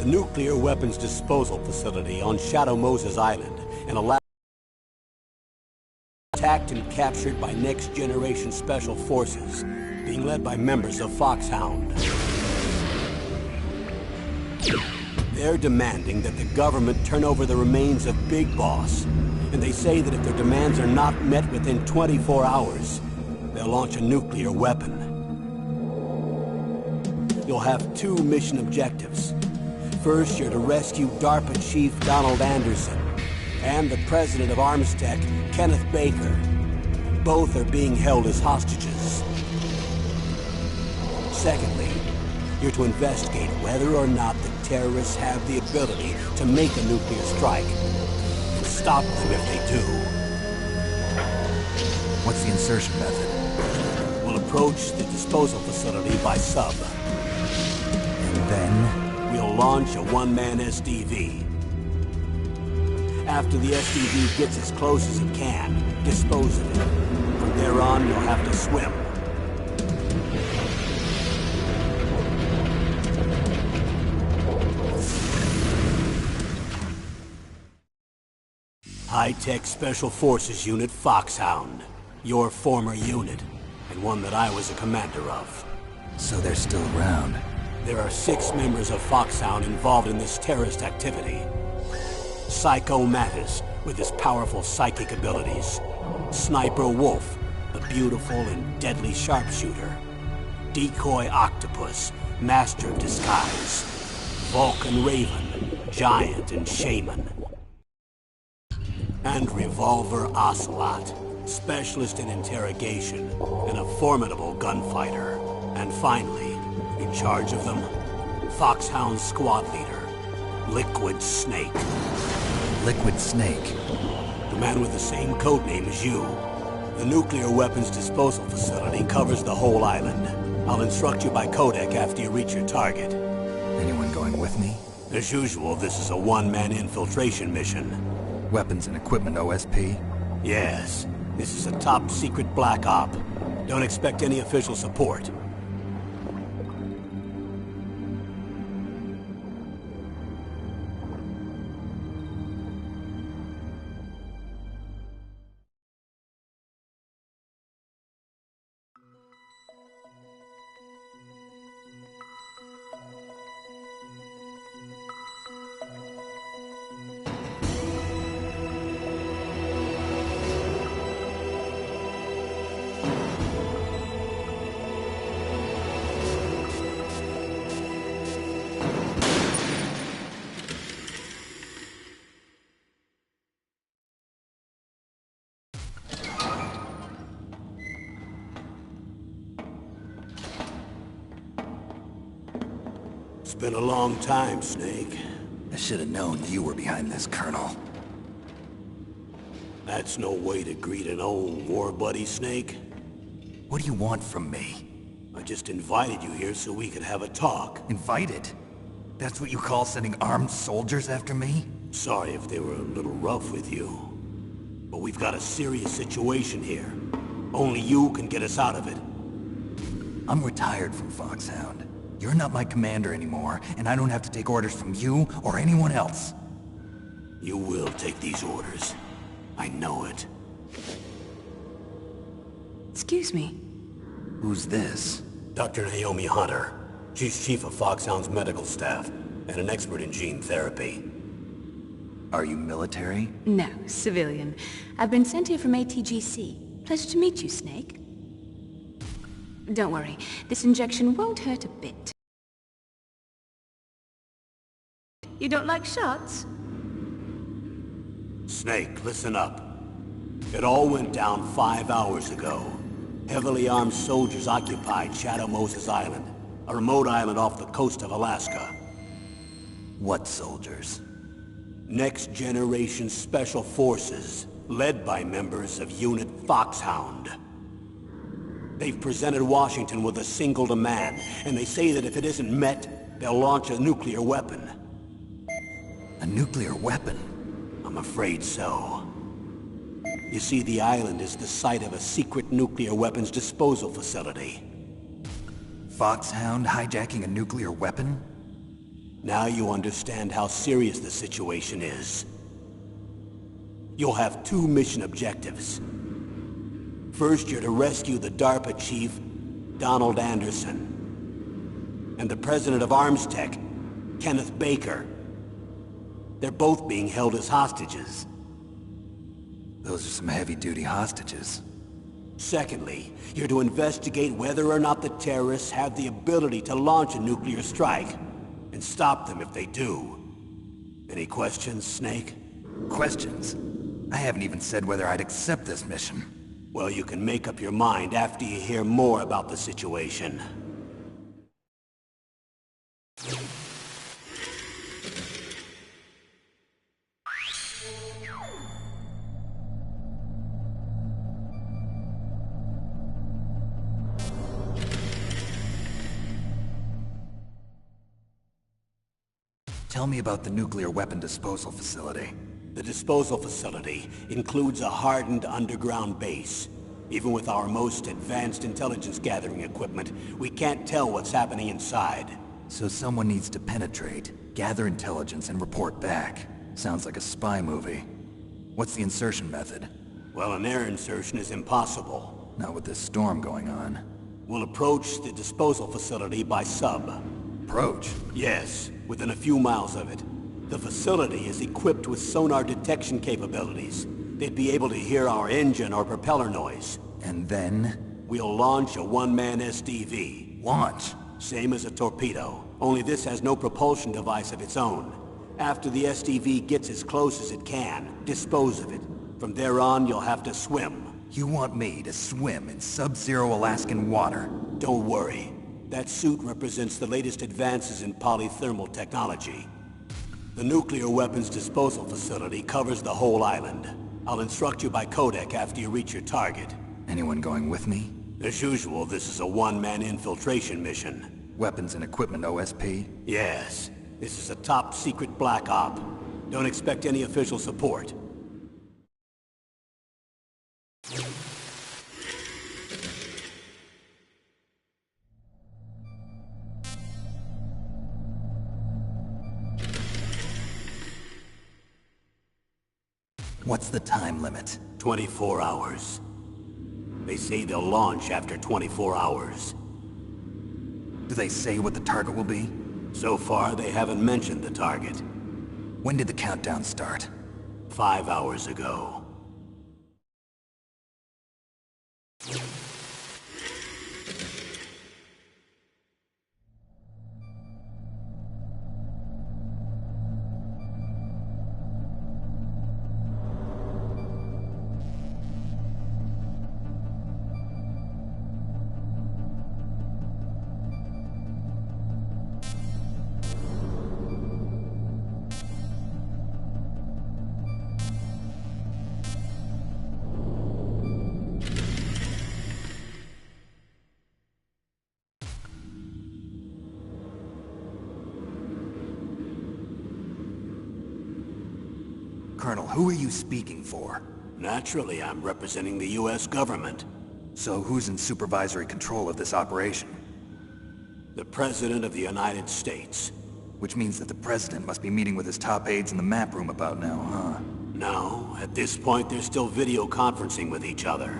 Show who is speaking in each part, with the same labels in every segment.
Speaker 1: The nuclear weapons disposal facility on Shadow Moses Island in Alaska, attacked and captured by Next Generation Special Forces, being led by members of Foxhound. They're demanding that the government turn over the remains of Big Boss, and they say that if their demands are not met within 24 hours, they'll launch a nuclear weapon. You'll have two mission objectives. First, you're to rescue DARPA Chief Donald Anderson and the President of Armstech, Kenneth Baker. Both are being held as hostages. Secondly, you're to investigate whether or not the terrorists have the ability to make a nuclear strike, and stop them if they do.
Speaker 2: What's the insertion method?
Speaker 1: We'll approach the disposal facility by sub.
Speaker 2: And then?
Speaker 1: We'll launch a one-man SDV. After the SDV gets as close as it can, dispose of it. From there on, you'll have to swim. High-Tech Special Forces Unit Foxhound. Your former unit, and one that I was a commander of.
Speaker 2: So they're still around.
Speaker 1: There are 6 members of Foxhound involved in this terrorist activity. Psycho Mattis, with his powerful psychic abilities. Sniper Wolf, the beautiful and deadly sharpshooter. Decoy Octopus, master of disguise. Vulcan Raven, giant and shaman. And Revolver Ocelot, specialist in interrogation and a formidable gunfighter. And finally, in charge of them, Foxhound squad leader, Liquid Snake.
Speaker 2: Liquid Snake?
Speaker 1: The man with the same codename as you. The nuclear weapons disposal facility covers the whole island. I'll instruct you by codec after you reach your target.
Speaker 2: Anyone going with me?
Speaker 1: As usual, this is a one-man infiltration mission.
Speaker 2: Weapons and equipment OSP?
Speaker 1: Yes. This is a top-secret black op. Don't expect any official support. It's been a long time, Snake.
Speaker 2: I should have known you were behind this, Colonel.
Speaker 1: That's no way to greet an old war buddy, Snake.
Speaker 2: What do you want from me?
Speaker 1: I just invited you here so we could have a talk.
Speaker 2: Invited? That's what you call sending armed soldiers after me?
Speaker 1: Sorry if they were a little rough with you. But we've got a serious situation here. Only you can get us out of it.
Speaker 2: I'm retired from Foxhound. You're not my commander anymore, and I don't have to take orders from you or anyone else.
Speaker 1: You will take these orders. I know it.
Speaker 3: Excuse me.
Speaker 2: Who's this?
Speaker 1: Dr. Naomi Hunter. She's chief of Foxhound's medical staff, and an expert in gene therapy.
Speaker 2: Are you military?
Speaker 3: No, civilian. I've been sent here from ATGC. Pleasure to meet you, Snake. Don't worry, this injection won't hurt a bit. You don't like shots?
Speaker 1: Snake, listen up. It all went down 5 hours ago. Heavily armed soldiers occupied Shadow Moses Island, a remote island off the coast of Alaska.
Speaker 2: What soldiers?
Speaker 1: Next Generation Special Forces, led by members of Unit Foxhound. They've presented Washington with a single demand, and they say that if it isn't met, they'll launch a nuclear weapon.
Speaker 2: A nuclear weapon?
Speaker 1: I'm afraid so. You see, the island is the site of a secret nuclear weapons disposal facility.
Speaker 2: Foxhound hijacking a nuclear weapon?
Speaker 1: Now you understand how serious the situation is. You'll have two mission objectives. First, you're to rescue the DARPA chief, Donald Anderson, and the president of Armstech, Kenneth Baker. They're both being held as hostages.
Speaker 2: Those are some heavy-duty hostages.
Speaker 1: Secondly, you're to investigate whether or not the terrorists have the ability to launch a nuclear strike, and stop them if they do. Any questions, Snake?
Speaker 2: Questions? I haven't even said whether I'd accept this mission.
Speaker 1: Well, you can make up your mind after you hear more about the situation.
Speaker 2: Tell me about the nuclear weapon disposal facility.
Speaker 1: The disposal facility includes a hardened underground base. Even with our most advanced intelligence gathering equipment, we can't tell what's happening inside.
Speaker 2: So someone needs to penetrate, gather intelligence, and report back. Sounds like a spy movie. What's the insertion method?
Speaker 1: Well, an air insertion is impossible.
Speaker 2: Not with this storm going on.
Speaker 1: We'll approach the disposal facility by sub.
Speaker 2: Approach?
Speaker 1: Yes, within a few miles of it. The facility is equipped with sonar detection capabilities. They'd be able to hear our engine or propeller noise.
Speaker 2: And then?
Speaker 1: We'll launch a one-man SDV.
Speaker 2: Launch?
Speaker 1: Same as a torpedo, only this has no propulsion device of its own. After the SDV gets as close as it can, dispose of it. From there on, you'll have to swim.
Speaker 2: You want me to swim in sub-zero Alaskan water?
Speaker 1: Don't worry. That suit represents the latest advances in polythermal technology. The nuclear weapons disposal facility covers the whole island. I'll instruct you by codec after you reach your target.
Speaker 2: Anyone going with me?
Speaker 1: As usual, this is a one-man infiltration mission.
Speaker 2: Weapons and equipment OSP?
Speaker 1: Yes. This is a top-secret black op. Don't expect any official support.
Speaker 2: What's the time limit?
Speaker 1: 24 hours. They say they'll launch after 24 hours.
Speaker 2: Do they say what the target will be?
Speaker 1: So far, they haven't mentioned the target.
Speaker 2: When did the countdown start?
Speaker 1: 5 hours ago.
Speaker 2: Colonel, who are you speaking for?
Speaker 1: Naturally, I'm representing the U.S. government.
Speaker 2: So who's in supervisory control of this operation?
Speaker 1: The President of the United States.
Speaker 2: Which means that the President must be meeting with his top aides in the map room about now, huh?
Speaker 1: No, at this point they're still video conferencing with each other.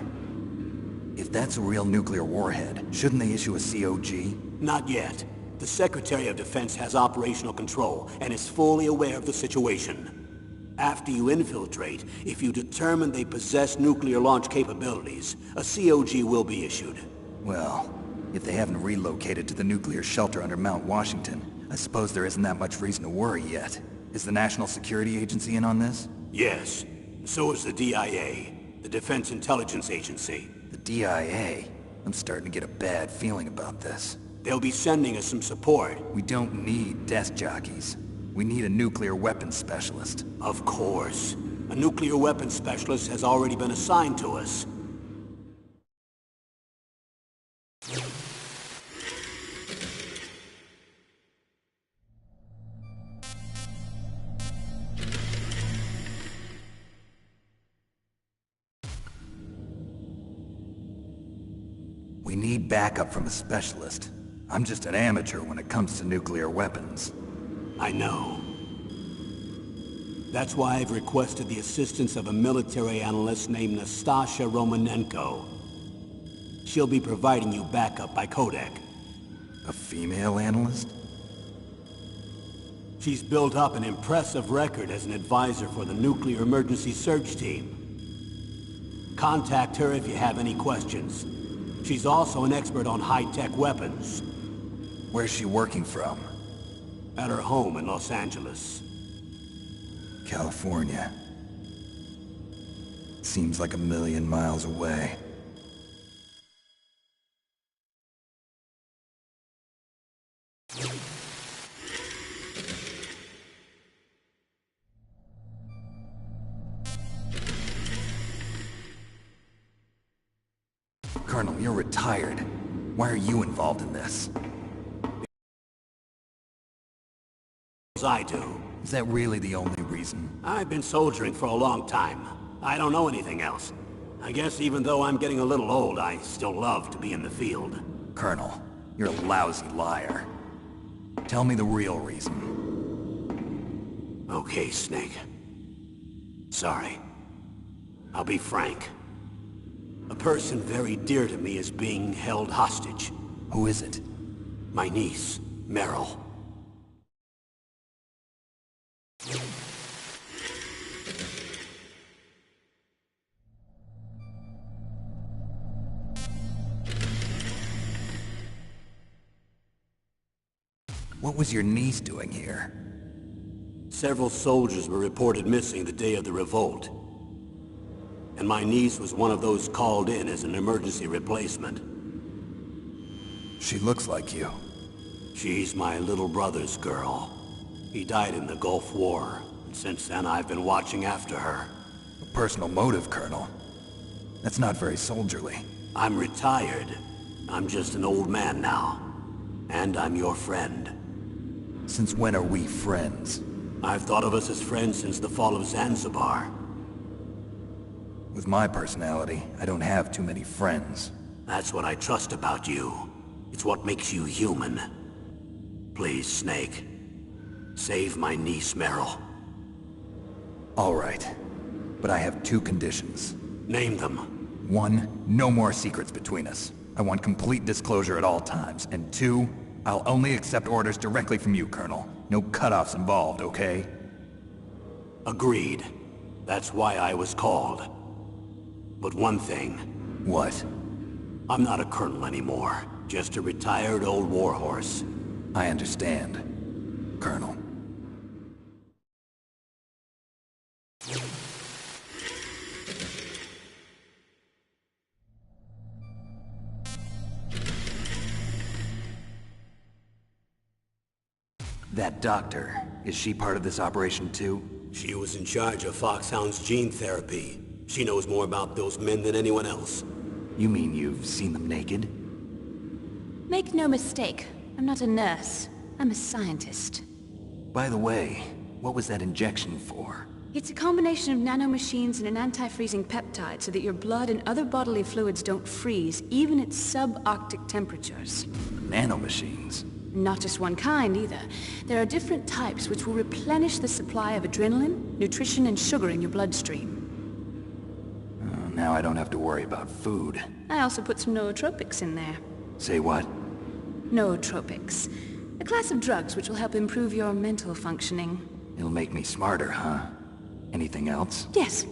Speaker 2: If that's a real nuclear warhead, shouldn't they issue a COG?
Speaker 1: Not yet. The Secretary of Defense has operational control and is fully aware of the situation. After you infiltrate, if you determine they possess nuclear launch capabilities, a COG will be issued.
Speaker 2: Well, if they haven't relocated to the nuclear shelter under Mount Washington, I suppose there isn't that much reason to worry yet. Is the National Security Agency in on this?
Speaker 1: Yes. So is the DIA, the Defense Intelligence Agency.
Speaker 2: The DIA? I'm starting to get a bad feeling about this.
Speaker 1: They'll be sending us some support.
Speaker 2: We don't need desk jockeys. We need a nuclear weapons specialist.
Speaker 1: Of course. A nuclear weapons specialist has already been assigned to us.
Speaker 2: We need backup from a specialist. I'm just an amateur when it comes to nuclear weapons.
Speaker 1: I know. That's why I've requested the assistance of a military analyst named Nastasha Romanenko. She'll be providing you backup by Kodak.
Speaker 2: A female analyst?
Speaker 1: She's built up an impressive record as an advisor for the Nuclear Emergency Search Team. Contact her if you have any questions. She's also an expert on high-tech weapons.
Speaker 2: Where's she working from?
Speaker 1: At her home in Los Angeles.
Speaker 2: California. Seems like a million miles away. Colonel, you're retired. Why are you involved in this?
Speaker 1: I do.
Speaker 2: Is that really the only reason?
Speaker 1: I've been soldiering for a long time. I don't know anything else. I guess even though I'm getting a little old, I still love to be in the field.
Speaker 2: Colonel, you're a lousy liar. Tell me the real reason.
Speaker 1: Okay, Snake. Sorry. I'll be frank. A person very dear to me is being held hostage.
Speaker 2: Who is it?
Speaker 1: My niece, Meryl.
Speaker 2: What was your niece doing here?
Speaker 1: Several soldiers were reported missing the day of the revolt. And my niece was one of those called in as an emergency replacement.
Speaker 2: She looks like you.
Speaker 1: She's my little brother's girl. He died in the Gulf War, and since then I've been watching after her.
Speaker 2: A personal motive, Colonel. That's not very soldierly.
Speaker 1: I'm retired. I'm just an old man now. And I'm your friend.
Speaker 2: Since when are we friends?
Speaker 1: I've thought of us as friends since the fall of Zanzibar.
Speaker 2: With my personality, I don't have too many friends.
Speaker 1: That's what I trust about you. It's what makes you human. Please, Snake. Save my niece, Meryl.
Speaker 2: All right. But I have two conditions.
Speaker 1: Name them.
Speaker 2: 1, no more secrets between us. I want complete disclosure at all times. And 2, I'll only accept orders directly from you, Colonel. No cutoffs involved, okay?
Speaker 1: Agreed. That's why I was called. But one thing.
Speaker 2: What?
Speaker 1: I'm not a colonel anymore. Just a retired old warhorse.
Speaker 2: I understand, Colonel. That doctor, is she part of this operation too?
Speaker 1: She was in charge of Foxhound's gene therapy. She knows more about those men than anyone else.
Speaker 2: You mean you've seen them naked?
Speaker 3: Make no mistake, I'm not a nurse. I'm a scientist.
Speaker 2: By the way, what was that injection for?
Speaker 3: It's a combination of nanomachines and an anti-freezing peptide so that your blood and other bodily fluids don't freeze, even at subarctic temperatures.
Speaker 2: Nanomachines?
Speaker 3: Not just one kind, either. There are different types which will replenish the supply of adrenaline, nutrition, and sugar in your bloodstream.
Speaker 2: Now I don't have to worry about food.
Speaker 3: I also put some nootropics in there.
Speaker 2: Say what?
Speaker 3: Nootropics. A class of drugs which will help improve your mental functioning.
Speaker 2: It'll make me smarter, huh? Anything else?
Speaker 3: Yes.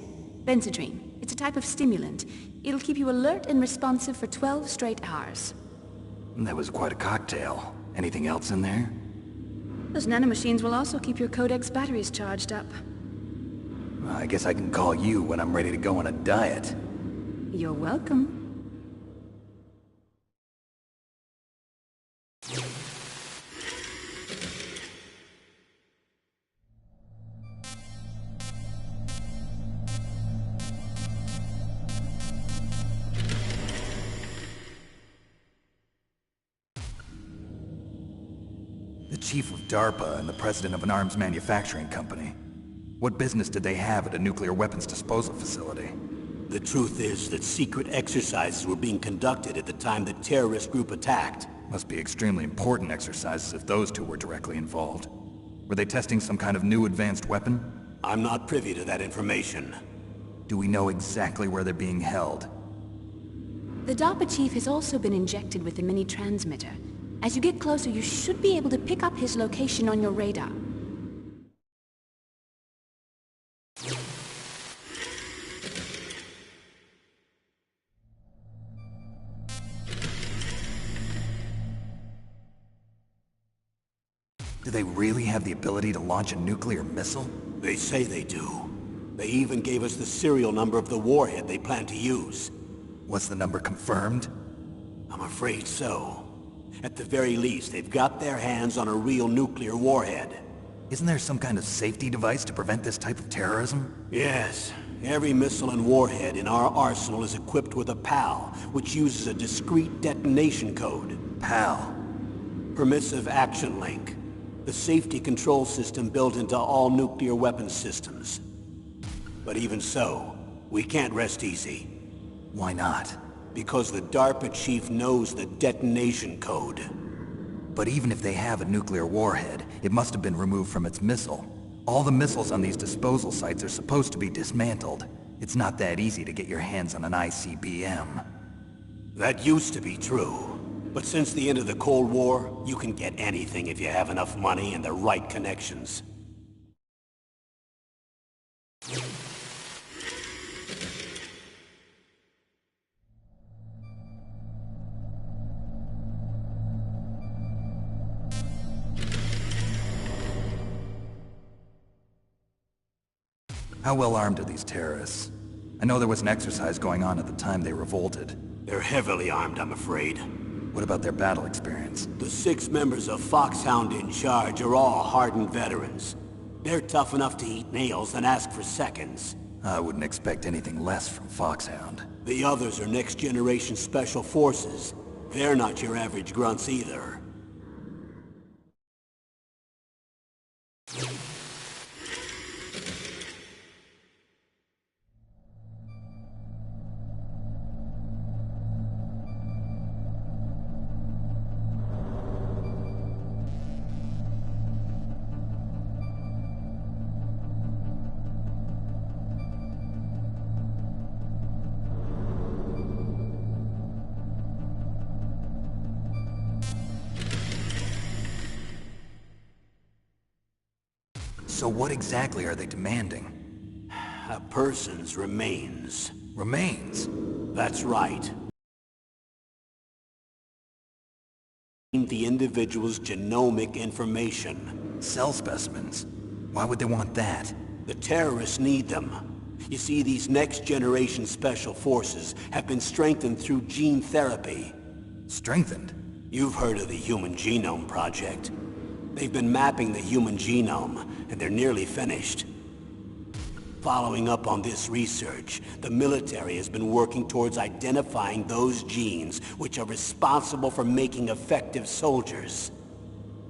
Speaker 3: Benzedrine. It's a type of stimulant. It'll keep you alert and responsive for 12 straight hours.
Speaker 2: That was quite a cocktail. Anything else in there?
Speaker 3: Those nanomachines will also keep your Codex batteries charged up.
Speaker 2: Well, I guess I can call you when I'm ready to go on a diet.
Speaker 3: You're welcome.
Speaker 2: The chief of DARPA and the president of an arms manufacturing company. What business did they have at a nuclear weapons disposal facility?
Speaker 1: The truth is that secret exercises were being conducted at the time the terrorist group attacked.
Speaker 2: Must be extremely important exercises if those two were directly involved. Were they testing some kind of new advanced weapon?
Speaker 1: I'm not privy to that information.
Speaker 2: Do we know exactly where they're being held?
Speaker 3: The DARPA chief has also been injected with the mini-transmitter. As you get closer, you should be able to pick up his location on your radar.
Speaker 2: Do they really have the ability to launch a nuclear missile?
Speaker 1: They say they do. They even gave us the serial number of the warhead they plan to use.
Speaker 2: Was the number confirmed?
Speaker 1: I'm afraid so. At the very least, they've got their hands on a real nuclear warhead.
Speaker 2: Isn't there some kind of safety device to prevent this type of terrorism?
Speaker 1: Yes. Every missile and warhead in our arsenal is equipped with a PAL, which uses a discrete detonation code.
Speaker 2: PAL.
Speaker 1: Permissive Action Link. The safety control system built into all nuclear weapons systems. But even so, we can't rest easy.
Speaker 2: Why not?
Speaker 1: Because the DARPA chief knows the detonation code.
Speaker 2: But even if they have a nuclear warhead, it must have been removed from its missile. All the missiles on these disposal sites are supposed to be dismantled. It's not that easy to get your hands on an ICBM.
Speaker 1: That used to be true. But since the end of the Cold War, you can get anything if you have enough money and the right connections.
Speaker 2: How well armed are these terrorists? I know there was an exercise going on at the time they revolted.
Speaker 1: They're heavily armed, I'm afraid.
Speaker 2: What about their battle experience?
Speaker 1: The 6 members of Foxhound in charge are all hardened veterans. They're tough enough to eat nails and ask for seconds.
Speaker 2: I wouldn't expect anything less from Foxhound.
Speaker 1: The others are next-generation special forces. They're not your average grunts either.
Speaker 2: So what exactly are they demanding?
Speaker 1: A person's remains.
Speaker 2: Remains?
Speaker 1: That's right. The individual's genomic information.
Speaker 2: Cell specimens? Why would they want that?
Speaker 1: The terrorists need them. You see, these next-generation special forces have been strengthened through gene therapy.
Speaker 2: Strengthened?
Speaker 1: You've heard of the Human Genome Project. They've been mapping the human genome, and they're nearly finished. Following up on this research, the military has been working towards identifying those genes which are responsible for making effective soldiers.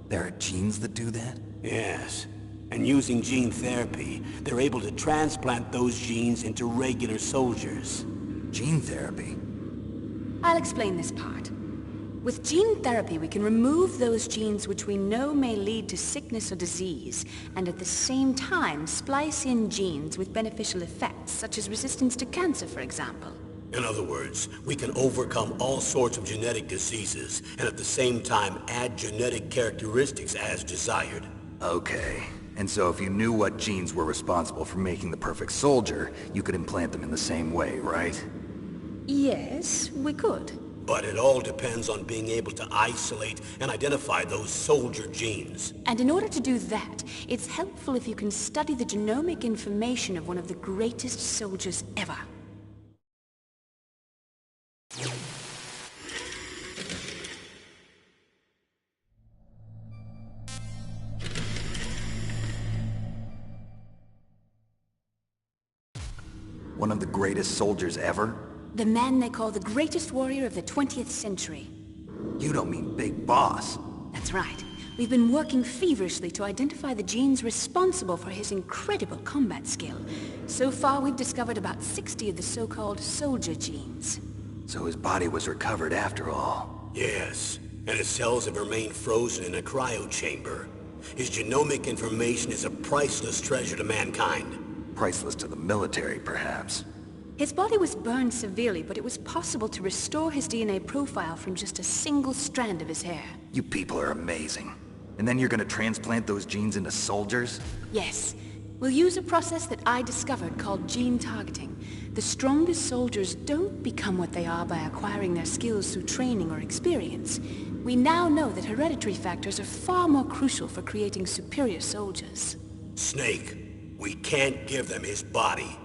Speaker 2: There are genes that do that?
Speaker 1: Yes. And using gene therapy, they're able to transplant those genes into regular soldiers.
Speaker 2: Gene therapy?
Speaker 3: I'll explain this part. With gene therapy, we can remove those genes which we know may lead to sickness or disease, and at the same time splice in genes with beneficial effects, such as resistance to cancer, for example.
Speaker 1: In other words, we can overcome all sorts of genetic diseases, and at the same time add genetic characteristics as desired.
Speaker 2: Okay. And so if you knew what genes were responsible for making the perfect soldier, you could implant them in the same way, right?
Speaker 3: Yes, we could.
Speaker 1: But it all depends on being able to isolate and identify those soldier genes.
Speaker 3: And in order to do that, it's helpful if you can study the genomic information of one of the greatest soldiers ever.
Speaker 2: One of the greatest soldiers ever?
Speaker 3: The man they call the greatest warrior of the 20th century.
Speaker 2: You don't mean Big Boss.
Speaker 3: That's right. We've been working feverishly to identify the genes responsible for his incredible combat skill. So far, we've discovered about 60 of the so-called soldier genes.
Speaker 2: So his body was recovered after all.
Speaker 1: Yes, and his cells have remained frozen in a cryo chamber. His genomic information is a priceless treasure to mankind.
Speaker 2: Priceless to the military, perhaps.
Speaker 3: His body was burned severely, but it was possible to restore his DNA profile from just a single strand of his hair.
Speaker 2: You people are amazing. And then you're gonna transplant those genes into soldiers?
Speaker 3: Yes. We'll use a process that I discovered called gene targeting. The strongest soldiers don't become what they are by acquiring their skills through training or experience. We now know that hereditary factors are far more crucial for creating superior soldiers.
Speaker 1: Snake, we can't give them his body.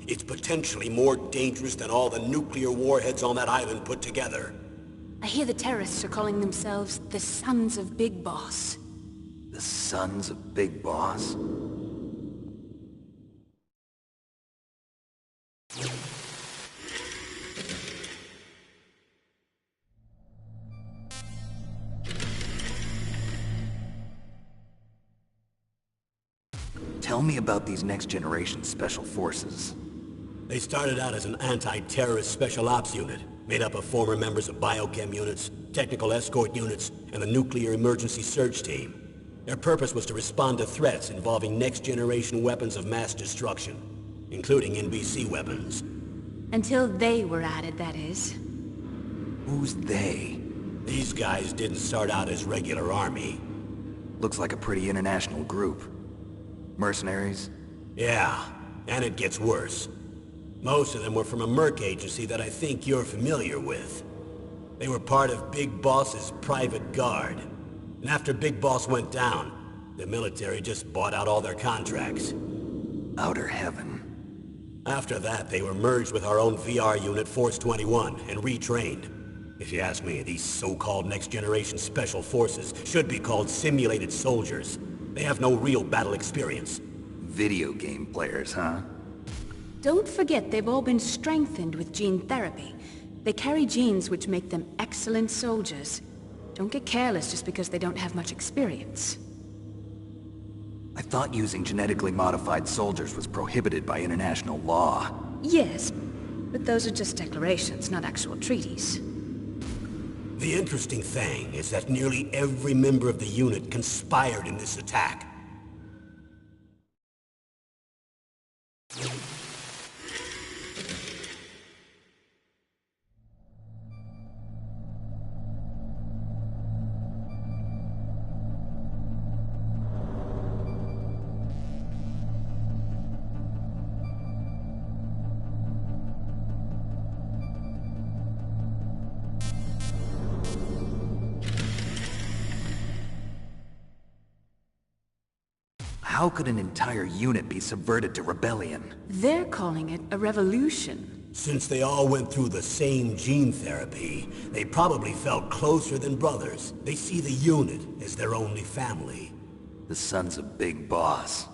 Speaker 1: It's potentially more dangerous than all the nuclear warheads on that island put together.
Speaker 3: I hear the terrorists are calling themselves the Sons of Big Boss.
Speaker 2: The Sons of Big Boss? Tell me about these next-generation special forces.
Speaker 1: They started out as an anti-terrorist special ops unit, made up of former members of biochem units, technical escort units, and the nuclear emergency search team. Their purpose was to respond to threats involving next-generation weapons of mass destruction, including NBC weapons.
Speaker 3: Until they were added, that is.
Speaker 2: Who's they?
Speaker 1: These guys didn't start out as regular army.
Speaker 2: Looks like a pretty international group. Mercenaries?
Speaker 1: Yeah, and it gets worse. Most of them were from a merc agency that I think you're familiar with. They were part of Big Boss's private guard. And after Big Boss went down, the military just bought out all their contracts.
Speaker 2: Outer heaven.
Speaker 1: After that, they were merged with our own VR unit, Force 21, and retrained. If you ask me, these so-called next-generation special forces should be called simulated soldiers. They have no real battle experience.
Speaker 2: Video game players, huh?
Speaker 3: Don't forget they've all been strengthened with gene therapy. They carry genes which make them excellent soldiers. Don't get careless just because they don't have much experience.
Speaker 2: I thought using genetically modified soldiers was prohibited by international law.
Speaker 3: Yes, but those are just declarations, not actual treaties.
Speaker 1: The interesting thing is that nearly every member of the unit conspired in this attack.
Speaker 2: How could an entire unit be subverted to rebellion?
Speaker 3: They're calling it a revolution.
Speaker 1: Since they all went through the same gene therapy, they probably felt closer than brothers. They see the unit as their only family.
Speaker 2: The Sons of Big Boss.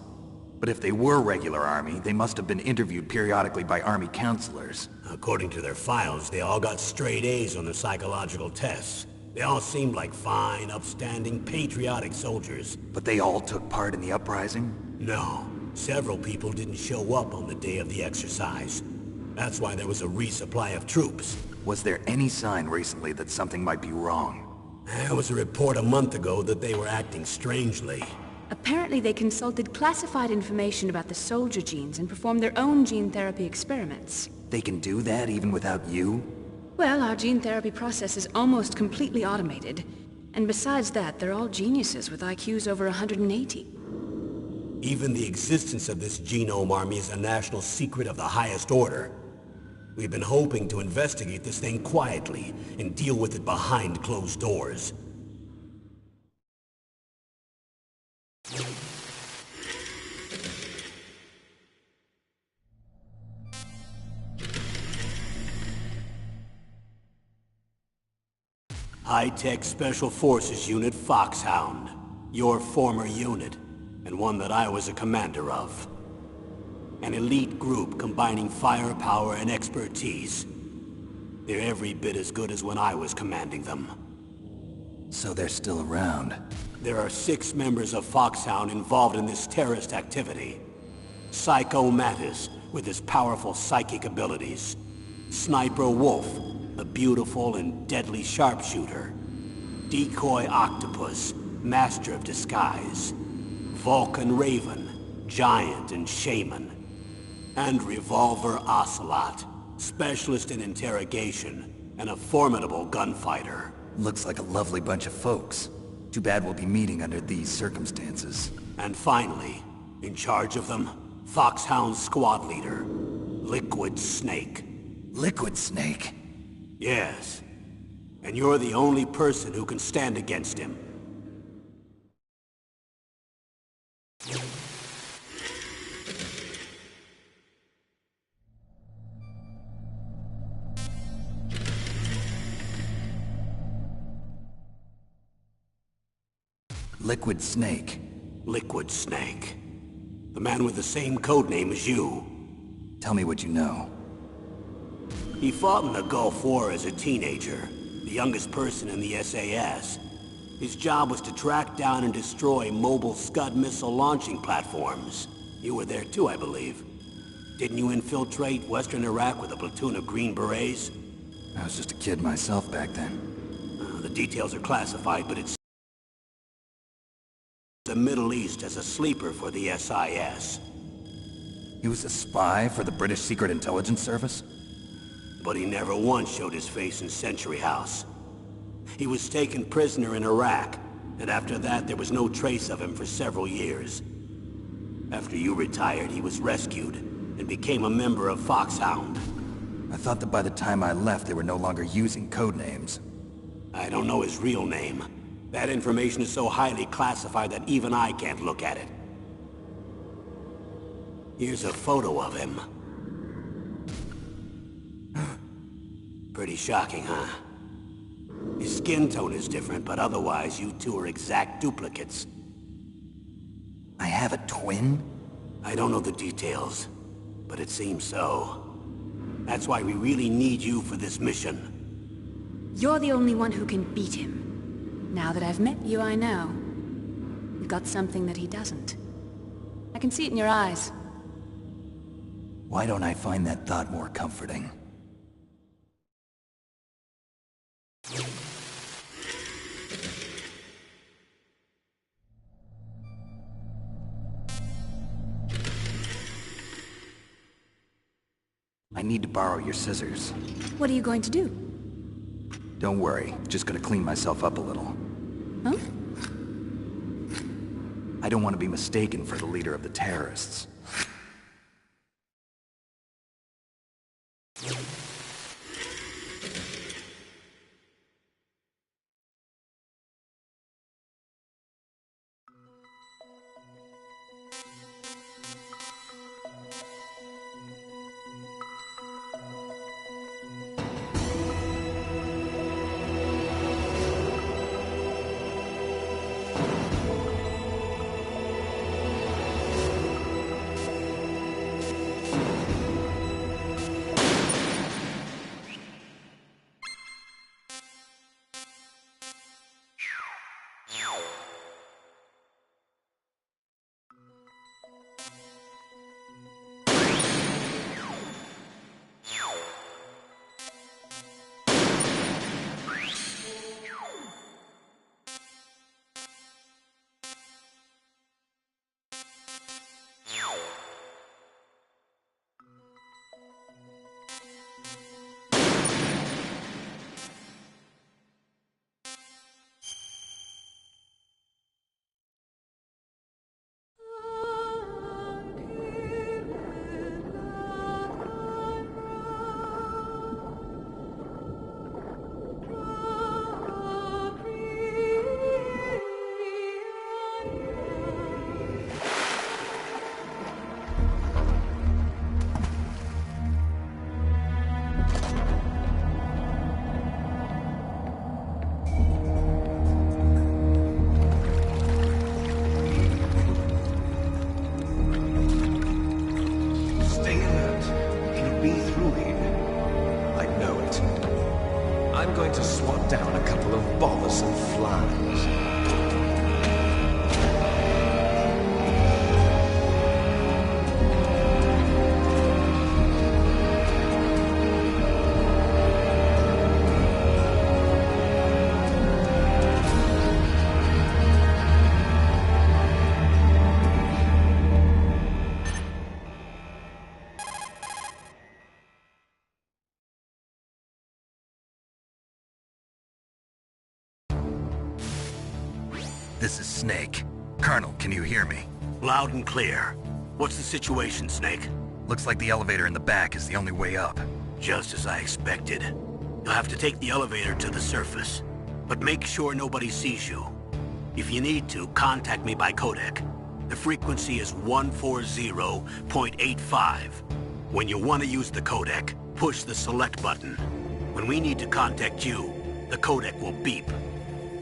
Speaker 2: But if they were regular army, they must have been interviewed periodically by army counselors.
Speaker 1: According to their files, they all got straight A's on their psychological tests. They all seemed like fine, upstanding, patriotic soldiers.
Speaker 2: But they all took part in the uprising?
Speaker 1: No. Several people didn't show up on the day of the exercise. That's why there was a resupply of troops.
Speaker 2: Was there any sign recently that something might be wrong?
Speaker 1: There was a report a month ago that they were acting strangely.
Speaker 3: Apparently they consulted classified information about the soldier genes and performed their own gene therapy experiments.
Speaker 2: They can do that even without you?
Speaker 3: Well, our gene therapy process is almost completely automated. And besides that, they're all geniuses with IQs over 180.
Speaker 1: Even the existence of this genome army is a national secret of the highest order. We've been hoping to investigate this thing quietly and deal with it behind closed doors. High-Tech Special Forces Unit Foxhound. Your former unit, and one that I was a commander of. An elite group combining firepower and expertise. They're every bit as good as when I was commanding them.
Speaker 2: So they're still around.
Speaker 1: There are 6 members of Foxhound involved in this terrorist activity. Psycho Mantis, with his powerful psychic abilities. Sniper Wolf, the beautiful and deadly sharpshooter. Decoy Octopus, Master of Disguise, Vulcan Raven, Giant and Shaman, and Revolver Ocelot, Specialist in Interrogation, and a formidable gunfighter.
Speaker 2: Looks like a lovely bunch of folks. Too bad we'll be meeting under these circumstances.
Speaker 1: And finally, in charge of them, Foxhound's squad leader, Liquid Snake.
Speaker 2: Liquid Snake?
Speaker 1: Yes. And you're the only person who can stand against him.
Speaker 2: Liquid Snake.
Speaker 1: Liquid Snake. The man with the same codename as you.
Speaker 2: Tell me what you know.
Speaker 1: He fought in the Gulf War as a teenager, the youngest person in the SAS. His job was to track down and destroy mobile Scud missile launching platforms. You were there too, I believe. Didn't you infiltrate Western Iraq with a platoon of Green Berets?
Speaker 2: I was just a kid myself back then.
Speaker 1: The details are classified, but it's the Middle East as a sleeper for the SIS.
Speaker 2: He was a spy for the British Secret Intelligence Service?
Speaker 1: But he never once showed his face in Century House. He was taken prisoner in Iraq, and after that there was no trace of him for several years. After you retired, he was rescued, and became a member of Foxhound.
Speaker 2: I thought that by the time I left they were no longer using codenames.
Speaker 1: I don't know his real name. That information is so highly classified that even I can't look at it. Here's a photo of him. Pretty shocking, huh? His skin tone is different, but otherwise you two are exact duplicates.
Speaker 2: I have a twin?
Speaker 1: I don't know the details, but it seems so. That's why we really need you for this mission.
Speaker 3: You're the only one who can beat him. Now that I've met you, I know. You've got something that he doesn't. I can see it in your eyes.
Speaker 2: Why don't I find that thought more comforting? I need to borrow your scissors.
Speaker 3: What are you going to do?
Speaker 2: Don't worry, just gonna clean myself up a little.
Speaker 3: Huh?
Speaker 2: I don't want to be mistaken for the leader of the terrorists.
Speaker 4: I'm going to swat down a couple of bothersome flies.
Speaker 2: This is Snake. Colonel, can you hear me?
Speaker 1: Loud and clear. What's the situation, Snake?
Speaker 2: Looks like the elevator in the back is the only way up.
Speaker 1: Just as I expected. You'll have to take the elevator to the surface. But make sure nobody sees you. If you need to, contact me by codec. The frequency is 140.85. When you want to use the codec, push the select button. When we need to contact you, the codec will beep.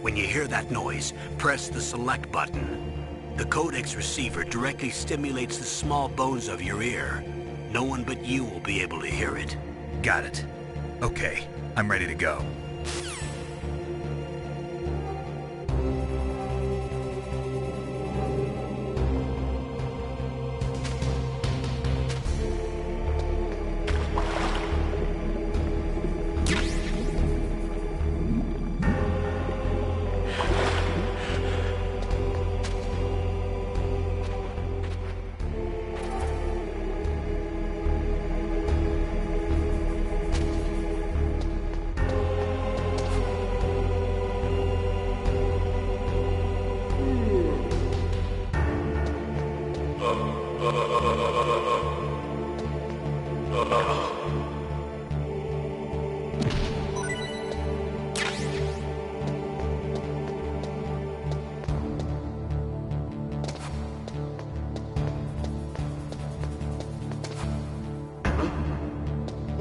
Speaker 1: When you hear that noise, press the select button. The codec's receiver directly stimulates the small bones of your ear. No one but you will be able to hear it.
Speaker 2: Got it. Okay, I'm ready to go.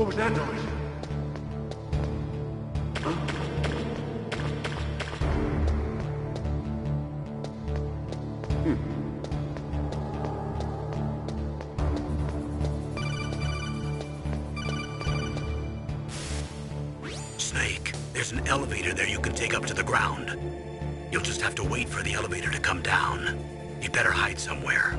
Speaker 5: What was that noise?
Speaker 1: Snake, there's an elevator there you can take up to the ground. You'll just have to wait for the elevator to come down. You'd better hide somewhere.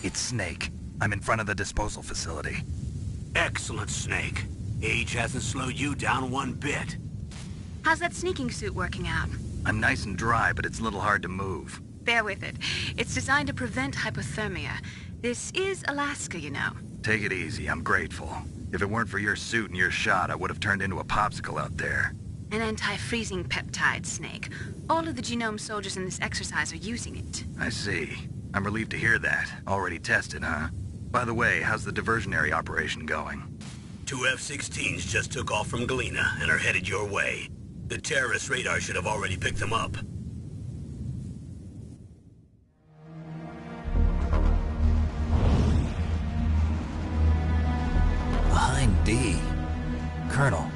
Speaker 2: It's Snake. I'm in front of the disposal facility.
Speaker 1: Excellent, Snake. Age hasn't slowed you down one bit.
Speaker 3: How's that sneaking suit working out?
Speaker 2: I'm nice and dry, but it's a little hard to move.
Speaker 3: Bear with it. It's designed to prevent hypothermia. This is Alaska, you know.
Speaker 2: Take it easy, I'm grateful. If it weren't for your suit and your shot, I would have turned into a popsicle out there.
Speaker 3: An anti-freezing peptide, Snake. All of the genome soldiers in this exercise are using it.
Speaker 2: I see. I'm relieved to hear that. Already tested, huh? By the way, how's the diversionary operation going?
Speaker 1: 2 F-16s just took off from Galena and are headed your way. The terrorist radar should have already picked them up.
Speaker 2: Behind D. Colonel,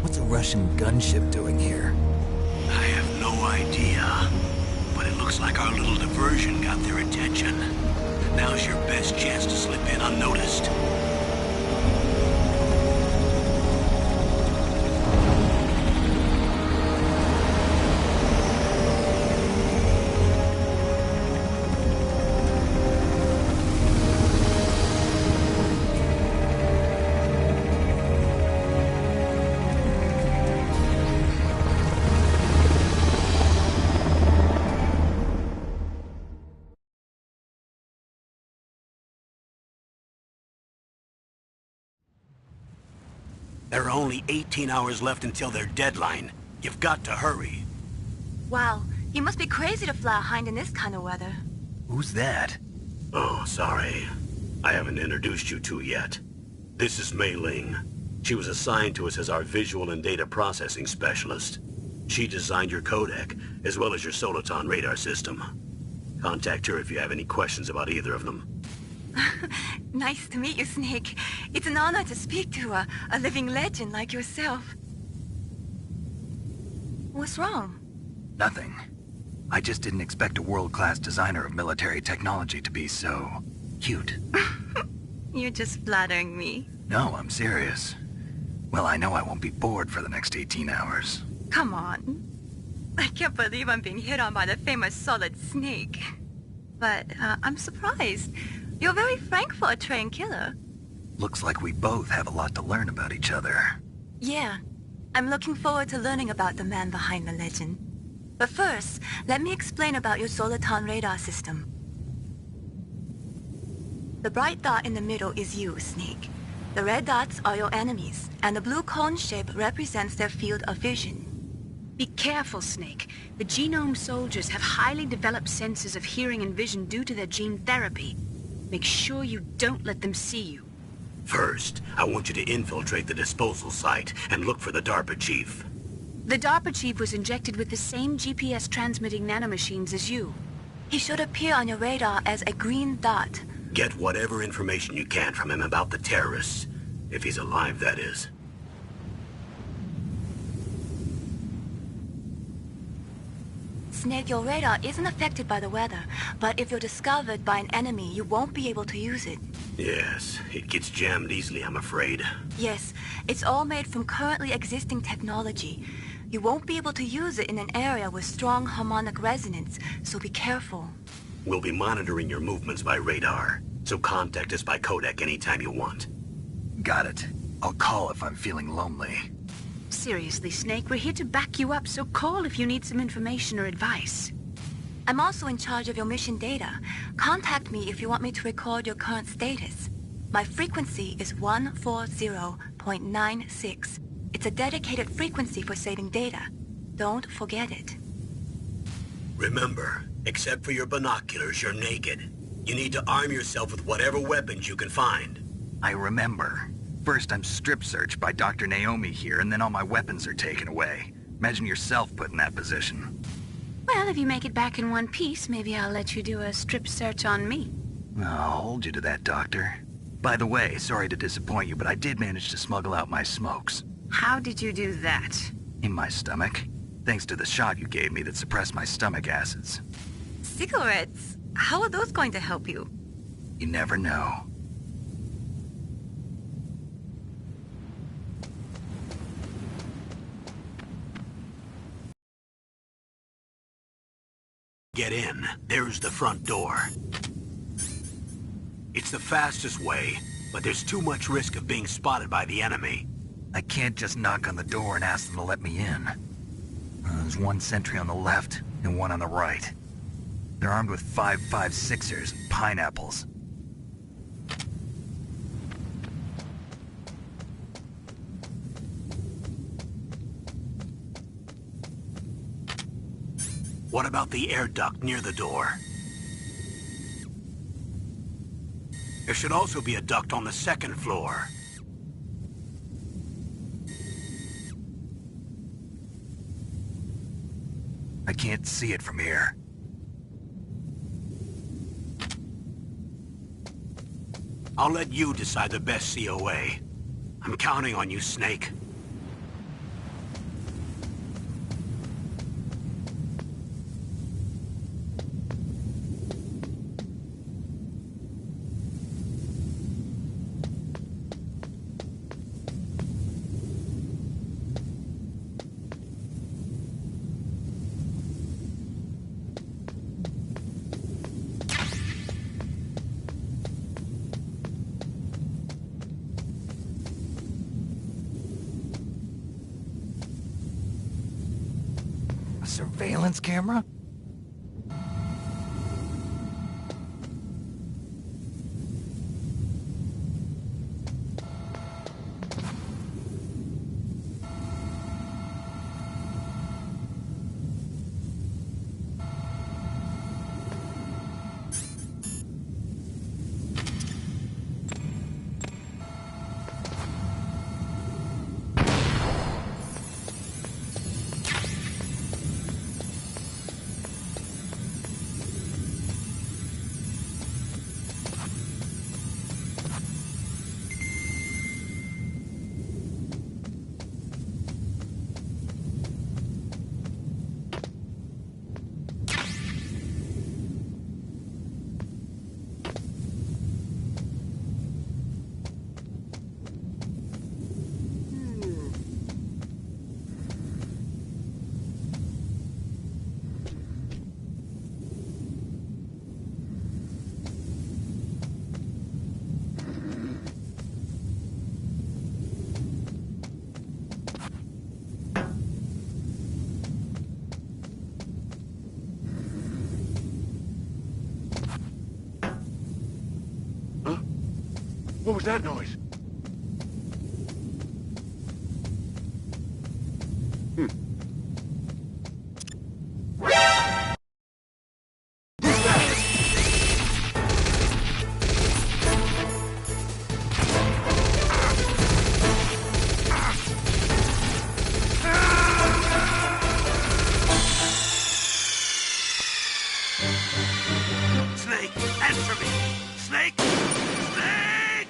Speaker 2: what's a Russian gunship doing here?
Speaker 1: I have no idea, but it looks like our little diversion got their attention. Now's your best chance to slip in unnoticed. There are only 18 hours left until their deadline. You've got to hurry.
Speaker 3: Wow, you must be crazy to fly a hind in this kind of weather.
Speaker 2: Who's that?
Speaker 1: Oh, sorry. I haven't introduced you two yet. This is Mei Ling. She was assigned to us as our visual and data processing specialist. She designed your codec, as well as your Soliton radar system. Contact her if you have any questions about either of them.
Speaker 3: Nice to meet you, Snake. It's an honor to speak to a living legend like yourself. What's wrong?
Speaker 2: Nothing. I just didn't expect a world-class designer of military technology to be so cute.
Speaker 3: You're just flattering me.
Speaker 2: No, I'm serious. Well, I know I won't be bored for the next 18 hours.
Speaker 3: Come on. I can't believe I'm being hit on by the famous Solid Snake. But I'm surprised. You're very frank for a trained killer.
Speaker 2: Looks like we both have a lot to learn about each other.
Speaker 3: Yeah. I'm looking forward to learning about the man behind the legend. But first, let me explain about your Soliton radar system. The bright dot in the middle is you, Snake. The red dots are your enemies, and the blue cone shape represents their field of vision. Be careful, Snake. The genome soldiers have highly developed senses of hearing and vision due to their gene therapy. Make sure you don't let them see you.
Speaker 1: First, I want you to infiltrate the disposal site and look for the DARPA chief.
Speaker 3: The DARPA chief was injected with the same GPS transmitting nanomachines as you. He should appear on your radar as a green dot.
Speaker 1: Get whatever information you can from him about the terrorists. If he's alive, that is.
Speaker 3: Snake, your radar isn't affected by the weather, but if you're discovered by an enemy, you won't be able to use it.
Speaker 1: Yes, it gets jammed easily, I'm afraid.
Speaker 3: Yes, it's all made from currently existing technology. You won't be able to use it in an area with strong harmonic resonance, so be careful.
Speaker 1: We'll be monitoring your movements by radar, so contact us by codec anytime you want.
Speaker 2: Got it. I'll call if I'm feeling lonely.
Speaker 3: Seriously, Snake, we're here to back you up, so call if you need some information or advice. I'm also in charge of your mission data. Contact me if you want me to record your current status. My frequency is 140.96. It's a dedicated frequency for saving data. Don't forget it.
Speaker 1: Remember, except for your binoculars, you're naked. You need to arm yourself with whatever weapons you can find.
Speaker 2: I remember. First, I'm strip searched by Dr. Naomi here, and then all my weapons are taken away. Imagine yourself put in that position.
Speaker 3: Well, if you make it back in one piece, maybe I'll let you do a strip search on me.
Speaker 2: I'll hold you to that, Doctor. By the way, sorry to disappoint you, but I did manage to smuggle out my smokes.
Speaker 3: How did you do that?
Speaker 2: In my stomach. Thanks to the shot you gave me that suppressed my stomach acids.
Speaker 3: Cigarettes? How are those going to help you?
Speaker 2: You never know.
Speaker 1: Get in. There's the front door. It's the fastest way, but there's too much risk of being spotted by the enemy.
Speaker 2: I can't just knock on the door and ask them to let me in. There's one sentry on the left and one on the right. They're armed with 5.56ers and pineapples.
Speaker 1: What about the air duct near the door? There should also be a duct on the second floor.
Speaker 2: I can't see it from here.
Speaker 1: I'll let you decide the best COA. I'm counting on you, Snake.
Speaker 2: A surveillance camera?
Speaker 5: What was that noise?
Speaker 1: Snake, answer me! Snake! Snake!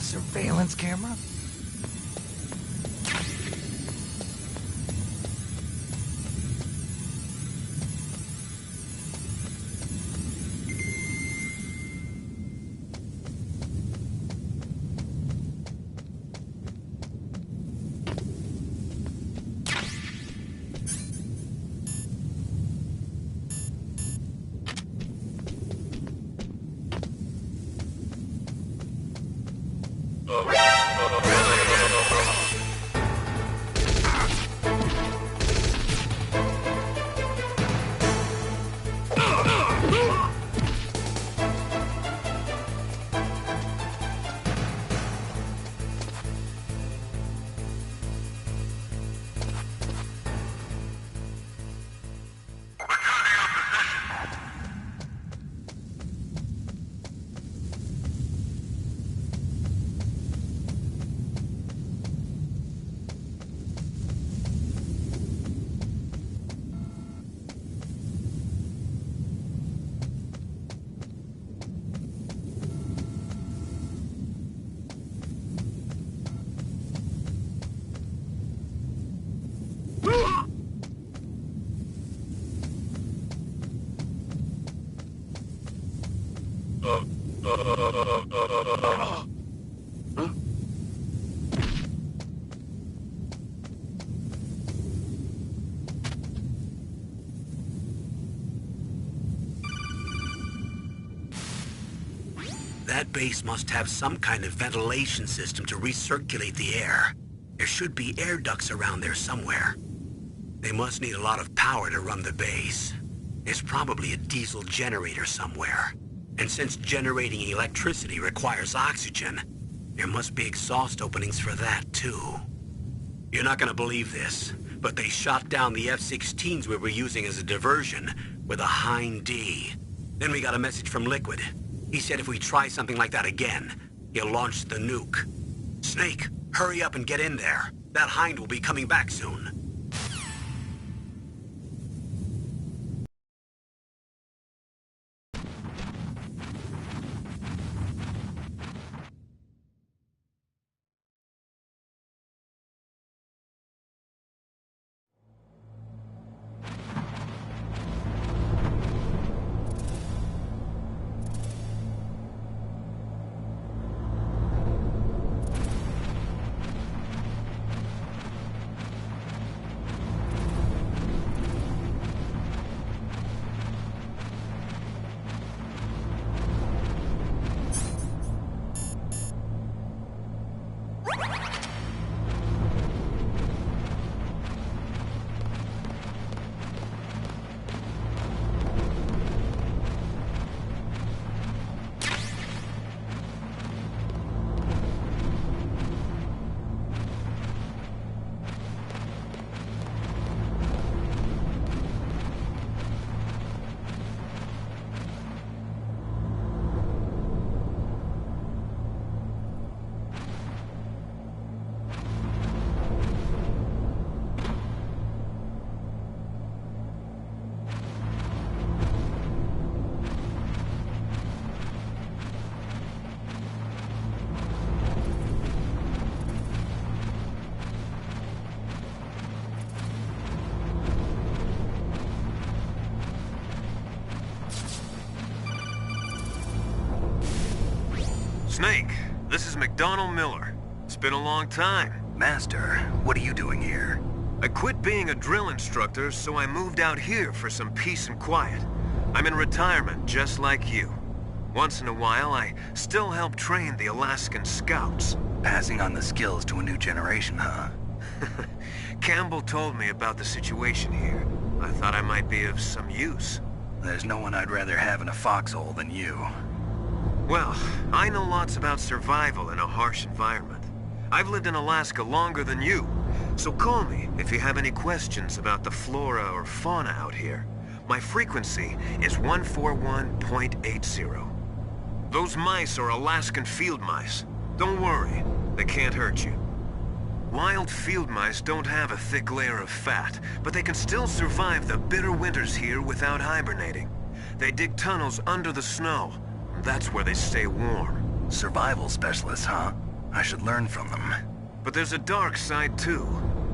Speaker 2: Surveillance camera?
Speaker 1: That base must have some kind of ventilation system to recirculate the air. There should be air ducts around there somewhere. They must need a lot of power to run the base. There's probably a diesel generator somewhere. And since generating electricity requires oxygen, there must be exhaust openings for that too. You're not gonna believe this, but they shot down the F-16s we were using as a diversion with a Hind D. Then we got a message from Liquid. He said if we try something like that again, he'll launch the nuke. Snake, hurry up and get in there. That Hind will be coming back soon.
Speaker 4: Snake, this is McDonald Miller. It's been a long time.
Speaker 2: Master, what are you doing here?
Speaker 4: I quit being a drill instructor, so I moved out here for some peace and quiet. I'm in retirement, just like you. Once in a while, I still help train the Alaskan Scouts.
Speaker 2: Passing on the skills to a new generation, huh?
Speaker 4: Campbell told me about the situation here. I thought I might be of some use.
Speaker 2: There's no one I'd rather have in a foxhole than you.
Speaker 4: Well, I know lots about survival in a harsh environment. I've lived in Alaska longer than you, so call me if you have any questions about the flora or fauna out here. My frequency is 141.80. Those mice are Alaskan field mice. Don't worry, they can't hurt you. Wild field mice don't have a thick layer of fat, but they can still survive the bitter winters here without hibernating. They dig tunnels under the snow. That's where they stay warm.
Speaker 2: Survival specialists, huh? I should learn from them.
Speaker 4: But there's a dark side too.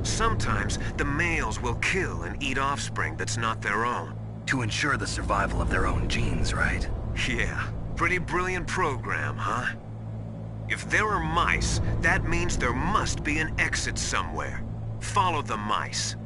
Speaker 4: Sometimes the males will kill and eat offspring that's not their own.
Speaker 2: To ensure the survival of their own genes, right?
Speaker 4: Yeah, pretty brilliant program, huh? If there are mice, that means there must be an exit somewhere. Follow the mice.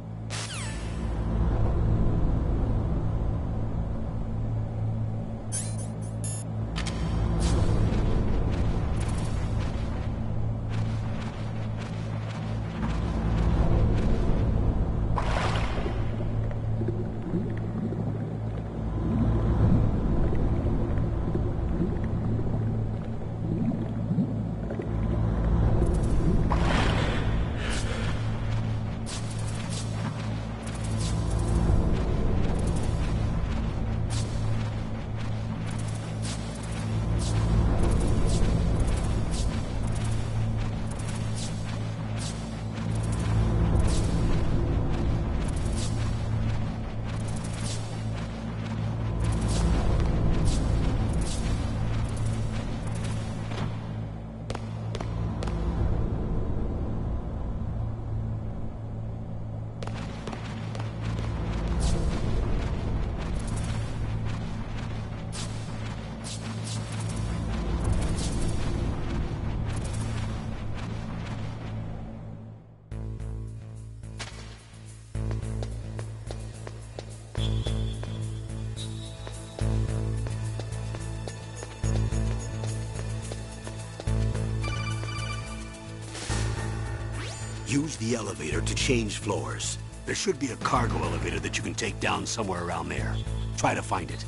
Speaker 1: Use the elevator to change floors. There should be a cargo elevator that you can take down somewhere around there. Try to find it.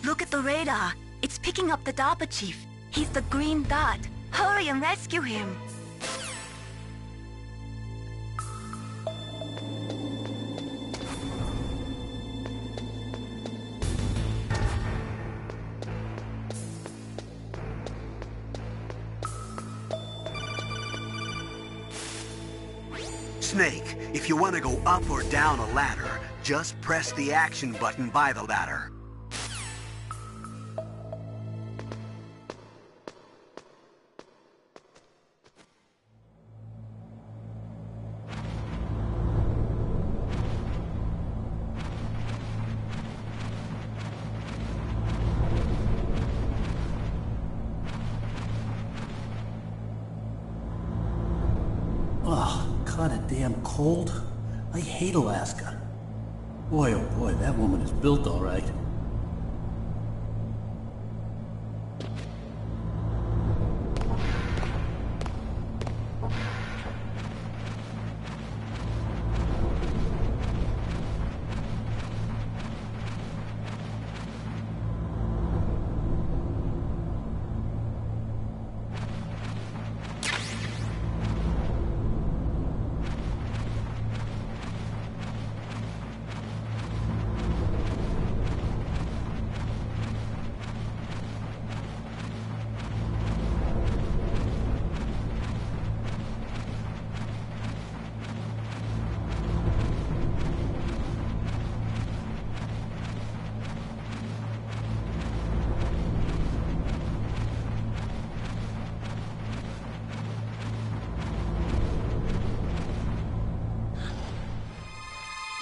Speaker 6: Look at the radar. It's picking up the DARPA chief. He's the green dot. Hurry and rescue him.
Speaker 1: Snake, if you want to go up or down a ladder, just press the action button by the ladder.
Speaker 7: Kinda damn cold. I hate Alaska. Boy, oh boy, that woman is built all right.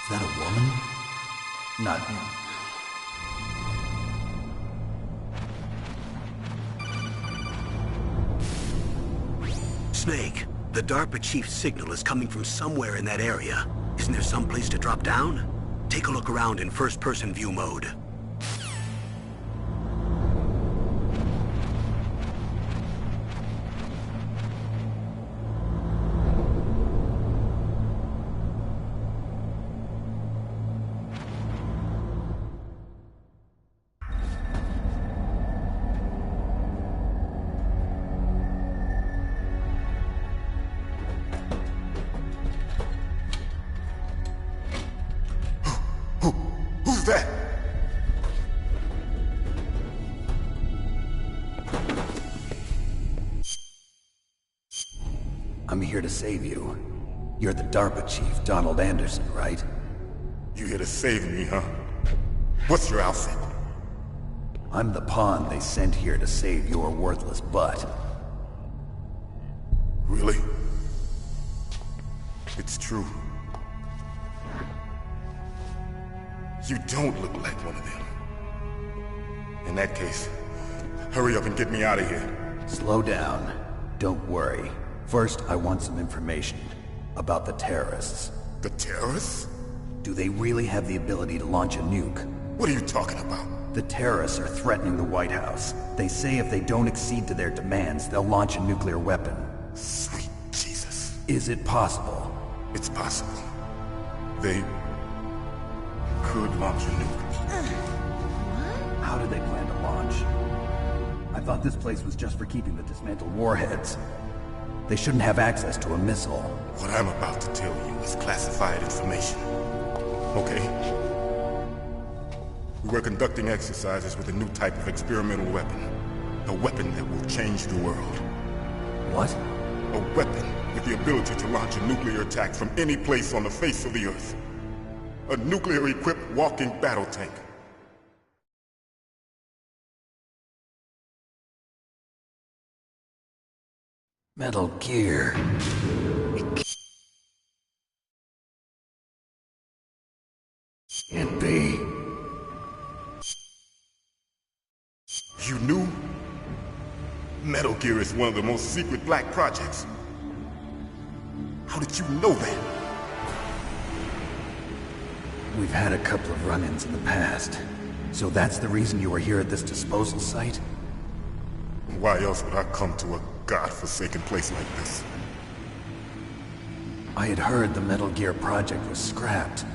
Speaker 7: Is that a woman? Not him.
Speaker 1: Snake, the DARPA chief's signal is coming from somewhere in that area. Isn't there some place to drop down? Take a look around in first-person view mode.
Speaker 5: Who's that?
Speaker 2: I'm here to save you. You're the DARPA chief, Donald Anderson, right?
Speaker 5: You here to save me, huh? What's your outfit?
Speaker 2: I'm the pawn they sent here to save your worthless butt.
Speaker 5: Really? It's true. You don't look like one of them. In that case, hurry up and get me out of here.
Speaker 2: Slow down. Don't worry. First, I want some information about the terrorists.
Speaker 5: The terrorists?
Speaker 2: Do they really have the ability to launch a nuke?
Speaker 5: What are you talking about?
Speaker 2: The terrorists are threatening the White House. They say if they don't accede to their demands, they'll launch a nuclear weapon.
Speaker 5: Sweet Jesus.
Speaker 2: Is it possible?
Speaker 5: It's possible. They could launch a nuke.
Speaker 2: How do they plan to launch? I thought this place was just for keeping the dismantled warheads. They shouldn't have access to a missile.
Speaker 5: What I'm about to tell you is classified information. Okay? We were conducting exercises with a new type of experimental weapon. A weapon that will change the world.
Speaker 2: What?
Speaker 5: A weapon with the ability to launch a nuclear attack from any place on the face of the Earth. A nuclear-equipped walking battle tank.
Speaker 2: Metal Gear. Can't be.
Speaker 5: You knew? Metal Gear is one of the most secret black projects. How did you know that?
Speaker 2: We've had a couple of run-ins in the past. So that's the reason you were here at this disposal site?
Speaker 5: Why else would I come to a godforsaken place like this?
Speaker 2: I had heard the Metal Gear project was scrapped.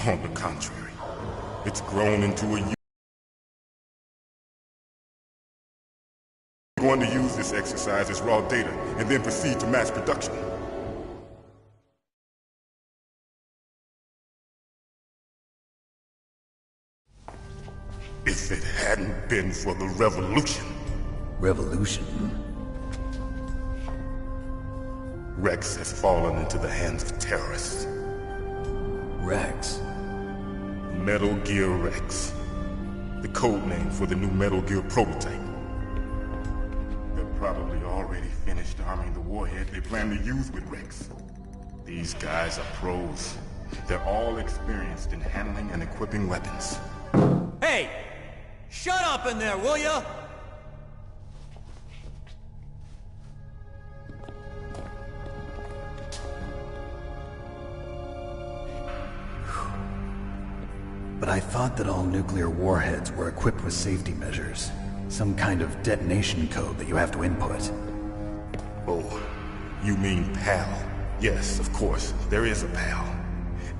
Speaker 5: On the contrary, it's grown into a... We're going to use this exercise as raw data and then proceed to mass production. If it hadn't been for the revolution...
Speaker 2: Revolution?
Speaker 5: Rex has fallen into the hands of terrorists.
Speaker 2: Rex?
Speaker 5: Metal Gear Rex. The code name for the new Metal Gear prototype. They're probably already finished arming the warhead they plan to use with Rex. These guys are pros. They're all experienced in handling and equipping weapons.
Speaker 8: Hey! Shut up in there, will ya?
Speaker 2: But I thought that all nuclear warheads were equipped with safety measures. Some kind of detonation code that you have to input.
Speaker 5: Oh, you mean PAL? Yes, of course, there is a PAL.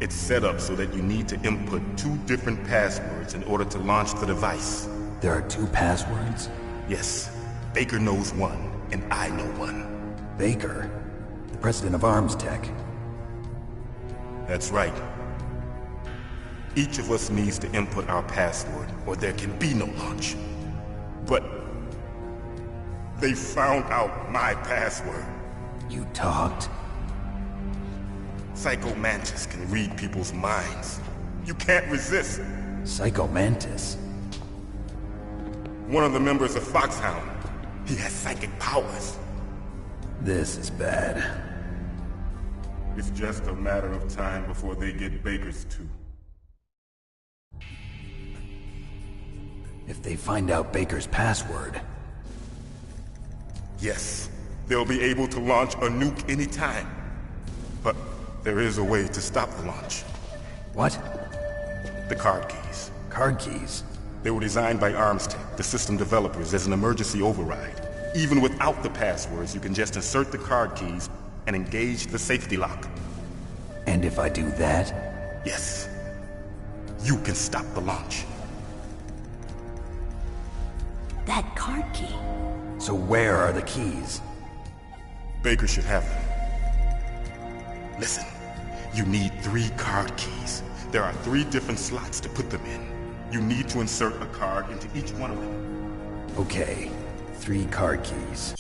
Speaker 5: It's set up so that you need to input 2 different passwords in order to launch the device.
Speaker 2: There are 2 passwords?
Speaker 5: Yes. Baker knows one, and I know one.
Speaker 2: Baker? The president of Arms Tech?
Speaker 5: That's right. Each of us needs to input our password, or there can be no launch. But... they found out my password.
Speaker 2: You talked?
Speaker 5: Psycho Mantis can read people's minds. You can't resist.
Speaker 2: Psycho Mantis?
Speaker 5: One of the members of Foxhound. He has psychic powers.
Speaker 2: This is bad.
Speaker 5: It's just a matter of time before they get Baker's too.
Speaker 2: If they find out Baker's password...
Speaker 5: Yes, they'll be able to launch a nuke anytime. But there is a way to stop the launch.
Speaker 2: What?
Speaker 5: The card keys.
Speaker 2: Card keys?
Speaker 5: They were designed by ArmsTech, the system developers, as an emergency override. Even without the passwords, you can just insert the card keys and engage the safety lock.
Speaker 2: And if I do that?
Speaker 5: Yes. You can stop the launch.
Speaker 6: That card key.
Speaker 2: So where are the keys?
Speaker 5: Baker should have them. Listen, you need 3 card keys. There are 3 different slots to put them in. You need to insert a card into each one of them.
Speaker 2: Okay, 3 card keys.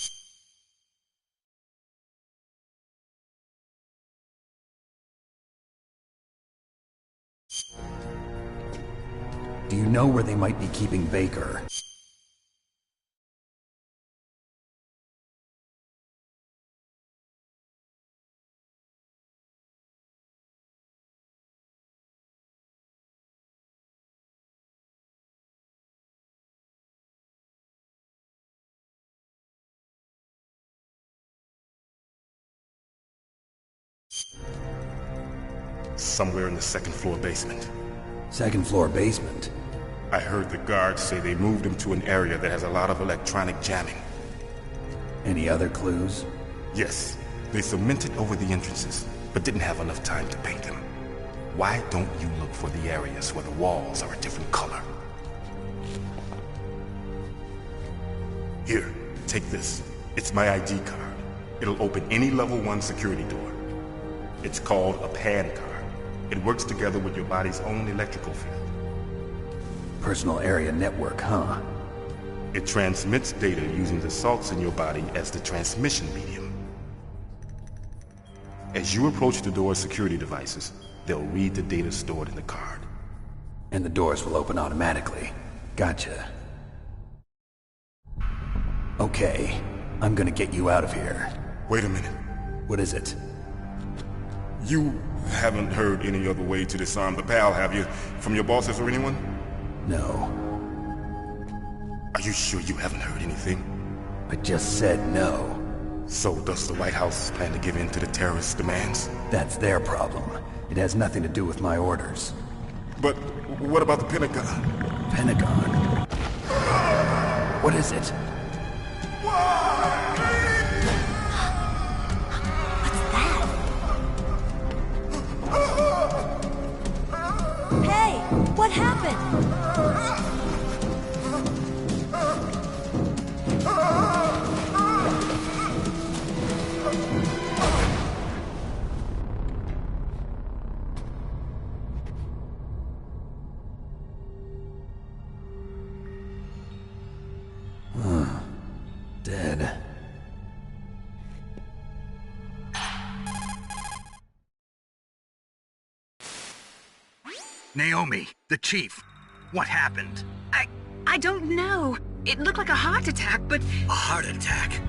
Speaker 2: Do you know where they might be keeping Baker?
Speaker 5: Somewhere in the second floor basement.
Speaker 2: Second floor basement?
Speaker 5: I heard the guards say they moved him to an area that has a lot of electronic jamming.
Speaker 2: Any other clues?
Speaker 5: Yes, they cemented over the entrances, but didn't have enough time to paint them. Why don't you look for the areas where the walls are a different color? Here, take this. It's my ID card. It'll open any level 1 security door. It's called a PAN card. It works together with your body's own electrical field.
Speaker 2: Personal area network, huh?
Speaker 5: It transmits data using the salts in your body as the transmission medium. As you approach the door's security devices, they'll read the data stored in the card.
Speaker 2: And the doors will open automatically. Gotcha. Okay, I'm gonna get you out of here.
Speaker 5: Wait a minute.
Speaker 2: What is it?
Speaker 5: You haven't heard any other way to disarm the PAL, have you? From your bosses or anyone?
Speaker 2: No.
Speaker 5: Are you sure you haven't heard anything?
Speaker 2: I just said no.
Speaker 5: So does the White House plan to give in to the terrorists' demands?
Speaker 2: That's their problem. It has nothing to do with my orders.
Speaker 5: But what about the Pentagon?
Speaker 2: Pentagon? What is it?
Speaker 6: Hey, what happened?
Speaker 2: Dead.
Speaker 9: Naomi, the chief. What happened?
Speaker 3: I don't know. It looked like a heart attack, but...
Speaker 1: A heart attack?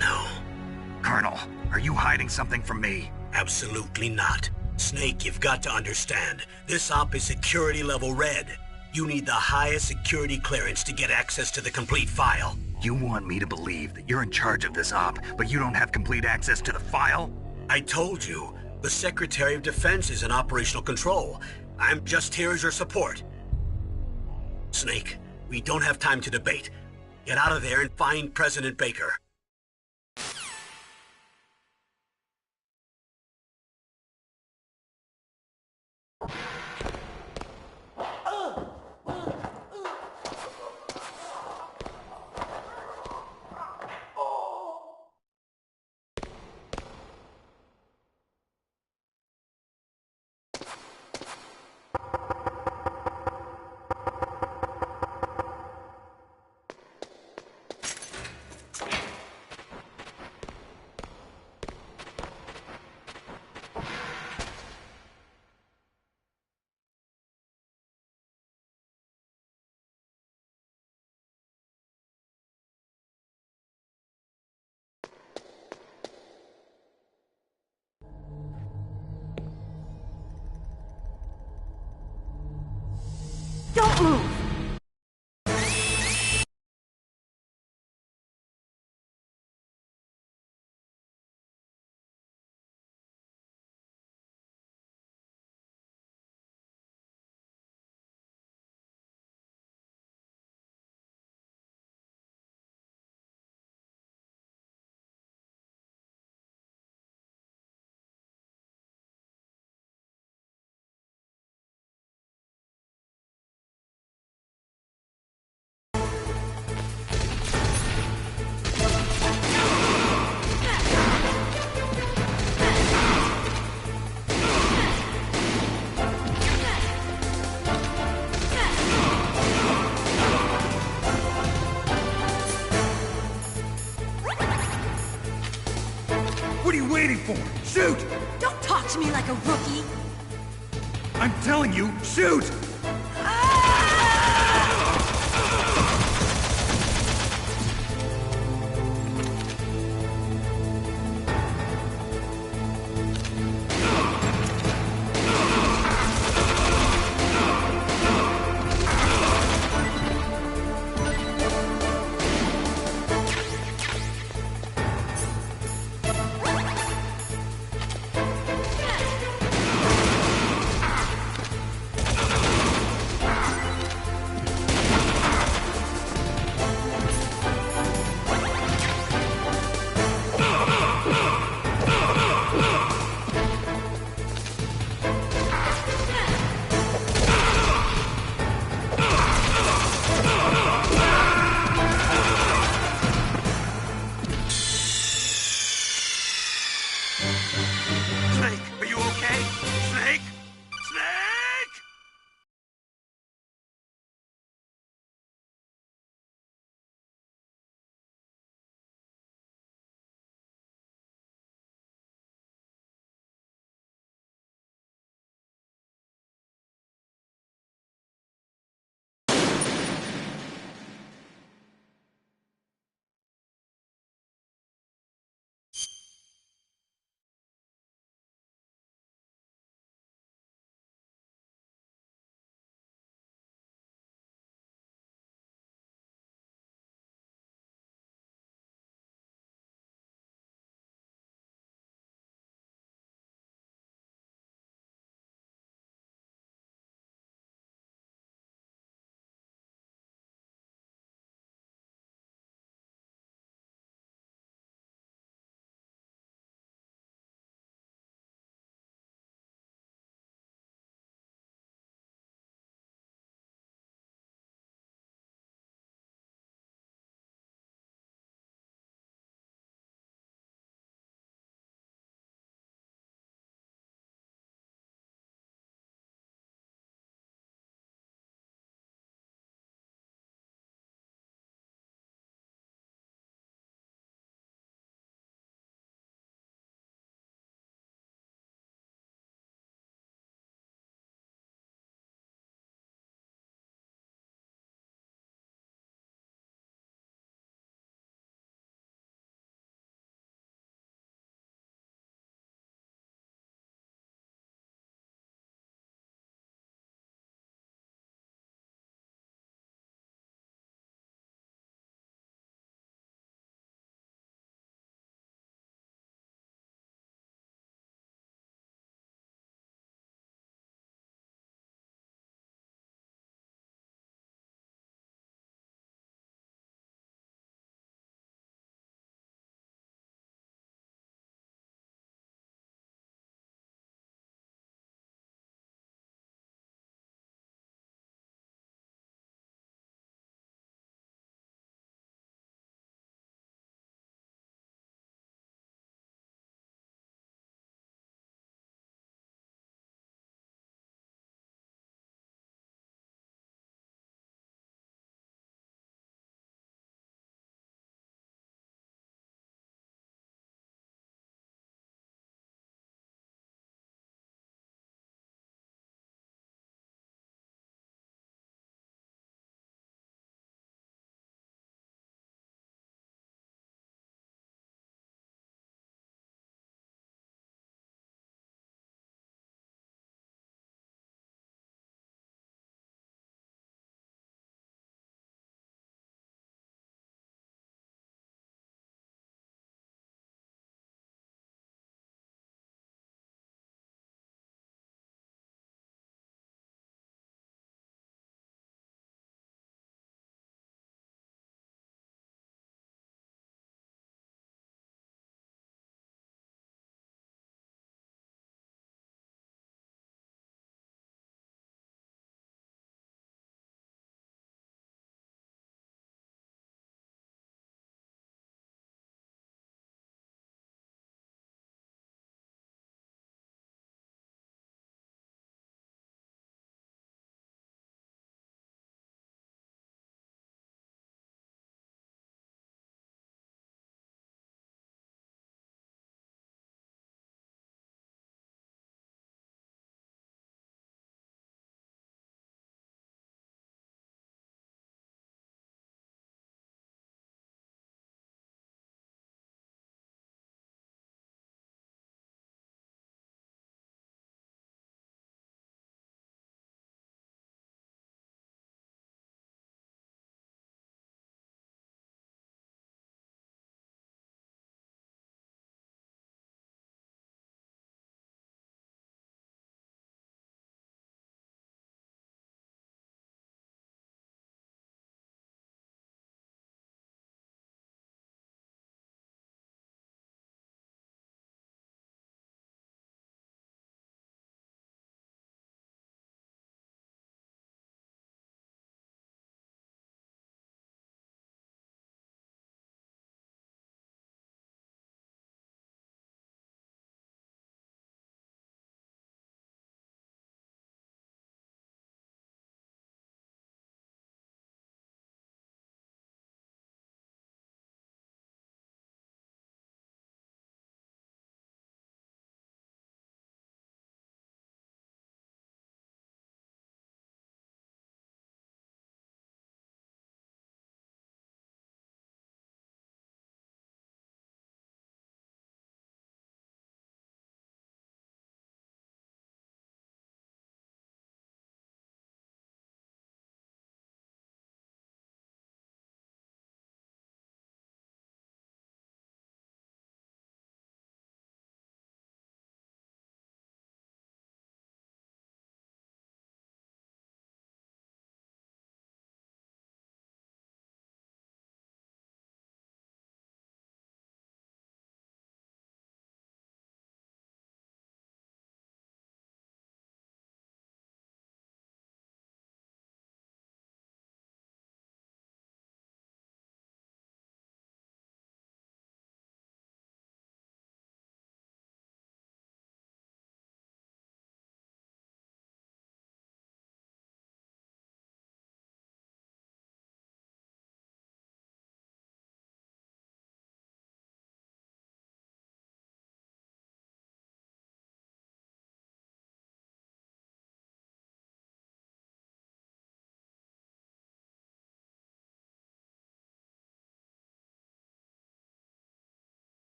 Speaker 1: No.
Speaker 9: Colonel, are you hiding something from me?
Speaker 1: Absolutely not. Snake, you've got to understand. This op is security level red. You need the highest security clearance to get access to the complete file.
Speaker 9: You want me to believe that you're in charge of this op, but you don't have complete access to the file?
Speaker 1: I told you, the Secretary of Defense is in operational control. I'm just here as your support. Snake, we don't have time to debate. Get out of there and find President Baker.
Speaker 6: Don't move!
Speaker 9: What are you waiting for? Shoot!
Speaker 6: Don't talk to me like a rookie!
Speaker 9: I'm telling you, shoot!
Speaker 6: Ah!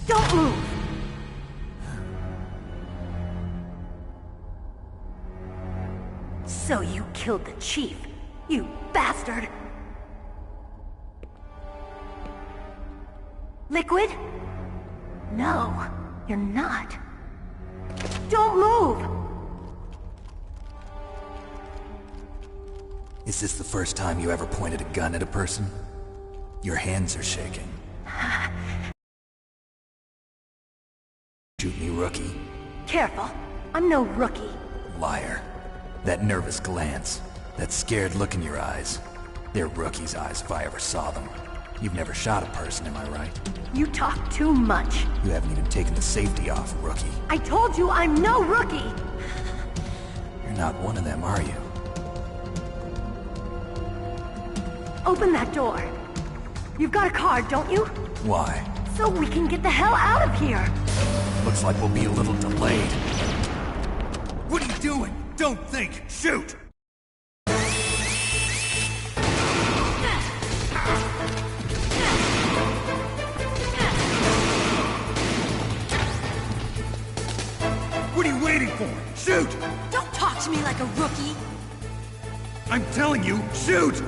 Speaker 6: Don't move! So you killed the chief, you bastard! Liquid? No, you're not. Don't move!
Speaker 2: Is this the first time you ever pointed a gun at a person? Your hands are shaking. Shoot me, rookie.
Speaker 6: Careful, I'm no rookie.
Speaker 2: Liar. That nervous glance, that scared look in your eyes. They're rookie's eyes if I ever saw them. You've never shot a person, am I right?
Speaker 6: You talk too much.
Speaker 2: You haven't even taken the safety off, rookie.
Speaker 6: I told you I'm no rookie!
Speaker 2: You're not one of them, are you?
Speaker 6: Open that door. You've got a card, don't you?
Speaker 2: Why?
Speaker 6: So we can get the hell out of here!
Speaker 2: Looks like we'll be a little delayed. What are you doing? Don't think! Shoot! What are you waiting for? Shoot!
Speaker 3: Don't talk to me like a rookie!
Speaker 2: I'm telling you, shoot!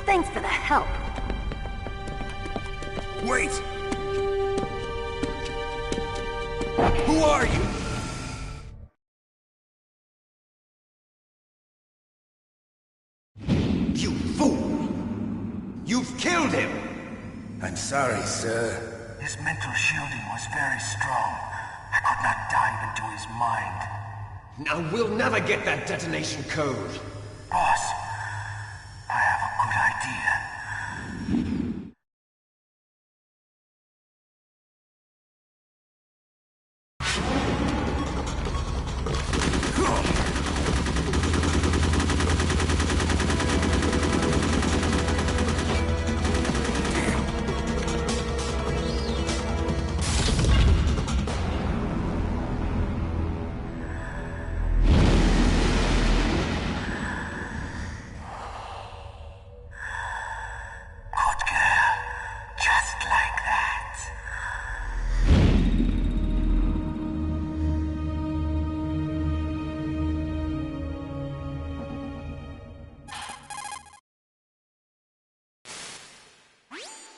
Speaker 6: Thanks for the help.
Speaker 2: Wait! Who are you?
Speaker 10: You fool! You've killed him!
Speaker 11: I'm sorry, sir.
Speaker 10: His mental shielding was very strong. I could not dive into his mind. Now we'll never get that detonation code. Boss, I have a good idea.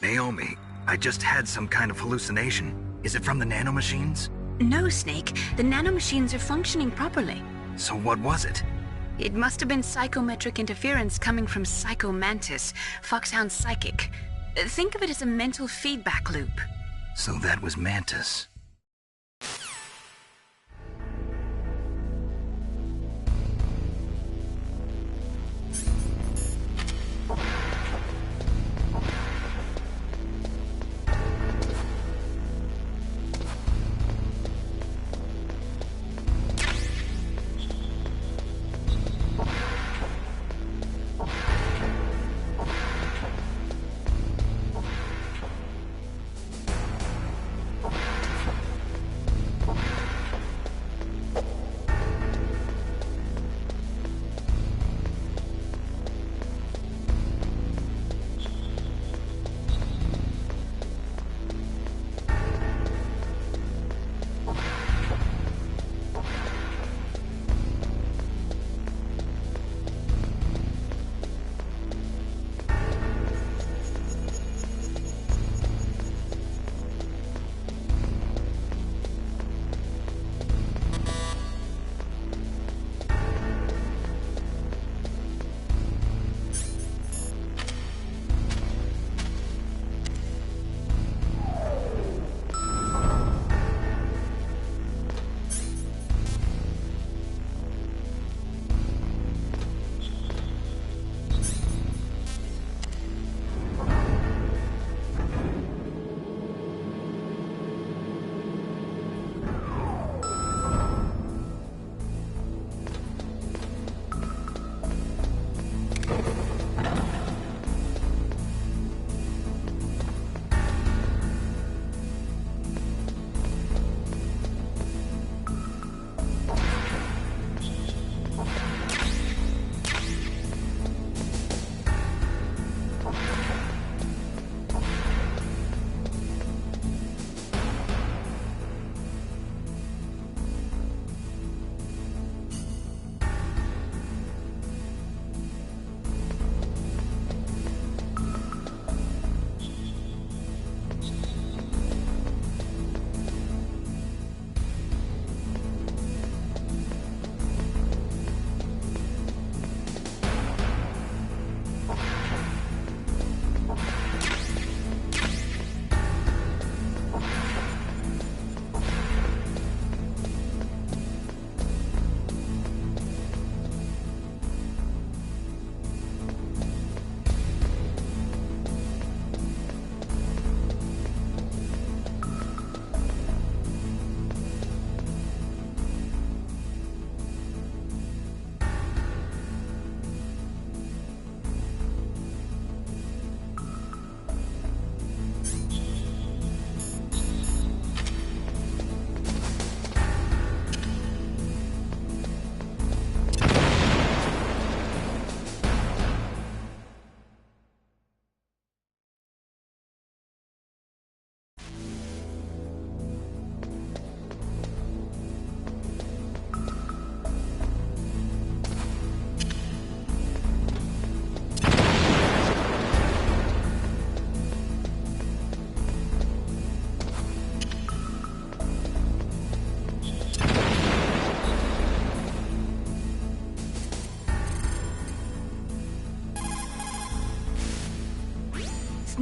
Speaker 9: Naomi, I just had some kind of hallucination. Is it from the nanomachines?
Speaker 3: No, Snake. The nanomachines are functioning properly.
Speaker 9: So what was it?
Speaker 3: It must have been psychometric interference coming from Psycho Mantis, Foxhound's psychic. Think of it as a mental feedback loop.
Speaker 9: So that was Mantis.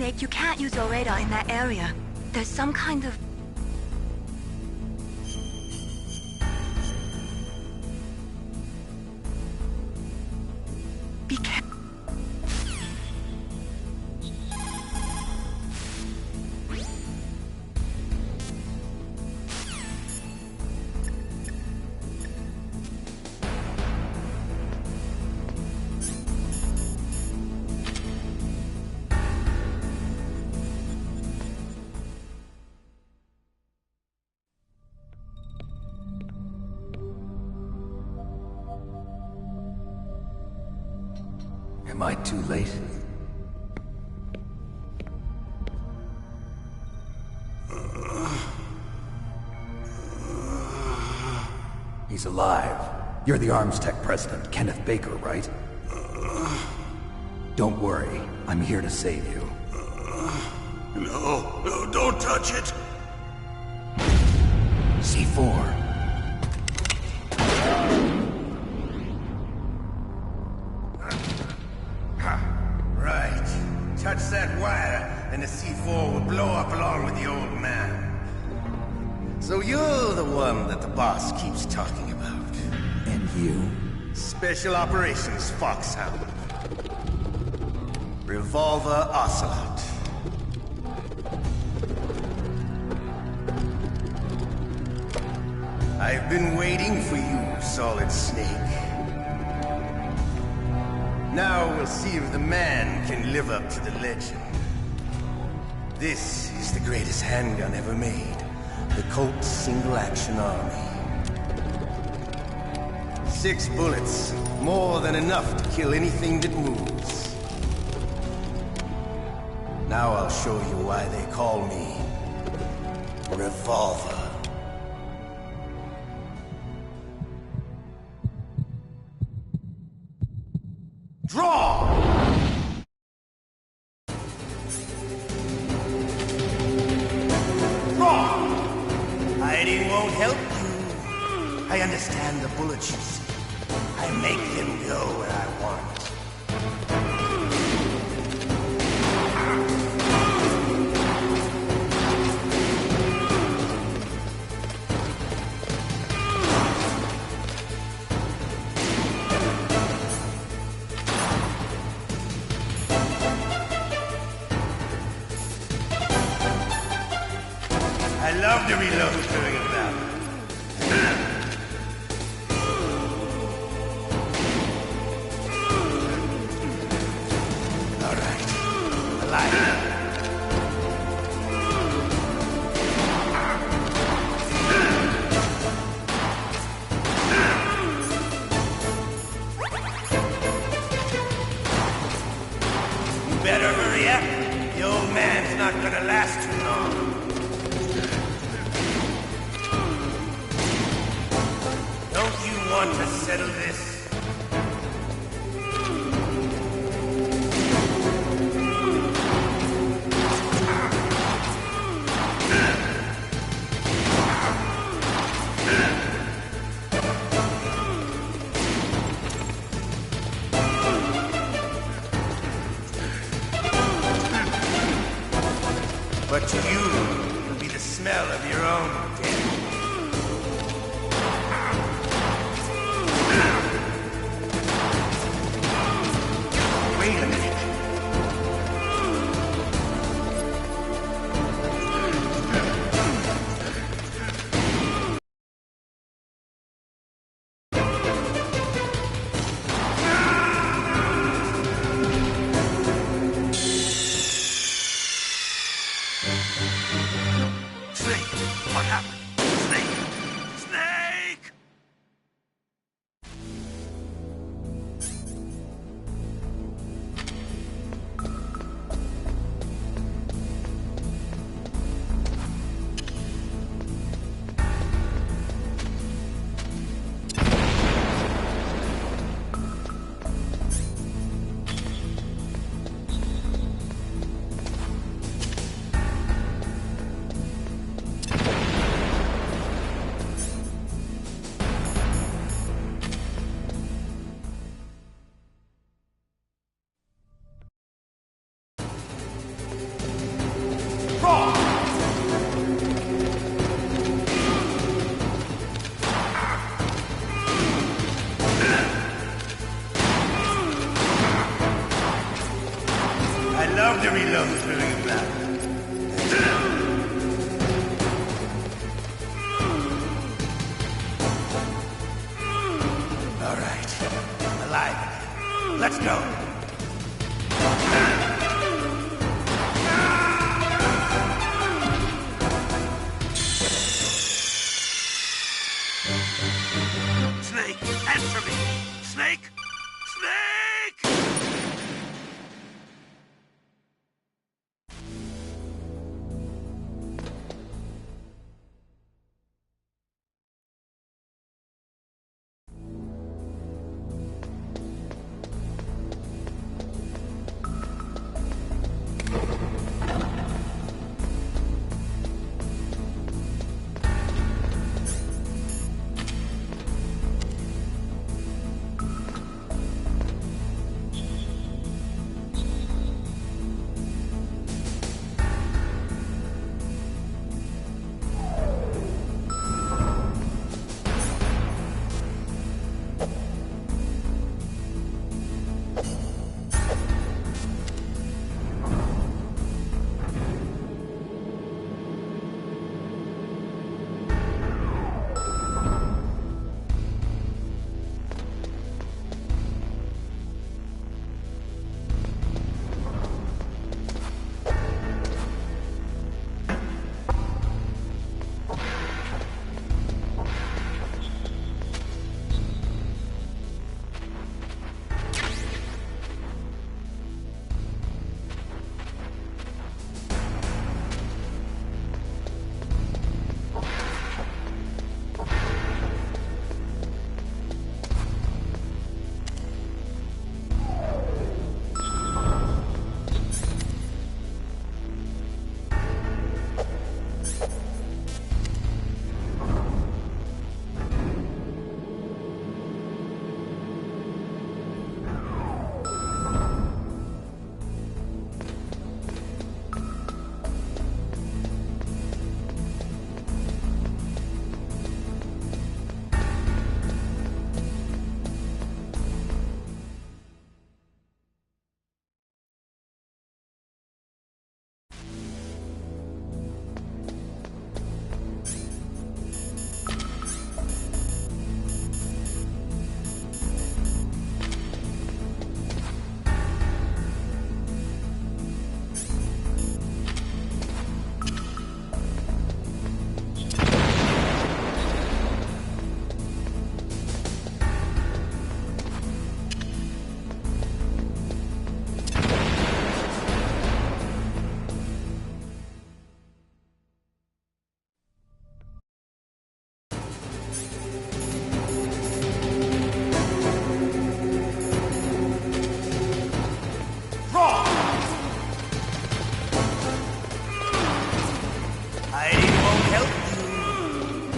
Speaker 6: Jake, you can't use your radar in that area. There's some kind of... Be careful.
Speaker 2: Am I too late? He's alive. You're the Arms Tech president, Kenneth Baker, right? Don't worry. I'm here to save you.
Speaker 5: No, don't touch it!
Speaker 2: C4.
Speaker 10: Right. Touch that wire, and the C4 will blow up along with the old man. So you're the one that the boss keeps talking about.
Speaker 2: And you?
Speaker 10: Special Operations Foxhound. Revolver Ocelot. I've been waiting for you, Solid Snake. Now we'll see if the man can live up to the legend. This is the greatest handgun ever made. The Colt Single Action Army. 6 bullets, more than enough to kill anything that moves. Now I'll show you why they call me Revolver. Draw! Hiding won't help you. I understand the bullets you see. I make them go where I want. I love to reload during a battle. All right. Alive. You better hurry up. The old man's not gonna last too long. Want to settle this? But to you, it'll be the smell of your own death. Wait a minute.
Speaker 9: Snake, what happened? Snake! Snake!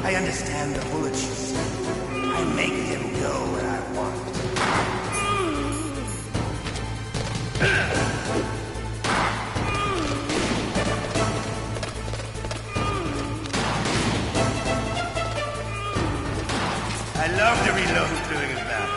Speaker 10: I understand the bullets you send. I make them go where I want. I love to reload during a battle.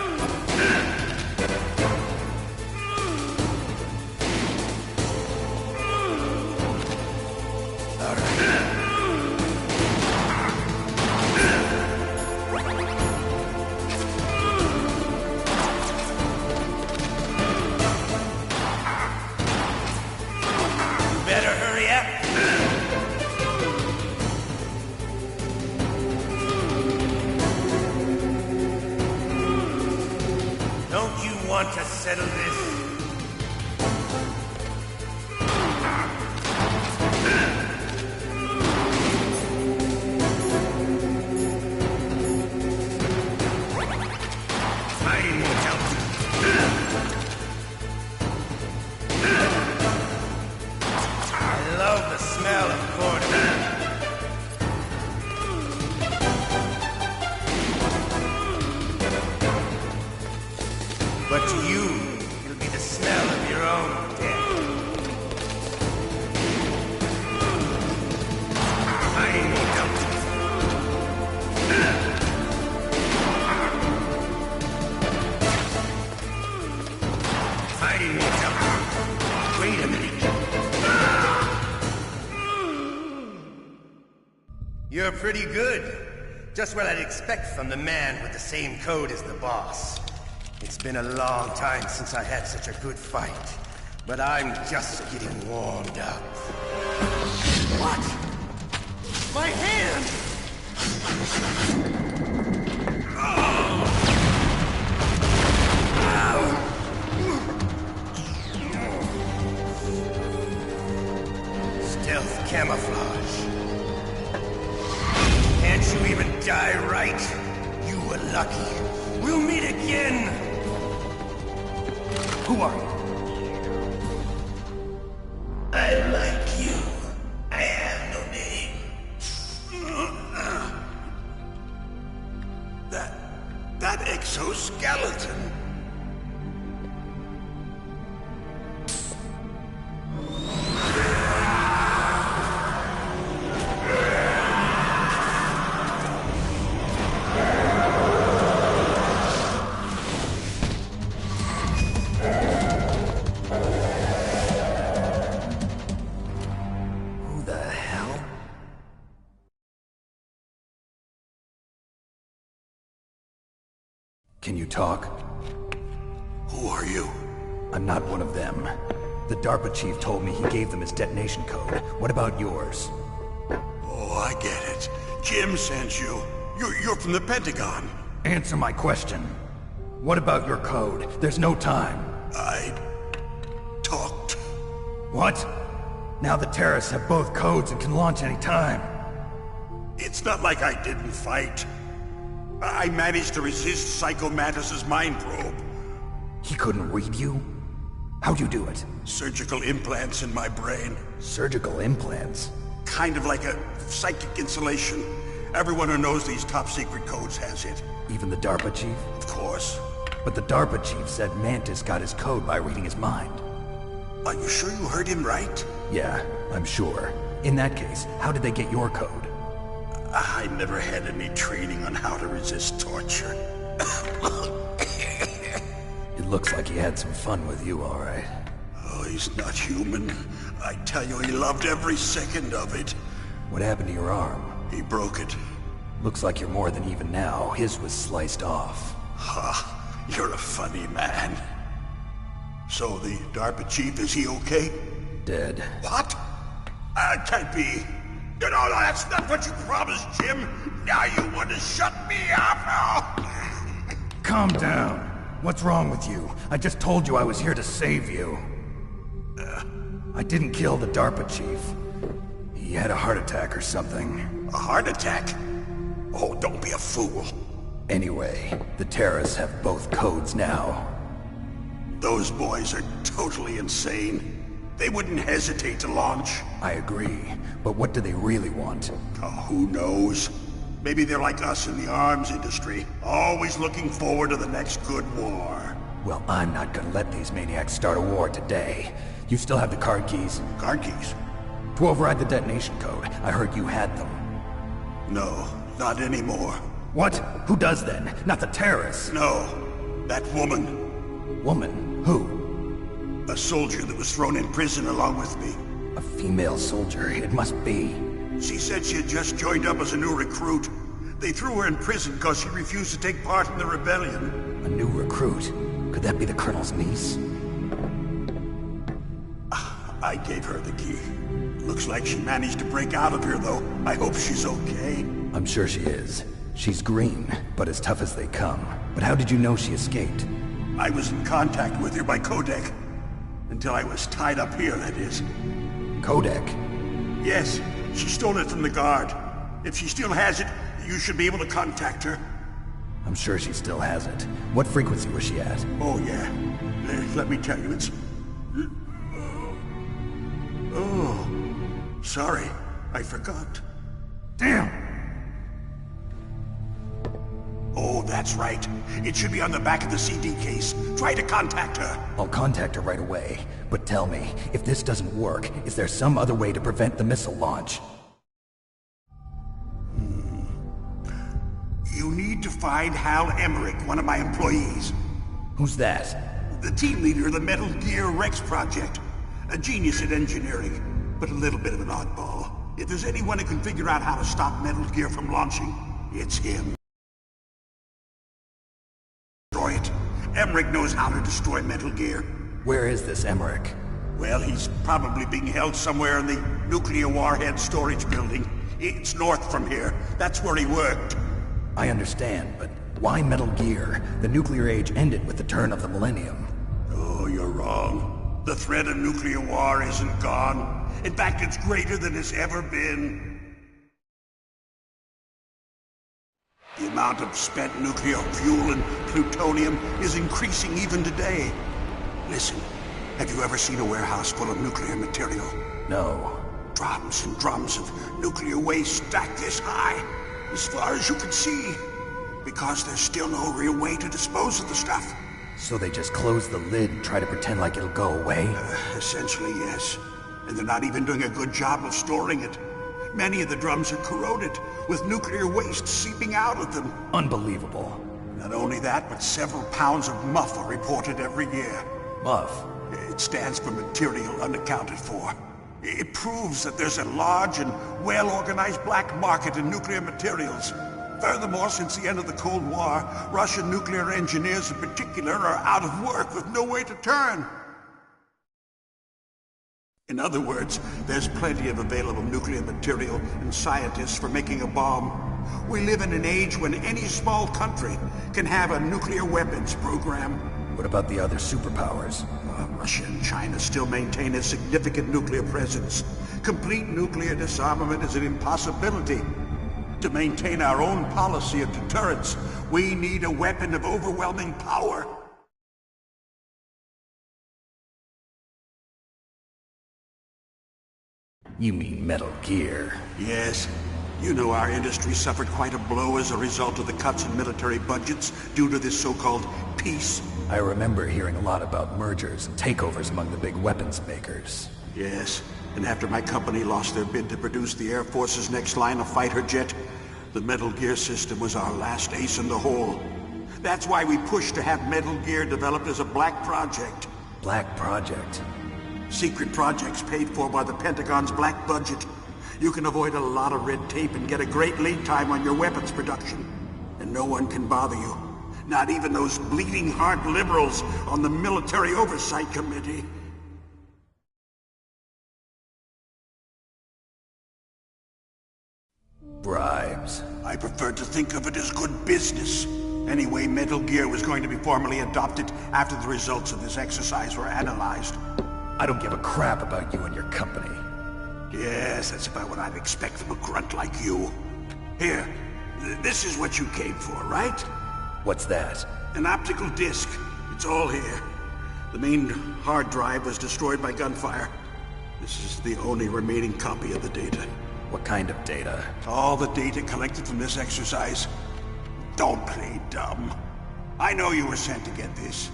Speaker 10: Want to settle this? Fighting won't help. I love the smell of corn. But to you, it'll be the smell of your own death. Fighting won't help. Fighting won't help. Wait a minute. You're pretty good. Just what I'd expect from the man with the same code as the boss. It's been a long time since I had such a good fight, but I'm just getting warmed up. What? My hand! Stealth camouflage. Can't you even die right? You were lucky. We'll meet again! Who are you? I like you. I have no name.
Speaker 12: That exoskeleton.
Speaker 2: Can you talk?
Speaker 12: Who are you?
Speaker 2: I'm not one of them. The DARPA chief told me he gave them his detonation code. What about yours?
Speaker 12: Oh, I get it. Jim sent you. You're from the Pentagon.
Speaker 2: Answer my question. What about your code? There's no time.
Speaker 12: I talked.
Speaker 2: What? Now the terrorists have both codes and can launch any time.
Speaker 12: It's not like I didn't fight. I managed to resist Psycho Mantis's mind probe.
Speaker 2: He couldn't read you? How'd you do it?
Speaker 12: Surgical implants in my brain.
Speaker 2: Surgical implants?
Speaker 12: Kind of like a psychic insulation. Everyone who knows these top-secret codes has it.
Speaker 2: Even the DARPA chief?
Speaker 12: Of course.
Speaker 2: But the DARPA chief said Mantis got his code by reading his mind.
Speaker 12: Are you sure you heard him right?
Speaker 2: Yeah, I'm sure. In that case, how did they get your code?
Speaker 12: I never had any training on how to resist torture.
Speaker 2: It looks like he had some fun with you, all right.
Speaker 12: Oh, he's not human. I tell you, he loved every second of it.
Speaker 2: What happened to your arm?
Speaker 12: He broke it.
Speaker 2: Looks like you're more than even now. His was sliced off.
Speaker 12: Ha, you're a funny man. So the DARPA chief, is he okay?
Speaker 2: Dead.
Speaker 12: What? Can't be. No, that's not what you promised, Jim. Now you want to shut me up?
Speaker 2: Calm down. What's wrong with you? I just told you I was here to save you. I didn't kill the DARPA chief. He had a heart attack or something.
Speaker 12: A heart attack? Oh, don't be a fool.
Speaker 2: Anyway, the terrorists have both codes now.
Speaker 12: Those boys are totally insane. They wouldn't hesitate to launch.
Speaker 2: I agree, but what do they really want?
Speaker 12: Oh, who knows? Maybe they're like us in the arms industry, always looking forward to the next good war.
Speaker 2: Well, I'm not gonna let these maniacs start a war today. You still have the card keys?
Speaker 12: Card keys?
Speaker 2: To override the detonation code. I heard you had them.
Speaker 12: No, not anymore.
Speaker 2: What? Who does then? Not the terrorists?
Speaker 12: No, that woman.
Speaker 2: Woman? Who?
Speaker 12: A soldier that was thrown in prison along with me.
Speaker 2: A female soldier, it must be.
Speaker 12: She said she had just joined up as a new recruit. They threw her in prison because she refused to take part in the rebellion.
Speaker 2: A new recruit? Could that be the Colonel's niece?
Speaker 12: I gave her the key. Looks like she managed to break out of here, though. I hope she's okay.
Speaker 2: I'm sure she is. She's green, but as tough as they come. But how did you know she escaped?
Speaker 12: I was in contact with her by codec. Until I was tied up here, that is.
Speaker 2: Codec?
Speaker 12: Yes, she stole it from the guard. If she still has it, you should be able to contact her.
Speaker 2: I'm sure she still has it. What frequency was she at?
Speaker 12: Oh, yeah. Let me tell you, it's... Oh, sorry. I forgot.
Speaker 2: Damn!
Speaker 12: Oh, that's right. It should be on the back of the CD case. Try to contact her.
Speaker 2: I'll contact her right away. But tell me, if this doesn't work, is there some other way to prevent the missile launch?
Speaker 12: You need to find Hal Emmerich, one of my employees.
Speaker 2: Who's that?
Speaker 12: The team leader of the Metal Gear Rex project. A genius at engineering, but a little bit of an oddball. If there's anyone who can figure out how to stop Metal Gear from launching, it's him. Destroy it. Emmerich knows how to destroy Metal Gear.
Speaker 2: Where is this Emmerich?
Speaker 12: Well, he's probably being held somewhere in the nuclear warhead storage building. It's north from here. That's where he worked.
Speaker 2: I understand, but why Metal Gear? The nuclear age ended with the turn of the millennium.
Speaker 12: Oh, you're wrong. The threat of nuclear war isn't gone. In fact, it's greater than it's ever been. The amount of spent nuclear fuel and plutonium is increasing even today. Listen, have you ever seen a warehouse full of nuclear material?
Speaker 2: No.
Speaker 12: Drums and drums of nuclear waste stacked this high, as far as you can see. Because there's still no real way to dispose of the stuff.
Speaker 2: So they just close the lid and try to pretend like it'll go away?
Speaker 12: Essentially, yes. And they're not even doing a good job of storing it. Many of the drums are corroded, with nuclear waste seeping out of them.
Speaker 2: Unbelievable.
Speaker 12: Not only that, but several pounds of MUF are reported every year.
Speaker 2: MUF?
Speaker 12: It stands for material unaccounted for. It proves that there's a large and well-organized black market in nuclear materials. Furthermore, since the end of the Cold War, Russian nuclear engineers in particular are out of work with no way to turn. In other words, there's plenty of available nuclear material and scientists for making a bomb. We live in an age when any small country can have a nuclear weapons program.
Speaker 2: What about the other superpowers?
Speaker 12: Russia and China still maintain a significant nuclear presence. Complete nuclear disarmament is an impossibility. To maintain our own policy of deterrence, we need a weapon of overwhelming power.
Speaker 2: You mean Metal Gear?
Speaker 12: Yes. You know our industry suffered quite a blow as a result of the cuts in military budgets due to this so-called peace.
Speaker 2: I remember hearing a lot about mergers and takeovers among the big weapons makers.
Speaker 12: Yes, and after my company lost their bid to produce the Air Force's next line of fighter jet, the Metal Gear system was our last ace in the hole. That's why we pushed to have Metal Gear developed as a black project.
Speaker 2: Black project?
Speaker 12: Secret projects paid for by the Pentagon's black budget. You can avoid a lot of red tape and get a great lead time on your weapons production. And no one can bother you. Not even those bleeding heart liberals on the Military Oversight Committee.
Speaker 2: Bribes.
Speaker 12: I prefer to think of it as good business. Anyway, Metal Gear was going to be formally adopted after the results of this exercise were analyzed.
Speaker 2: I don't give a crap about you and your company.
Speaker 12: Yes, that's about what I'd expect from a grunt like you. Here, this is what you came for, right?
Speaker 2: What's that?
Speaker 12: An optical disc. It's all here. The main hard drive was destroyed by gunfire. This is the only remaining copy of the data.
Speaker 2: What kind of data?
Speaker 12: All the data collected from this exercise. Don't play dumb. I know you were sent to get this.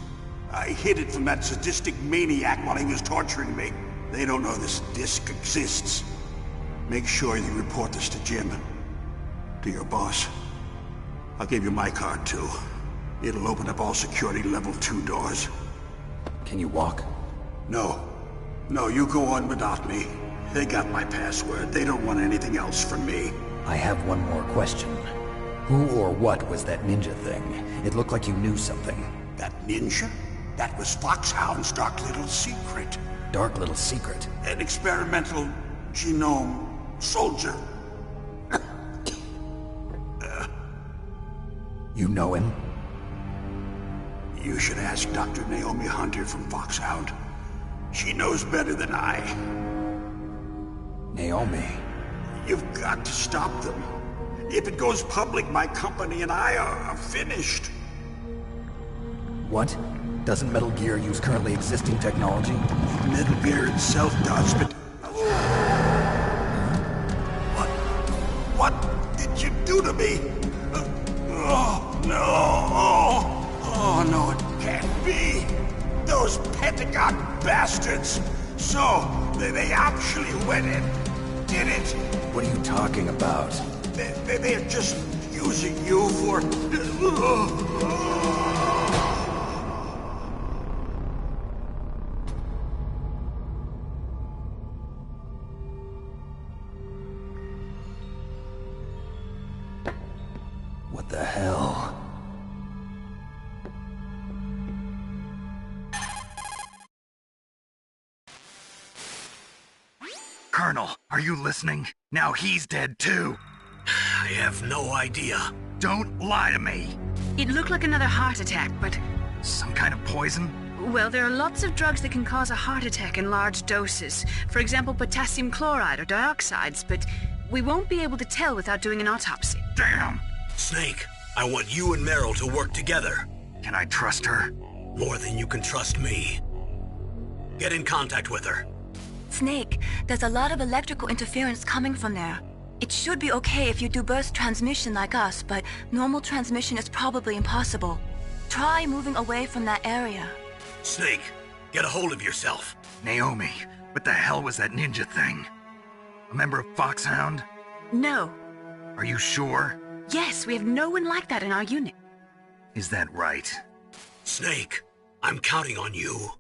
Speaker 12: I hid it from that sadistic maniac while he was torturing me. They don't know this disk exists. Make sure you report this to Jim. To your boss. I'll give you my card, too. It'll open up all security level 2 doors.
Speaker 2: Can you walk?
Speaker 12: No. No, you go on without me. They got my password. They don't want anything else from me.
Speaker 2: I have one more question. Who or what was that ninja thing? It looked like you knew something.
Speaker 12: That ninja? That was Foxhound's dark little secret.
Speaker 2: Dark little secret?
Speaker 12: An experimental genome soldier.
Speaker 2: You know him?
Speaker 12: You should ask Dr. Naomi Hunter from Foxhound. She knows better than I.
Speaker 2: Naomi?
Speaker 12: You've got to stop them. If it goes public, my company and I are finished.
Speaker 2: What? Doesn't Metal Gear use currently existing technology?
Speaker 12: Metal Gear itself does, but... What did you do to me? Oh, no. Oh, no, it can't be. Those Pentagon bastards. So, they actually went in, did it?
Speaker 2: What are you talking about?
Speaker 12: They're just using you for...
Speaker 2: What the hell?
Speaker 9: Colonel, are you listening? Now he's dead too.
Speaker 1: I have no idea.
Speaker 9: Don't lie to me.
Speaker 3: It looked like another heart attack, but...
Speaker 9: Some kind of poison?
Speaker 3: Well, there are lots of drugs that can cause a heart attack in large doses. For example, potassium chloride or dioxides, but we won't be able to tell without doing an autopsy.
Speaker 9: Damn!
Speaker 1: Snake, I want you and Meryl to work together.
Speaker 9: Can I trust her?
Speaker 1: More than you can trust me. Get in contact with her.
Speaker 6: Snake, there's a lot of electrical interference coming from there. It should be okay if you do burst transmission like us, but normal transmission is probably impossible. Try moving away from that area.
Speaker 1: Snake, get a hold of yourself.
Speaker 9: Naomi, what the hell was that ninja thing? A member of Foxhound?
Speaker 3: No.
Speaker 9: Are you sure?
Speaker 3: Yes, we have no one like that in our unit.
Speaker 9: Is that right?
Speaker 1: Snake, I'm counting on you.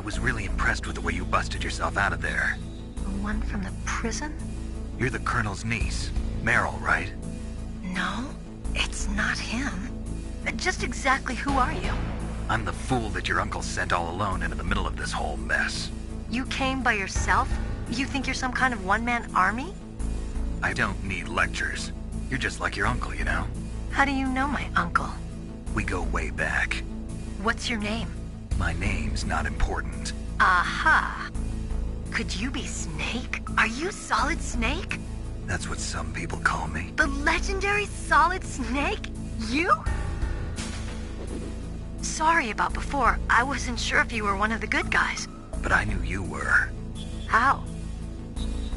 Speaker 9: was really impressed with the way you busted yourself out of there.
Speaker 6: The one from the prison?
Speaker 9: You're the Colonel's niece, Meryl, right?
Speaker 6: No, it's not him. Just exactly who are you?
Speaker 9: I'm the fool that your uncle sent all alone into the middle of this whole mess.
Speaker 6: You came by yourself? You think you're some kind of one-man army?
Speaker 9: I don't need lectures. You're just like your uncle, you know?
Speaker 6: How do you know my uncle?
Speaker 9: We go way back.
Speaker 6: What's your name?
Speaker 9: My name's not important.
Speaker 6: Aha! Could you be Snake? Are you Solid Snake?
Speaker 9: That's what some people call me.
Speaker 6: The legendary Solid Snake? You? Sorry about before. I wasn't sure if you were one of the good guys.
Speaker 9: But I knew you were.
Speaker 6: How?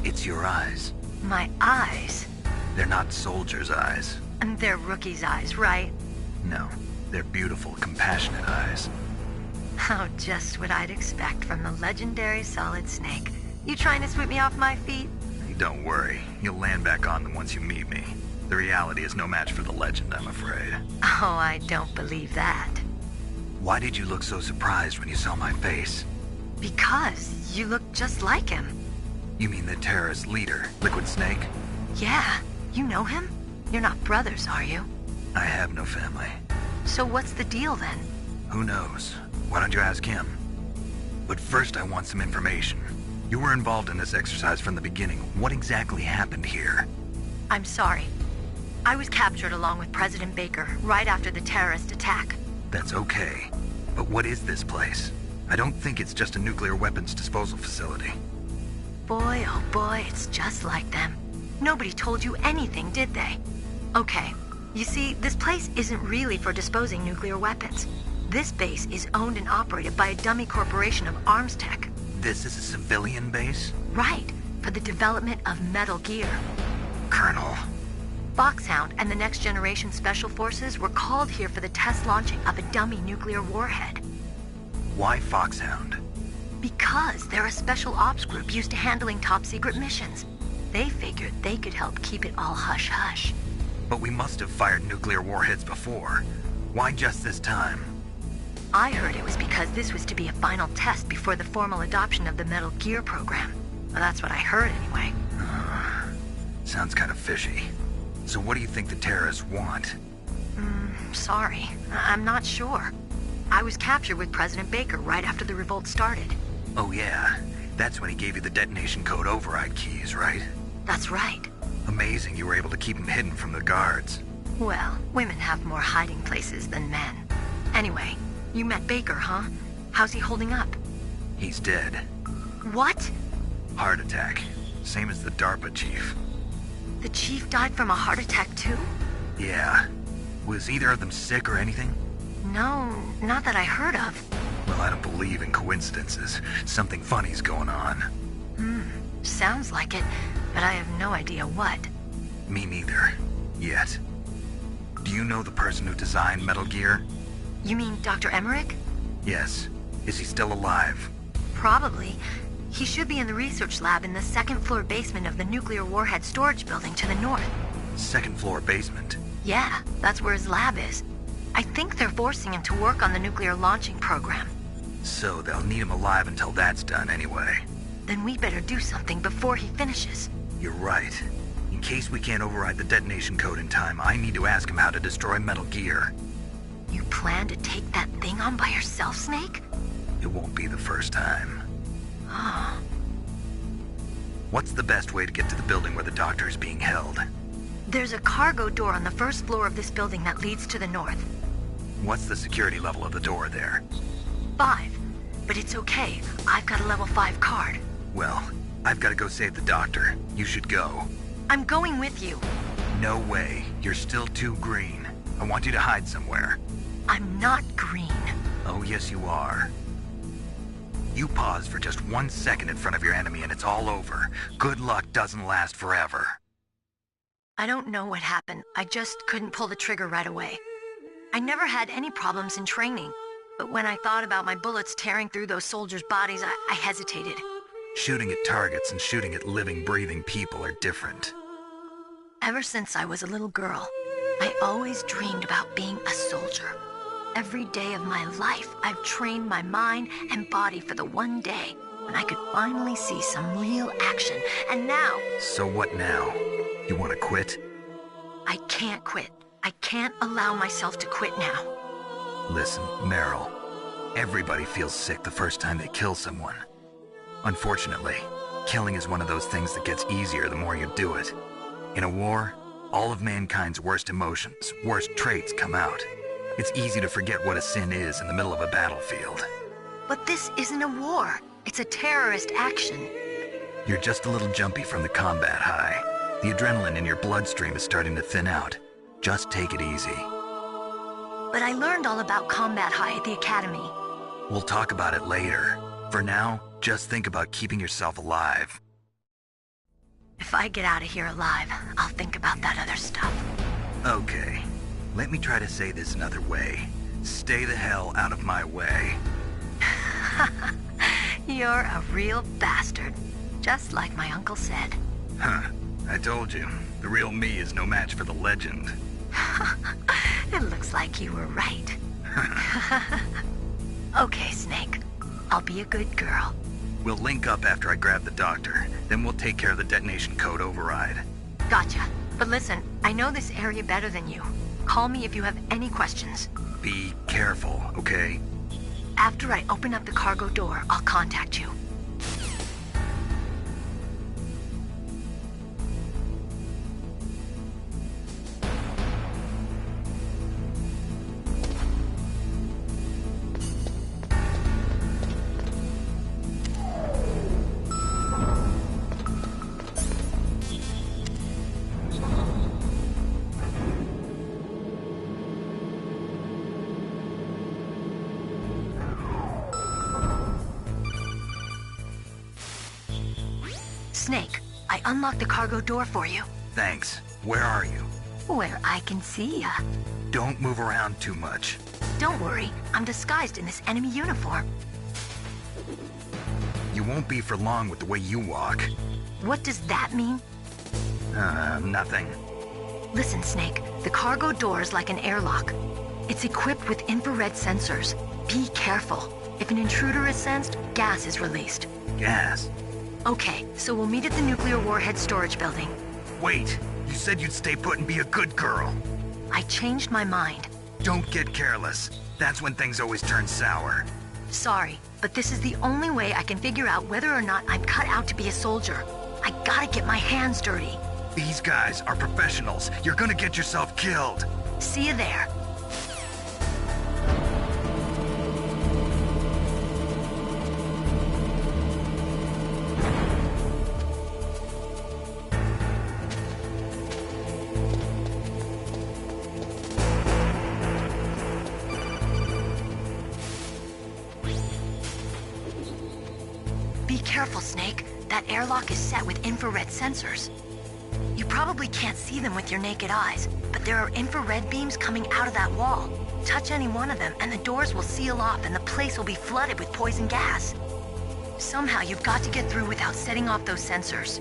Speaker 9: It's your eyes.
Speaker 6: My eyes?
Speaker 9: They're not soldiers' eyes.
Speaker 6: And they're rookies' eyes, right?
Speaker 9: No, they're beautiful, compassionate eyes.
Speaker 6: Oh, just what I'd expect from the legendary Solid Snake. You trying to sweep me off my feet?
Speaker 9: Don't worry, you'll land back on them once you meet me. The reality is no match for the legend, I'm afraid.
Speaker 6: Oh, I don't believe that.
Speaker 9: Why did you look so surprised when you saw my face?
Speaker 6: Because you look just like him.
Speaker 9: You mean the terrorist leader, Liquid Snake?
Speaker 6: Yeah, you know him? You're not brothers, are you?
Speaker 9: I have no family.
Speaker 6: So what's the deal then?
Speaker 9: Who knows? Why don't you ask him? But first I want some information. You were involved in this exercise from the beginning. What exactly happened here?
Speaker 6: I'm sorry. I was captured along with President Baker right after the terrorist attack.
Speaker 9: That's okay. But what is this place? I don't think it's just a nuclear weapons disposal facility.
Speaker 6: Boy, oh boy, it's just like them. Nobody told you anything, did they? Okay, you see, this place isn't really for disposing nuclear weapons. This base is owned and operated by a dummy corporation of arms tech.
Speaker 9: This is a civilian base?
Speaker 6: Right, for the development of Metal Gear.
Speaker 9: Colonel.
Speaker 6: Foxhound and the Next Generation Special Forces were called here for the test launching of a dummy nuclear warhead.
Speaker 9: Why Foxhound?
Speaker 6: Because they're a special ops group used to handling top-secret missions. They figured they could help keep it all hush-hush.
Speaker 9: But we must have fired nuclear warheads before. Why just this time?
Speaker 6: I heard it was because this was to be a final test before the formal adoption of the Metal Gear program. Well, that's what I heard anyway.
Speaker 9: Sounds kind of fishy. So what do you think the terrorists want?
Speaker 6: Sorry. I'm not sure. I was captured with President Baker right after the revolt started.
Speaker 9: Oh yeah, that's when he gave you the detonation code override keys, right?
Speaker 6: That's right.
Speaker 9: Amazing you were able to keep him hidden from the guards.
Speaker 6: Well, women have more hiding places than men. Anyway, you met Baker, huh? How's he holding up?
Speaker 9: He's dead.
Speaker 6: What?
Speaker 9: Heart attack. Same as the DARPA chief.
Speaker 6: The chief died from a heart attack too?
Speaker 9: Yeah. Was either of them sick or anything?
Speaker 6: No, not that I heard of.
Speaker 9: Well, I don't believe in coincidences. Something funny's going on.
Speaker 6: Sounds like it, but I have no idea what.
Speaker 9: Me neither. Yet. Do you know the person who designed Metal Gear?
Speaker 6: You mean Dr. Emmerich?
Speaker 9: Yes. Is he still alive?
Speaker 6: Probably. He should be in the research lab in the second-floor basement of the nuclear warhead storage building to the north.
Speaker 9: Second-floor basement?
Speaker 6: Yeah, that's where his lab is. I think they're forcing him to work on the nuclear launching program.
Speaker 9: So they'll need him alive until that's done anyway.
Speaker 6: Then we better do something before he finishes.
Speaker 9: You're right. In case we can't override the detonation code in time, I need to ask him how to destroy Metal Gear.
Speaker 6: You plan to take that thing on by yourself, Snake?
Speaker 9: It won't be the first time. What's the best way to get to the building where the doctor is being held?
Speaker 6: There's a cargo door on the first floor of this building that leads to the north.
Speaker 9: What's the security level of the door there?
Speaker 6: 5. But it's okay. I've got a level 5 card.
Speaker 9: Well, I've got to go save the doctor. You should go.
Speaker 6: I'm going with you.
Speaker 9: No way. You're still too green. I want you to hide somewhere.
Speaker 6: I'm not green.
Speaker 9: Oh, yes you are. You pause for just 1 second in front of your enemy and it's all over. Good luck doesn't last forever.
Speaker 6: I don't know what happened. I just couldn't pull the trigger right away. I never had any problems in training, but when I thought about my bullets tearing through those soldiers' bodies, I hesitated.
Speaker 9: Shooting at targets and shooting at living, breathing people are different.
Speaker 6: Ever since I was a little girl, I always dreamed about being a soldier.
Speaker 13: every day of my life, I've trained my mind and body for the one day when I could finally see some real action. And now...
Speaker 9: So what now? You want to quit?
Speaker 13: I can't quit. I can't allow myself to quit now.
Speaker 9: Listen, Meryl. Everybody feels sick the first time they kill someone. Unfortunately, killing is one of those things that gets easier the more you do it. In a war, all of mankind's worst emotions, worst traits come out. It's easy to forget what a sin is in the middle of a battlefield.
Speaker 13: But this isn't a war. It's a terrorist action.
Speaker 9: You're just a little jumpy from the combat high. The adrenaline in your bloodstream is starting to thin out. Just take it easy.
Speaker 13: But I learned all about combat high at the academy.
Speaker 9: We'll talk about it later. For now, just think about keeping yourself alive.
Speaker 13: If I get out of here alive, I'll think about that other stuff.
Speaker 9: Okay. Let me try to say this another way. Stay the hell out of my way.
Speaker 13: You're a real bastard. Just like my uncle said.
Speaker 9: Huh. I told you. The real me is no match for the legend.
Speaker 13: It looks like you were right. Okay, Snake. I'll be a good girl.
Speaker 9: We'll link up after I grab the doctor. Then we'll take care of the detonation code override.
Speaker 13: Gotcha. But listen, I know this area better than you. Call me if you have any questions.
Speaker 9: Be careful, okay?
Speaker 13: After I open up the cargo door, I'll contact you. Snake, I unlocked the cargo door for you.
Speaker 9: Thanks. Where are you?
Speaker 13: Where I can see ya.
Speaker 9: Don't move around too much.
Speaker 13: Don't worry, I'm disguised in this enemy uniform.
Speaker 9: You won't be for long with the way you walk.
Speaker 13: What does that mean?
Speaker 9: Nothing.
Speaker 13: Listen, Snake, the cargo door is like an airlock. It's equipped with infrared sensors. Be careful. If an intruder is sensed, gas is released.
Speaker 9: Gas?
Speaker 13: Okay, so we'll meet at the nuclear warhead storage building.
Speaker 9: Wait, you said you'd stay put and be a good girl.
Speaker 13: I changed my mind.
Speaker 9: Don't get careless. That's when things always turn sour.
Speaker 13: Sorry, but this is the only way I can figure out whether or not I'm cut out to be a soldier. I gotta get my hands dirty.
Speaker 9: These guys are professionals. You're gonna get yourself killed.
Speaker 13: See you there. Be careful, Snake. That airlock is set with infrared sensors. You probably can't see them with your naked eyes, but there are infrared beams coming out of that wall. Touch any one of them and the doors will seal off and the place will be flooded with poison gas. Somehow you've got to get through without setting off those sensors.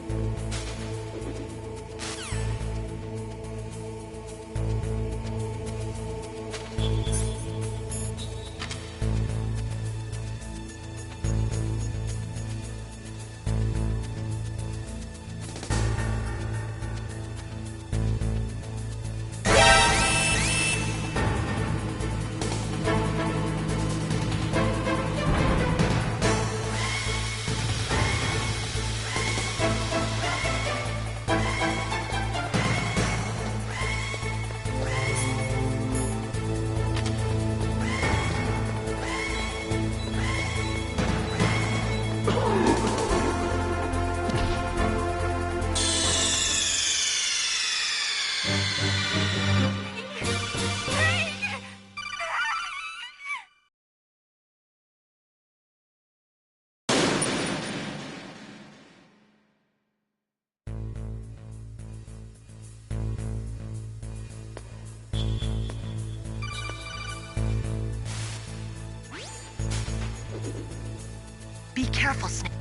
Speaker 13: Be careful, Snake.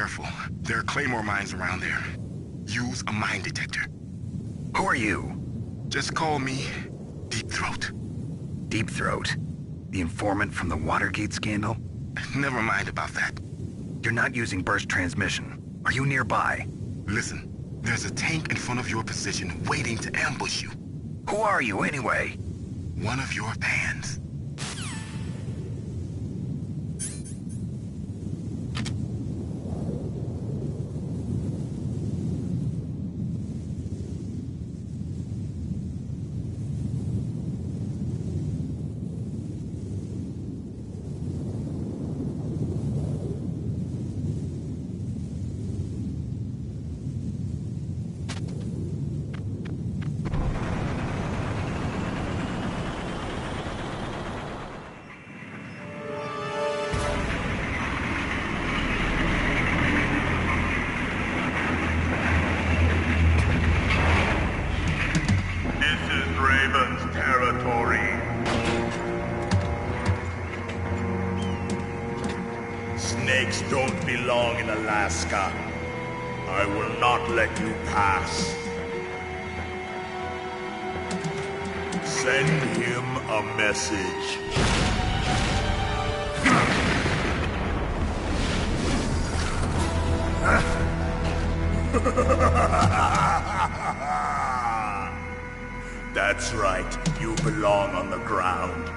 Speaker 5: careful. There are Claymore mines around there. Use a mine detector.
Speaker 9: Who are you?
Speaker 5: Just call me Deep Throat.
Speaker 9: Deep Throat? The informant from the Watergate scandal?
Speaker 5: Never mind about that.
Speaker 9: You're not using burst transmission. Are you nearby?
Speaker 5: Listen, there's a tank in front of your position waiting to ambush you.
Speaker 9: Who are you anyway?
Speaker 5: One of your fans.
Speaker 14: Snakes don't belong in Alaska. I will not let you pass. Send him a message. That's right, you belong on the ground.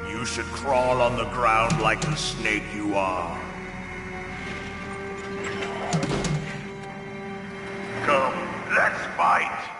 Speaker 14: You should crawl on the ground like the snake you are. Come, let's fight!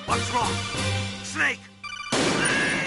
Speaker 10: What's wrong? Snake! Snake!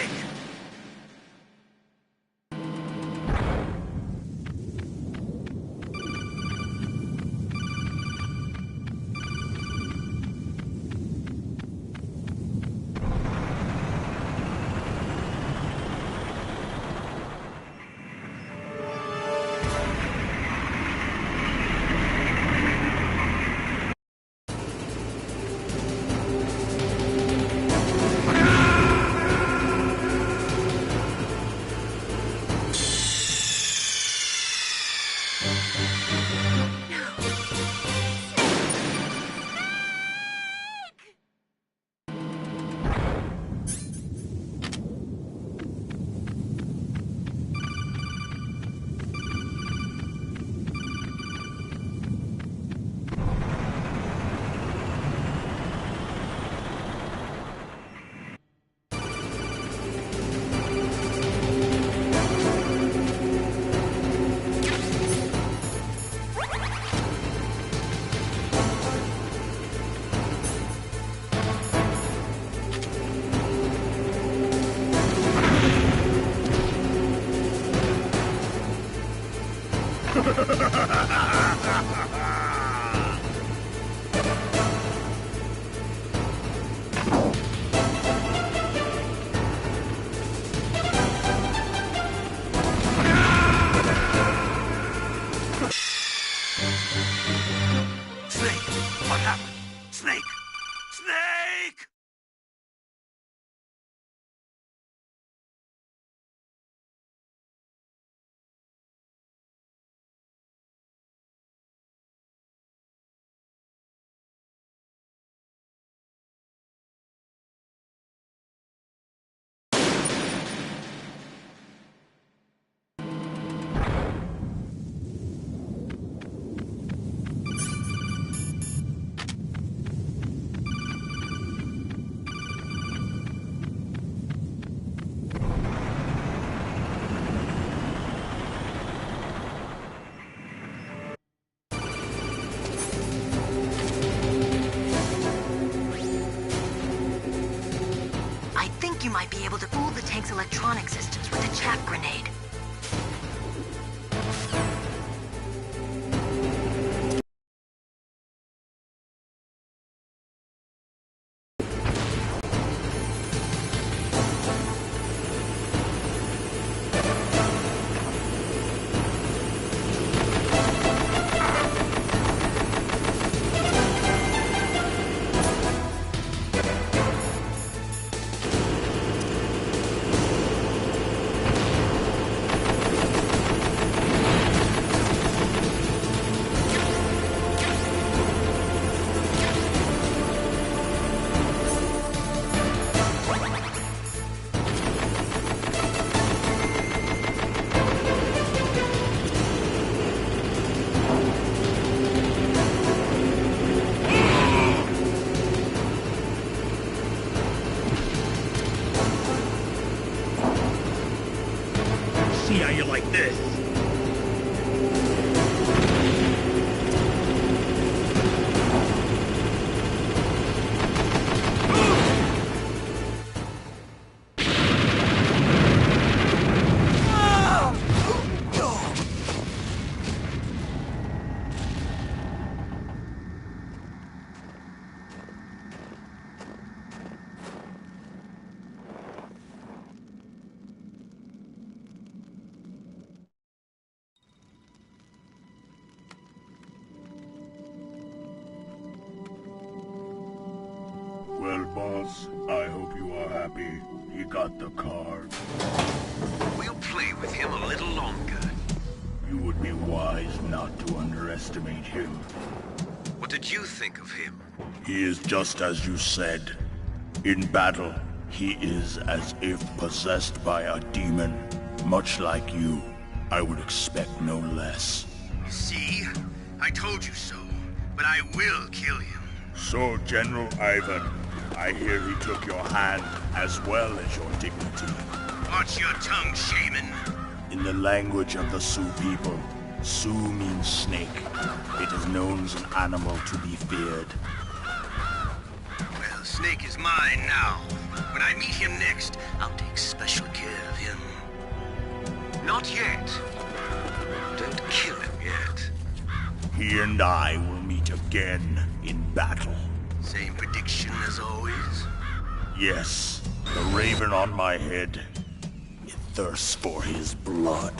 Speaker 13: think you might be able to fool the tank's electronic systems with a chaff grenade.
Speaker 14: See how you like this?
Speaker 5: Well, boss, I hope you are happy. He got the card.
Speaker 4: We'll play with him a little longer.
Speaker 5: You would be wise not to underestimate him.
Speaker 4: What did you think of him?
Speaker 5: He is just as you said. In battle, he is as if possessed by a demon. Much like you, I would expect no less.
Speaker 14: See? I told you so. But I will kill him.
Speaker 5: So, General Ivan, I hear he took your hand as well as your dignity.
Speaker 14: Watch your tongue, shaman.
Speaker 5: In the language of the Sioux people, Sioux means snake. It is known as an animal to be feared.
Speaker 14: Well, Snake is mine now. When I meet him next, I'll take special care of him.
Speaker 4: Not yet. Don't kill him yet.
Speaker 5: He and I will meet again in battle.
Speaker 14: Same prediction as always?
Speaker 5: Yes, the raven on my head. It thirsts for his blood.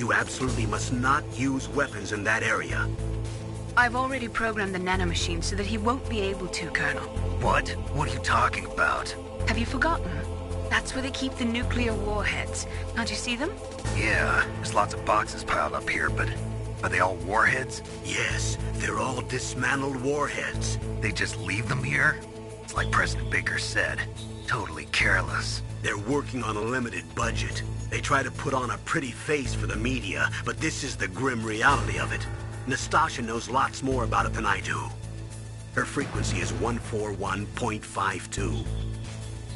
Speaker 1: You absolutely must not use weapons in that area.
Speaker 3: I've already programmed the nanomachine so that he won't be able to, Colonel.
Speaker 9: What? What are you talking about?
Speaker 3: Have you forgotten? That's where they keep the nuclear warheads. Can't you see them?
Speaker 9: Yeah, there's lots of boxes piled up here, but are they all warheads?
Speaker 1: Yes, they're all dismantled warheads.
Speaker 9: They just leave them here? It's like President Baker said, totally careless.
Speaker 1: They're working on a limited budget. They try to put on a pretty face for the media, but this is the grim reality of it. Nastasha knows lots more about it than I do. Her frequency is 141.52.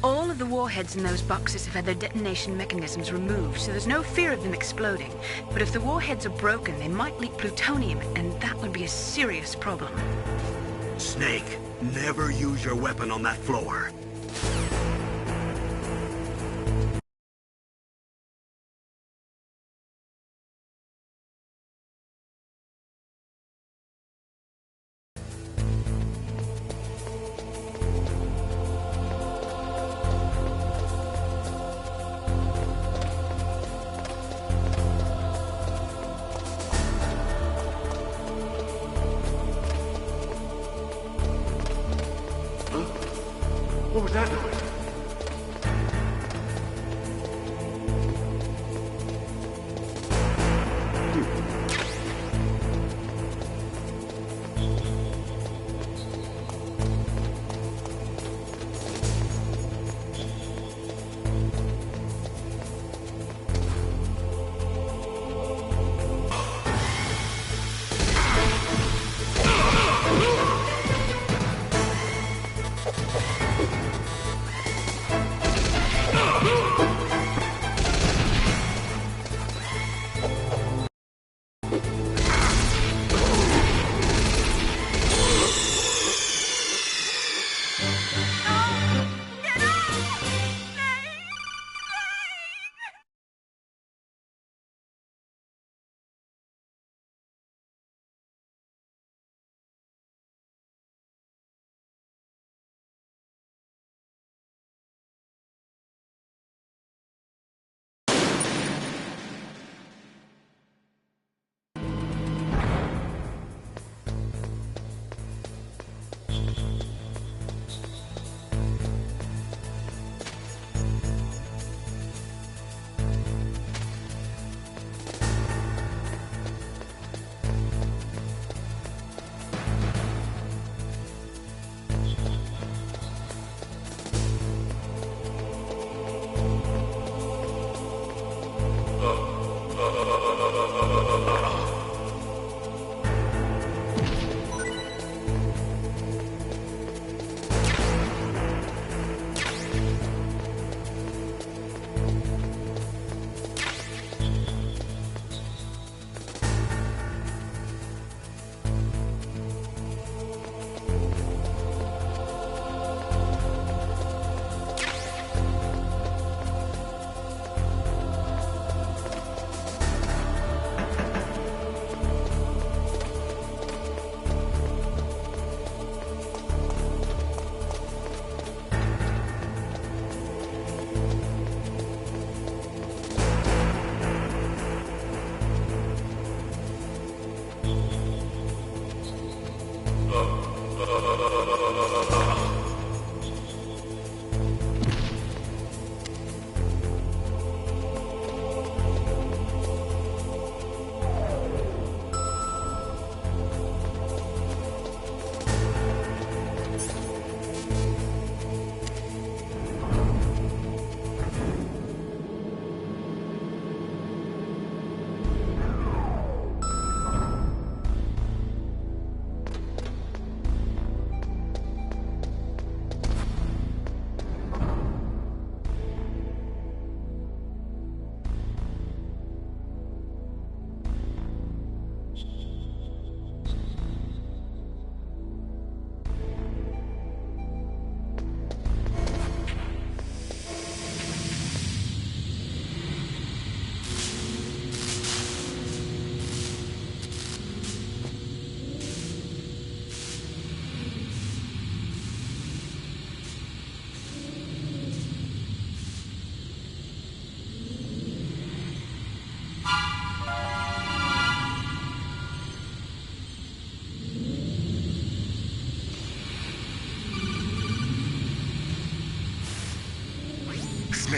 Speaker 3: All of the warheads in those boxes have had their detonation mechanisms removed, so there's no fear of them exploding. But if the warheads are broken, they might leak plutonium, and that would be a serious problem.
Speaker 1: Snake, never use your weapon on that floor.
Speaker 10: What was that noise?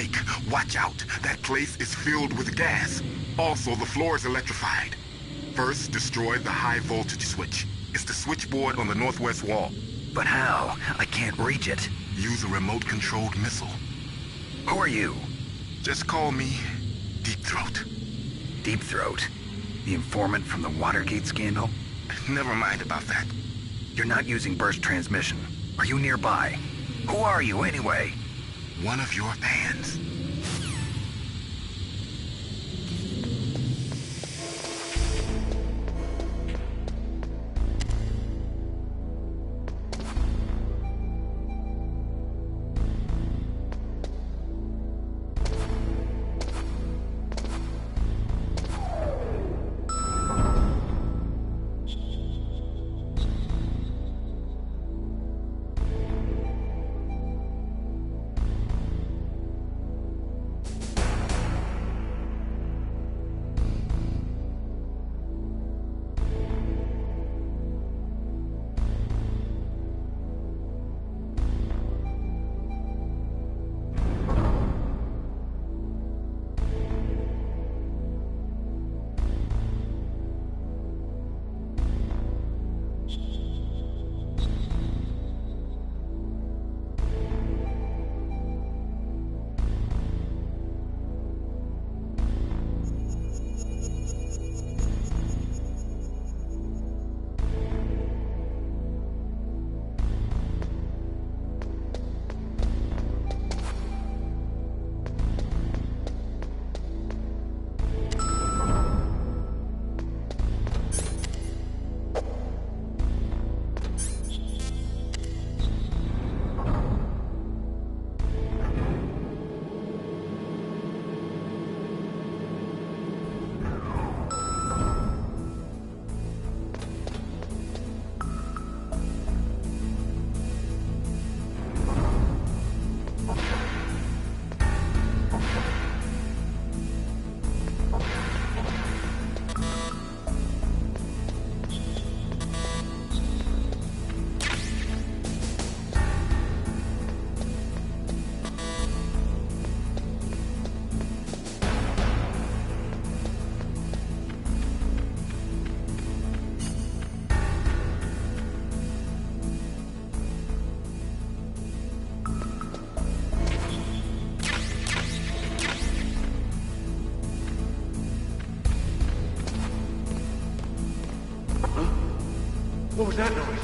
Speaker 15: Snake, watch out. That place is filled with gas. Also, the floor is electrified. First, destroy the high voltage switch. It's the switchboard on the northwest wall.
Speaker 9: But how? I can't reach it.
Speaker 15: Use a remote-controlled missile.
Speaker 9: Who are you?
Speaker 15: Just call me Deep Throat.
Speaker 9: Deep Throat? The informant from the Watergate scandal?
Speaker 15: Never mind about that.
Speaker 9: You're not using burst transmission. Are you nearby? Who are you, anyway?
Speaker 15: One of your fans.
Speaker 10: What was that noise?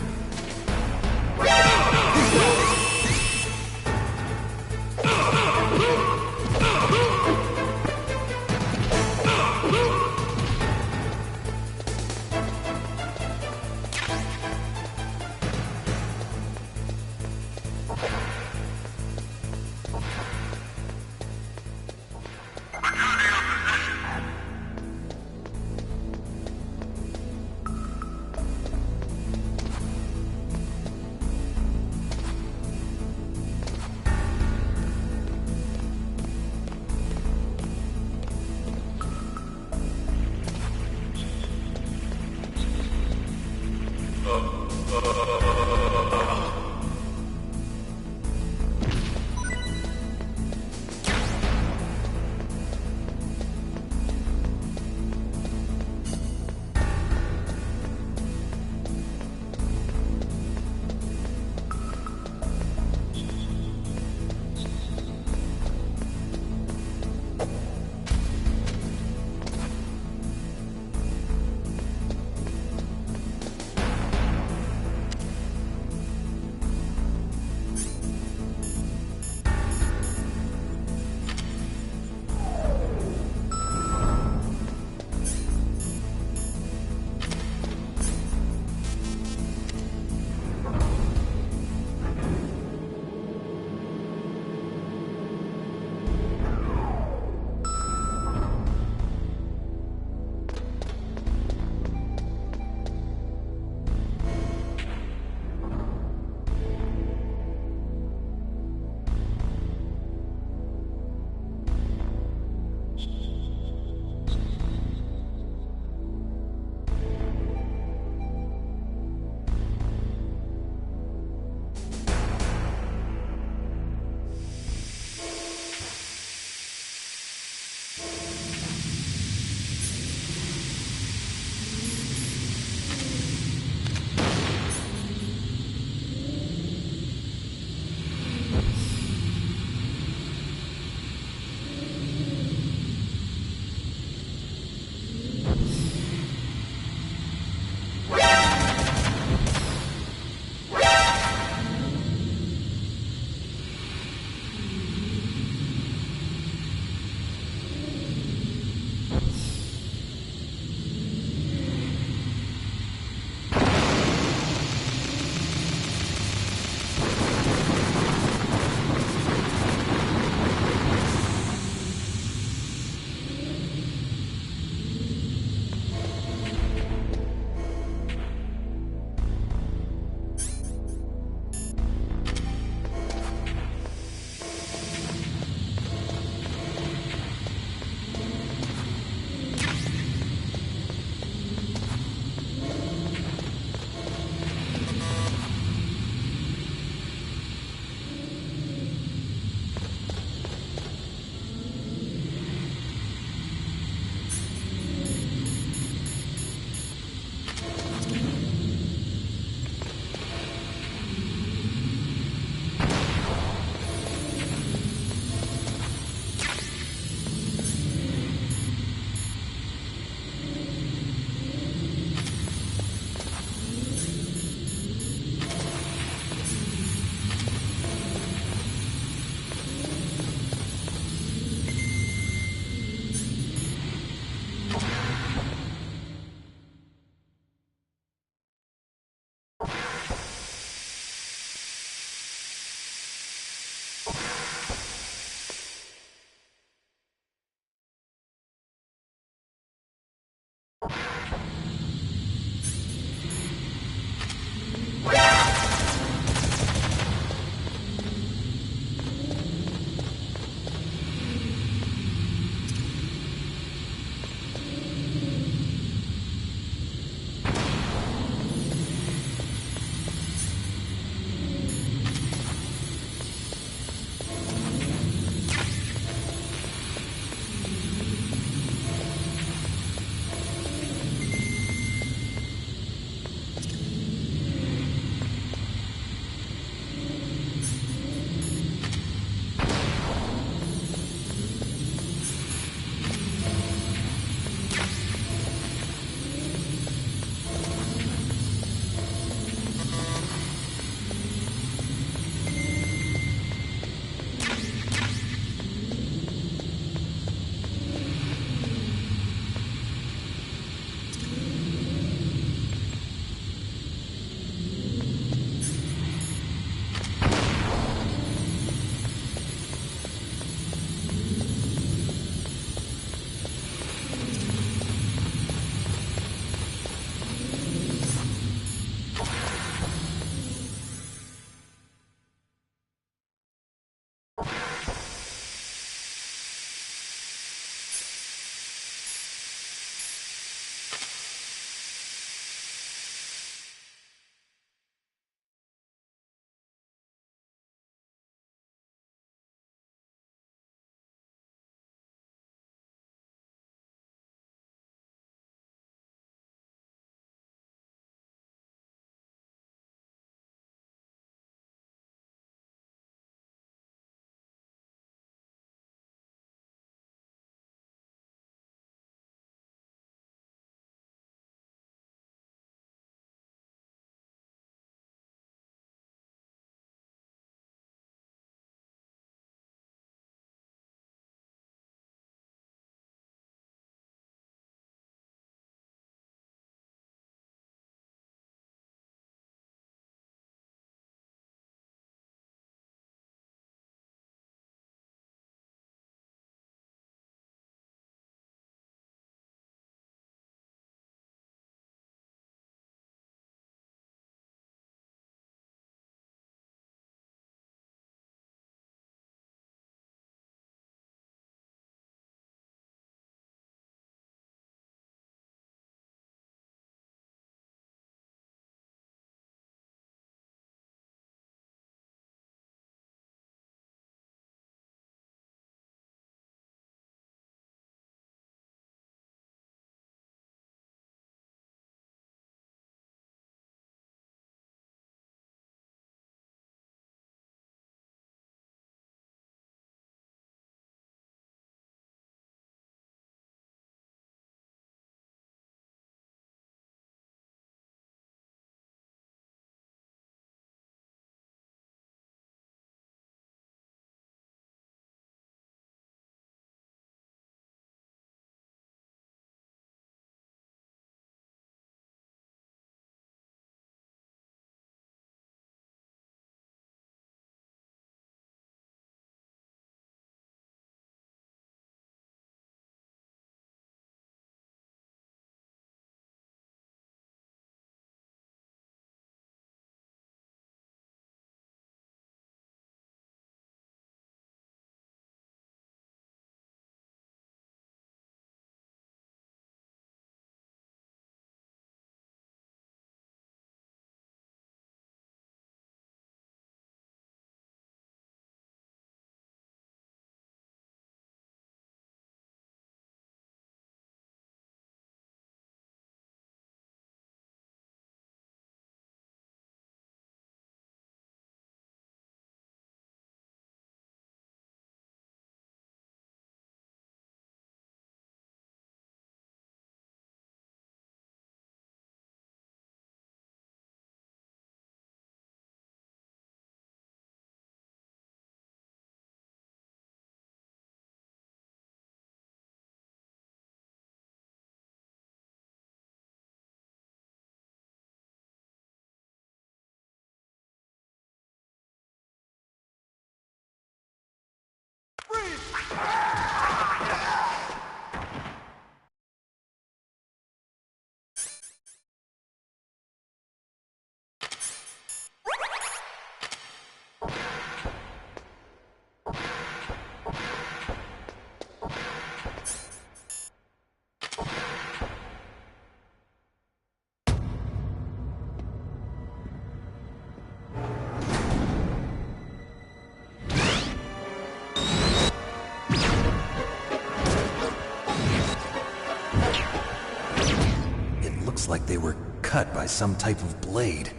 Speaker 2: cut by some type of blade.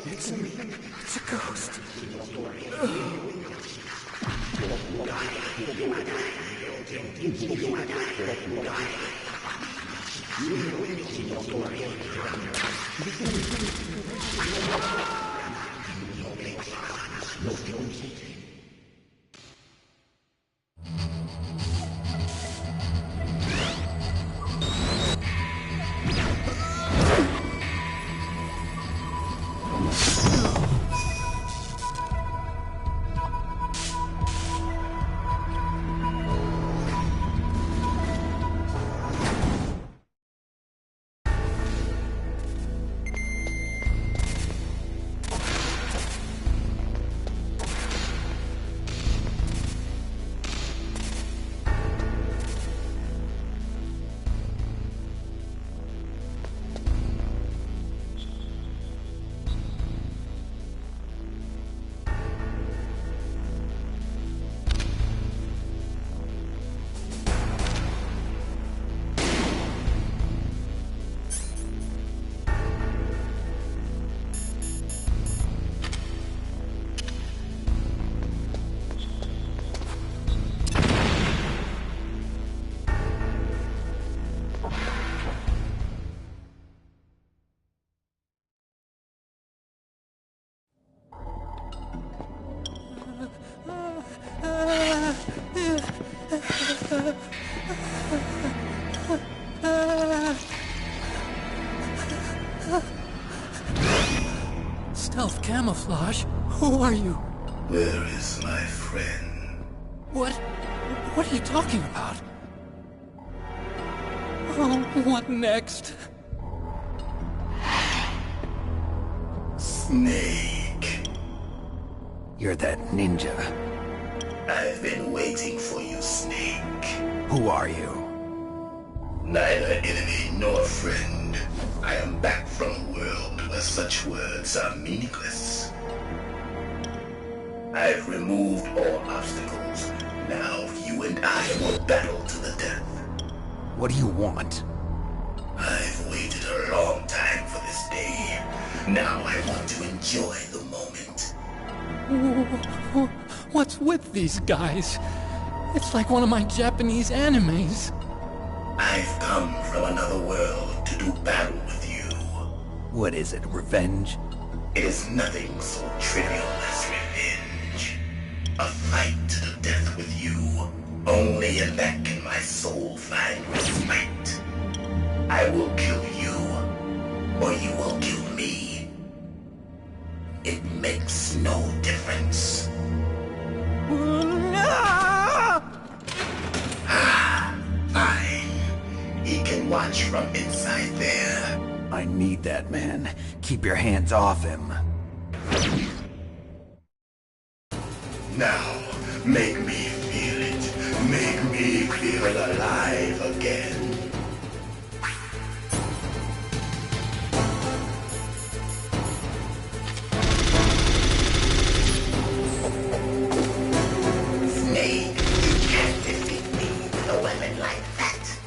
Speaker 16: It's a ghost.
Speaker 17: Stealth camouflage? Who are you?
Speaker 11: Where is my friend?
Speaker 17: What are you talking about? Oh, what next?
Speaker 11: Snake.
Speaker 2: You're that ninja.
Speaker 11: I've been waiting for you, Snake.
Speaker 2: Who are you?
Speaker 11: Neither enemy nor friend. I am back from a world where such words are meaningless. I've removed all obstacles. Now you and I will battle to the death.
Speaker 2: What do you want?
Speaker 11: I've waited a long time for this day. Now I want to enjoy the moment.
Speaker 17: What's with these guys? It's like one of my Japanese animes.
Speaker 11: I've come from another world to do battle with you.
Speaker 2: What is it, revenge?
Speaker 11: It is nothing so trivial as revenge. A fight to the death with you. Only in that can my soul find respite. I will kill you, or you will kill me. It makes no difference. Fine. He can watch from inside there.
Speaker 2: I need that man. Keep your hands off him.
Speaker 11: Now, make me feel it. Make me feel alive again. Snake, you can't defeat me with a weapon like that.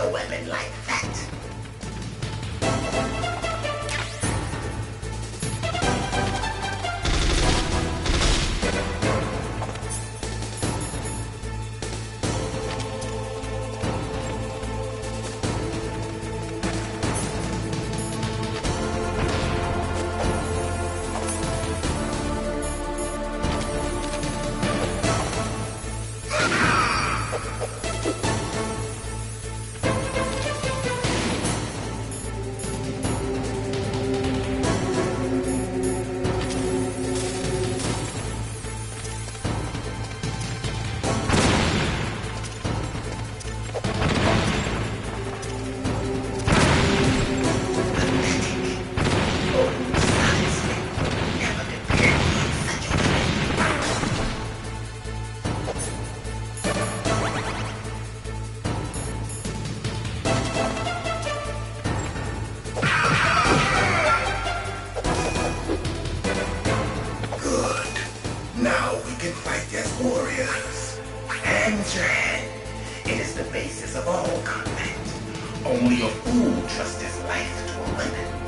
Speaker 11: a weapon like that. warriors. Hands your hand. It is the basis of all combat. Only a fool trusts his life to a weapon.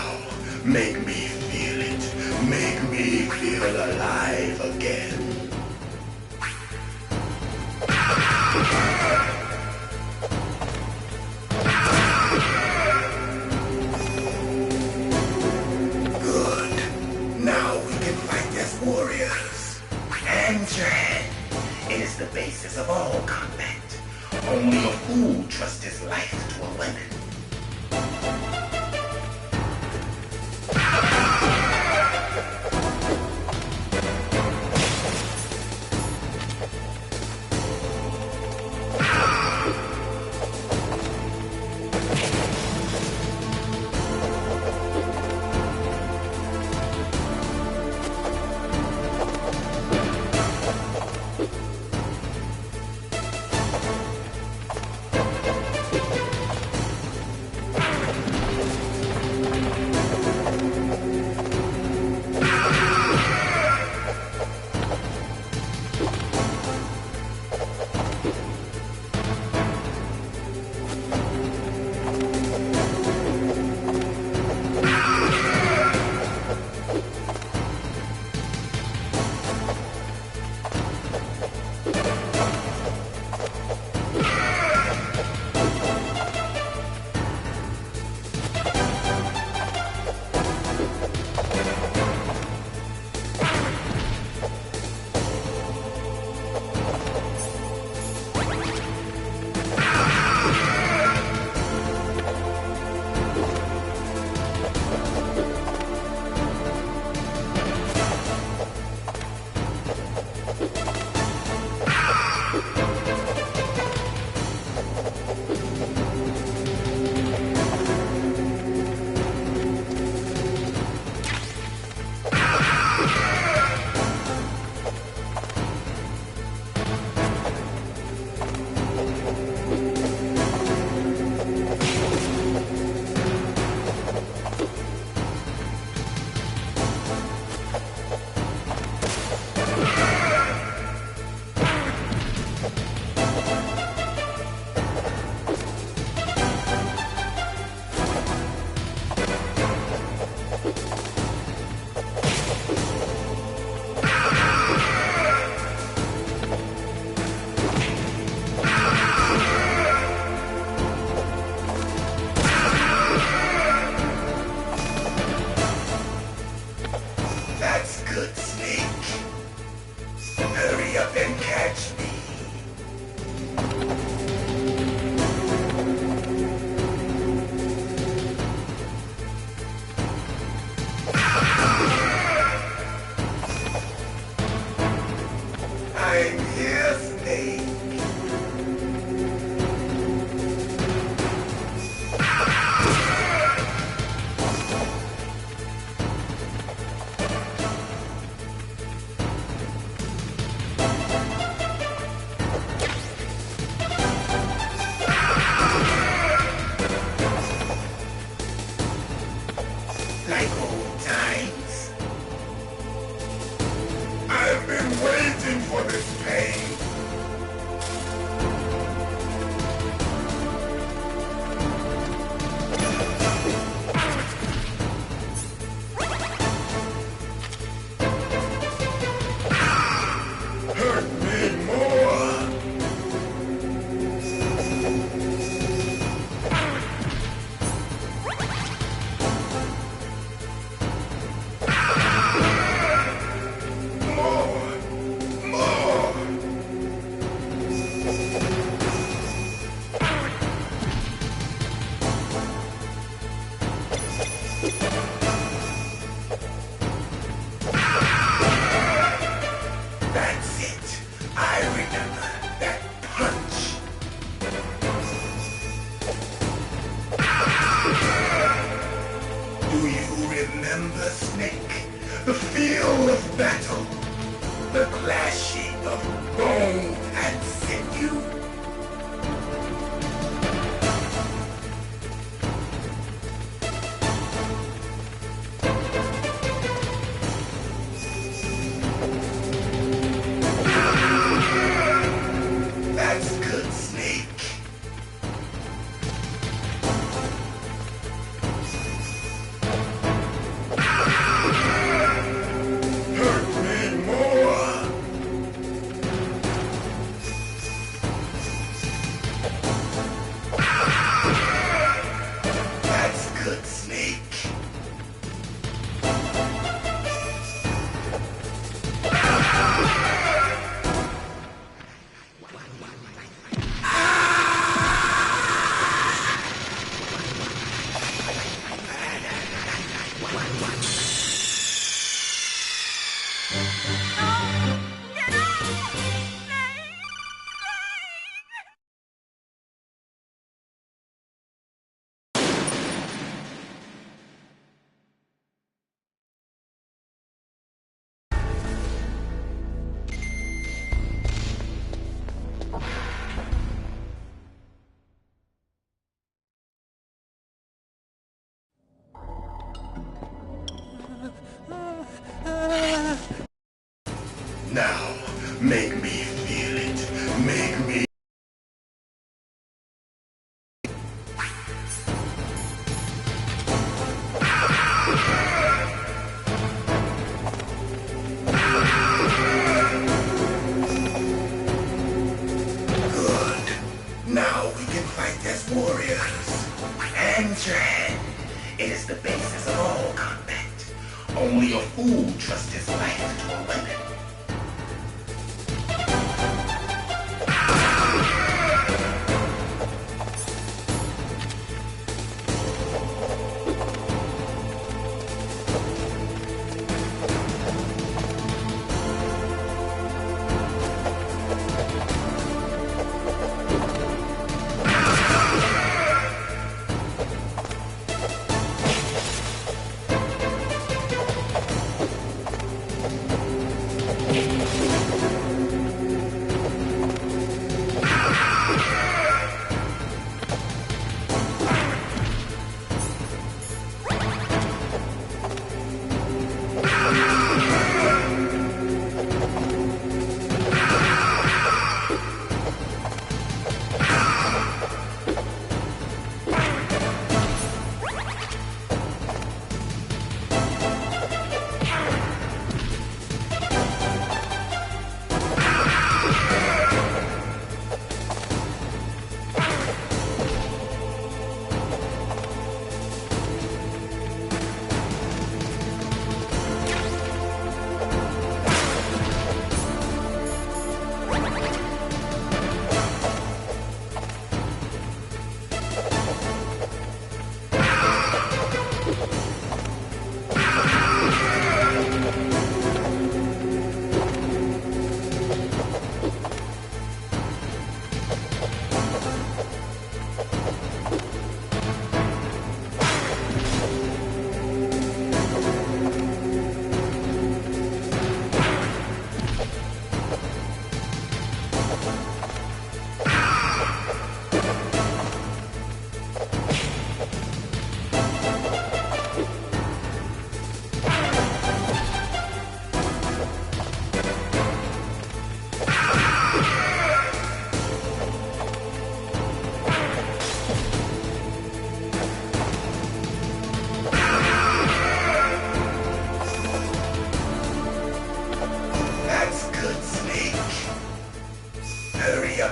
Speaker 11: Now, make me feel it. Make me feel alive again. Good. Now we can fight as warriors. Hand your head. It is the basis of all combat. Only a fool trusts his life to a weapon. Now, make me feel it. Make me... Good. Now we can fight as warriors. Hand your hand. It is the basis of all combat. Only a fool trusts his life to a weapon.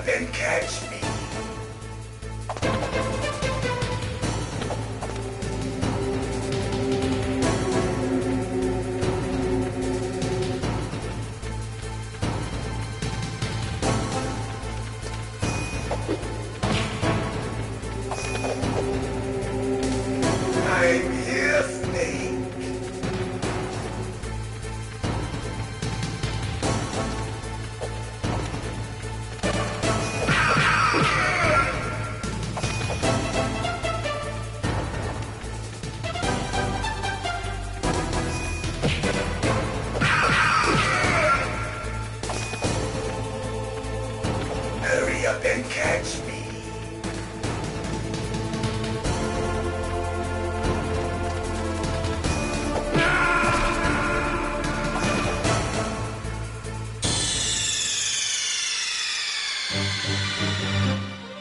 Speaker 11: And catch me. I'm here, Snake. Hurry up and catch me.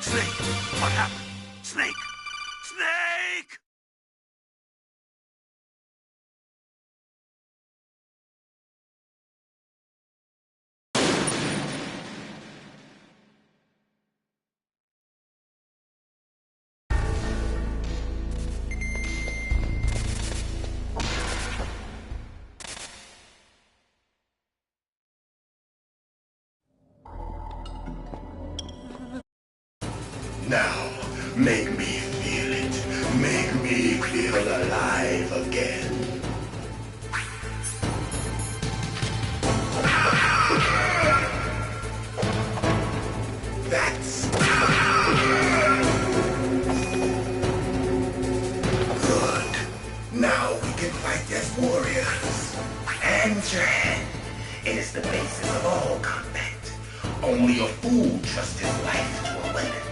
Speaker 12: Snake! What happened? Snake! Snake!
Speaker 11: Now, make me feel it. Make me feel alive again. warriors. Hands your head. It is the basis of all combat. Only a fool trusts his life to a weapon.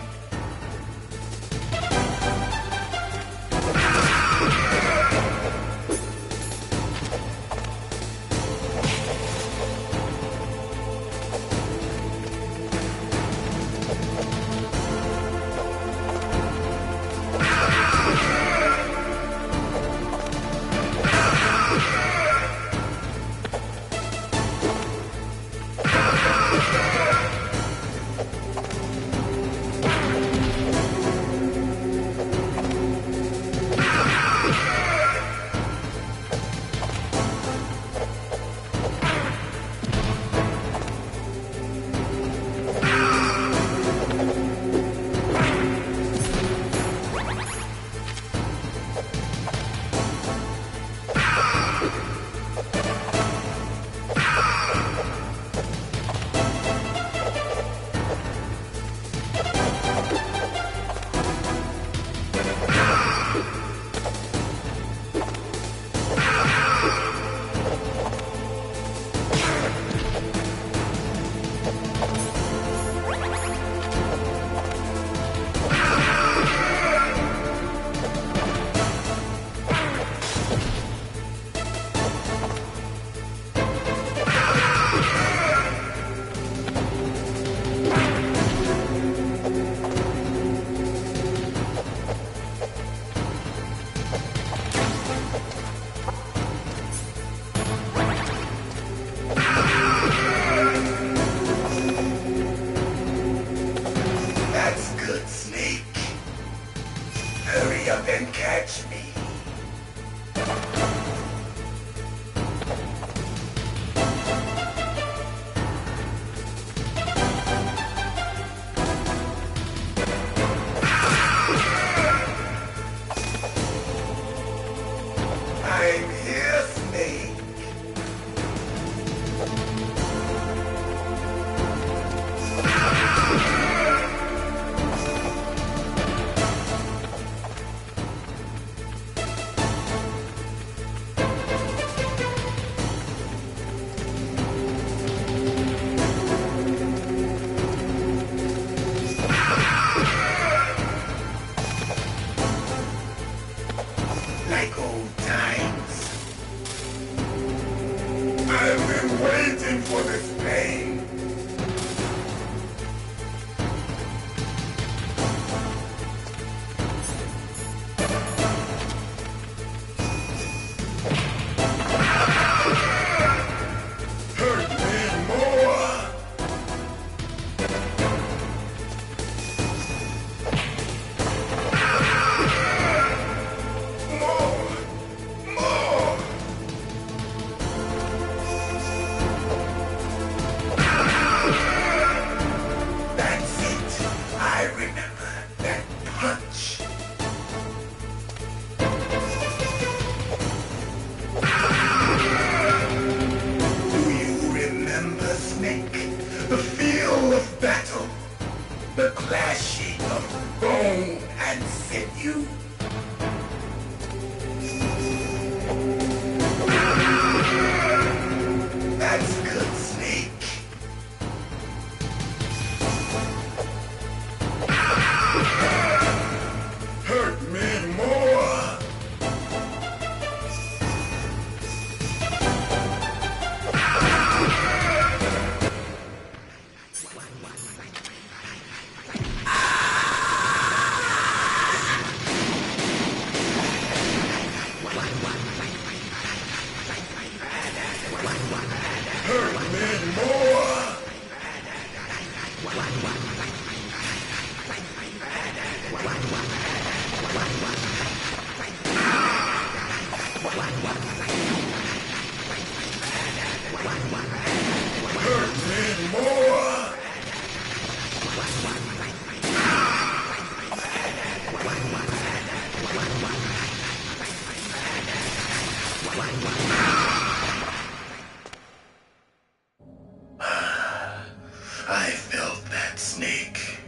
Speaker 11: I felt that, Snake.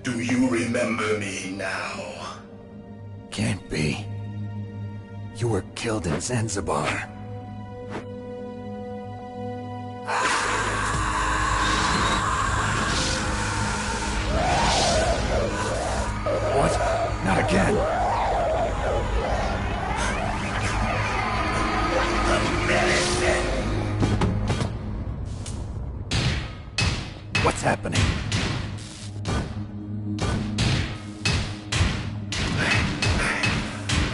Speaker 11: Do you remember me now?
Speaker 2: Can't be. You were killed in Zanzibar. What? Not again! What's happening?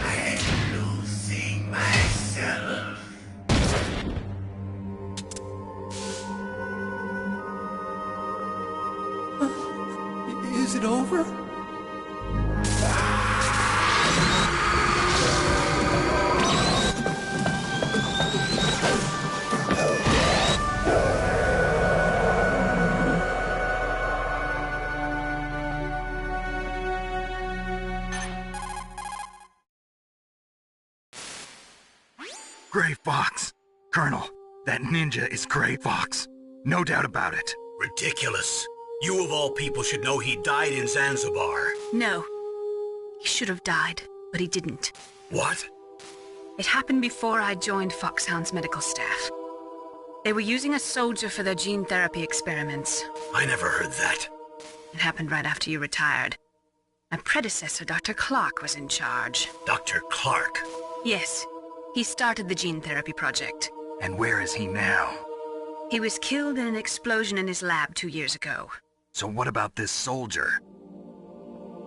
Speaker 11: I'm losing myself.
Speaker 7: Is it over?
Speaker 9: Gray Fox. Colonel, that ninja is Gray Fox. No doubt about it.
Speaker 1: Ridiculous. You of all people should know he died in Zanzibar.
Speaker 3: No. He should have died, but he didn't.
Speaker 1: What?
Speaker 3: It happened before I joined Foxhound's medical staff. They were using a soldier for their gene therapy experiments.
Speaker 1: I never heard that.
Speaker 3: It happened right after you retired. My predecessor, Dr. Clark, was in charge.
Speaker 1: Dr. Clark?
Speaker 3: Yes. He started the gene therapy project.
Speaker 9: And where is he now?
Speaker 3: He was killed in an explosion in his lab 2 years ago.
Speaker 9: So what about this soldier?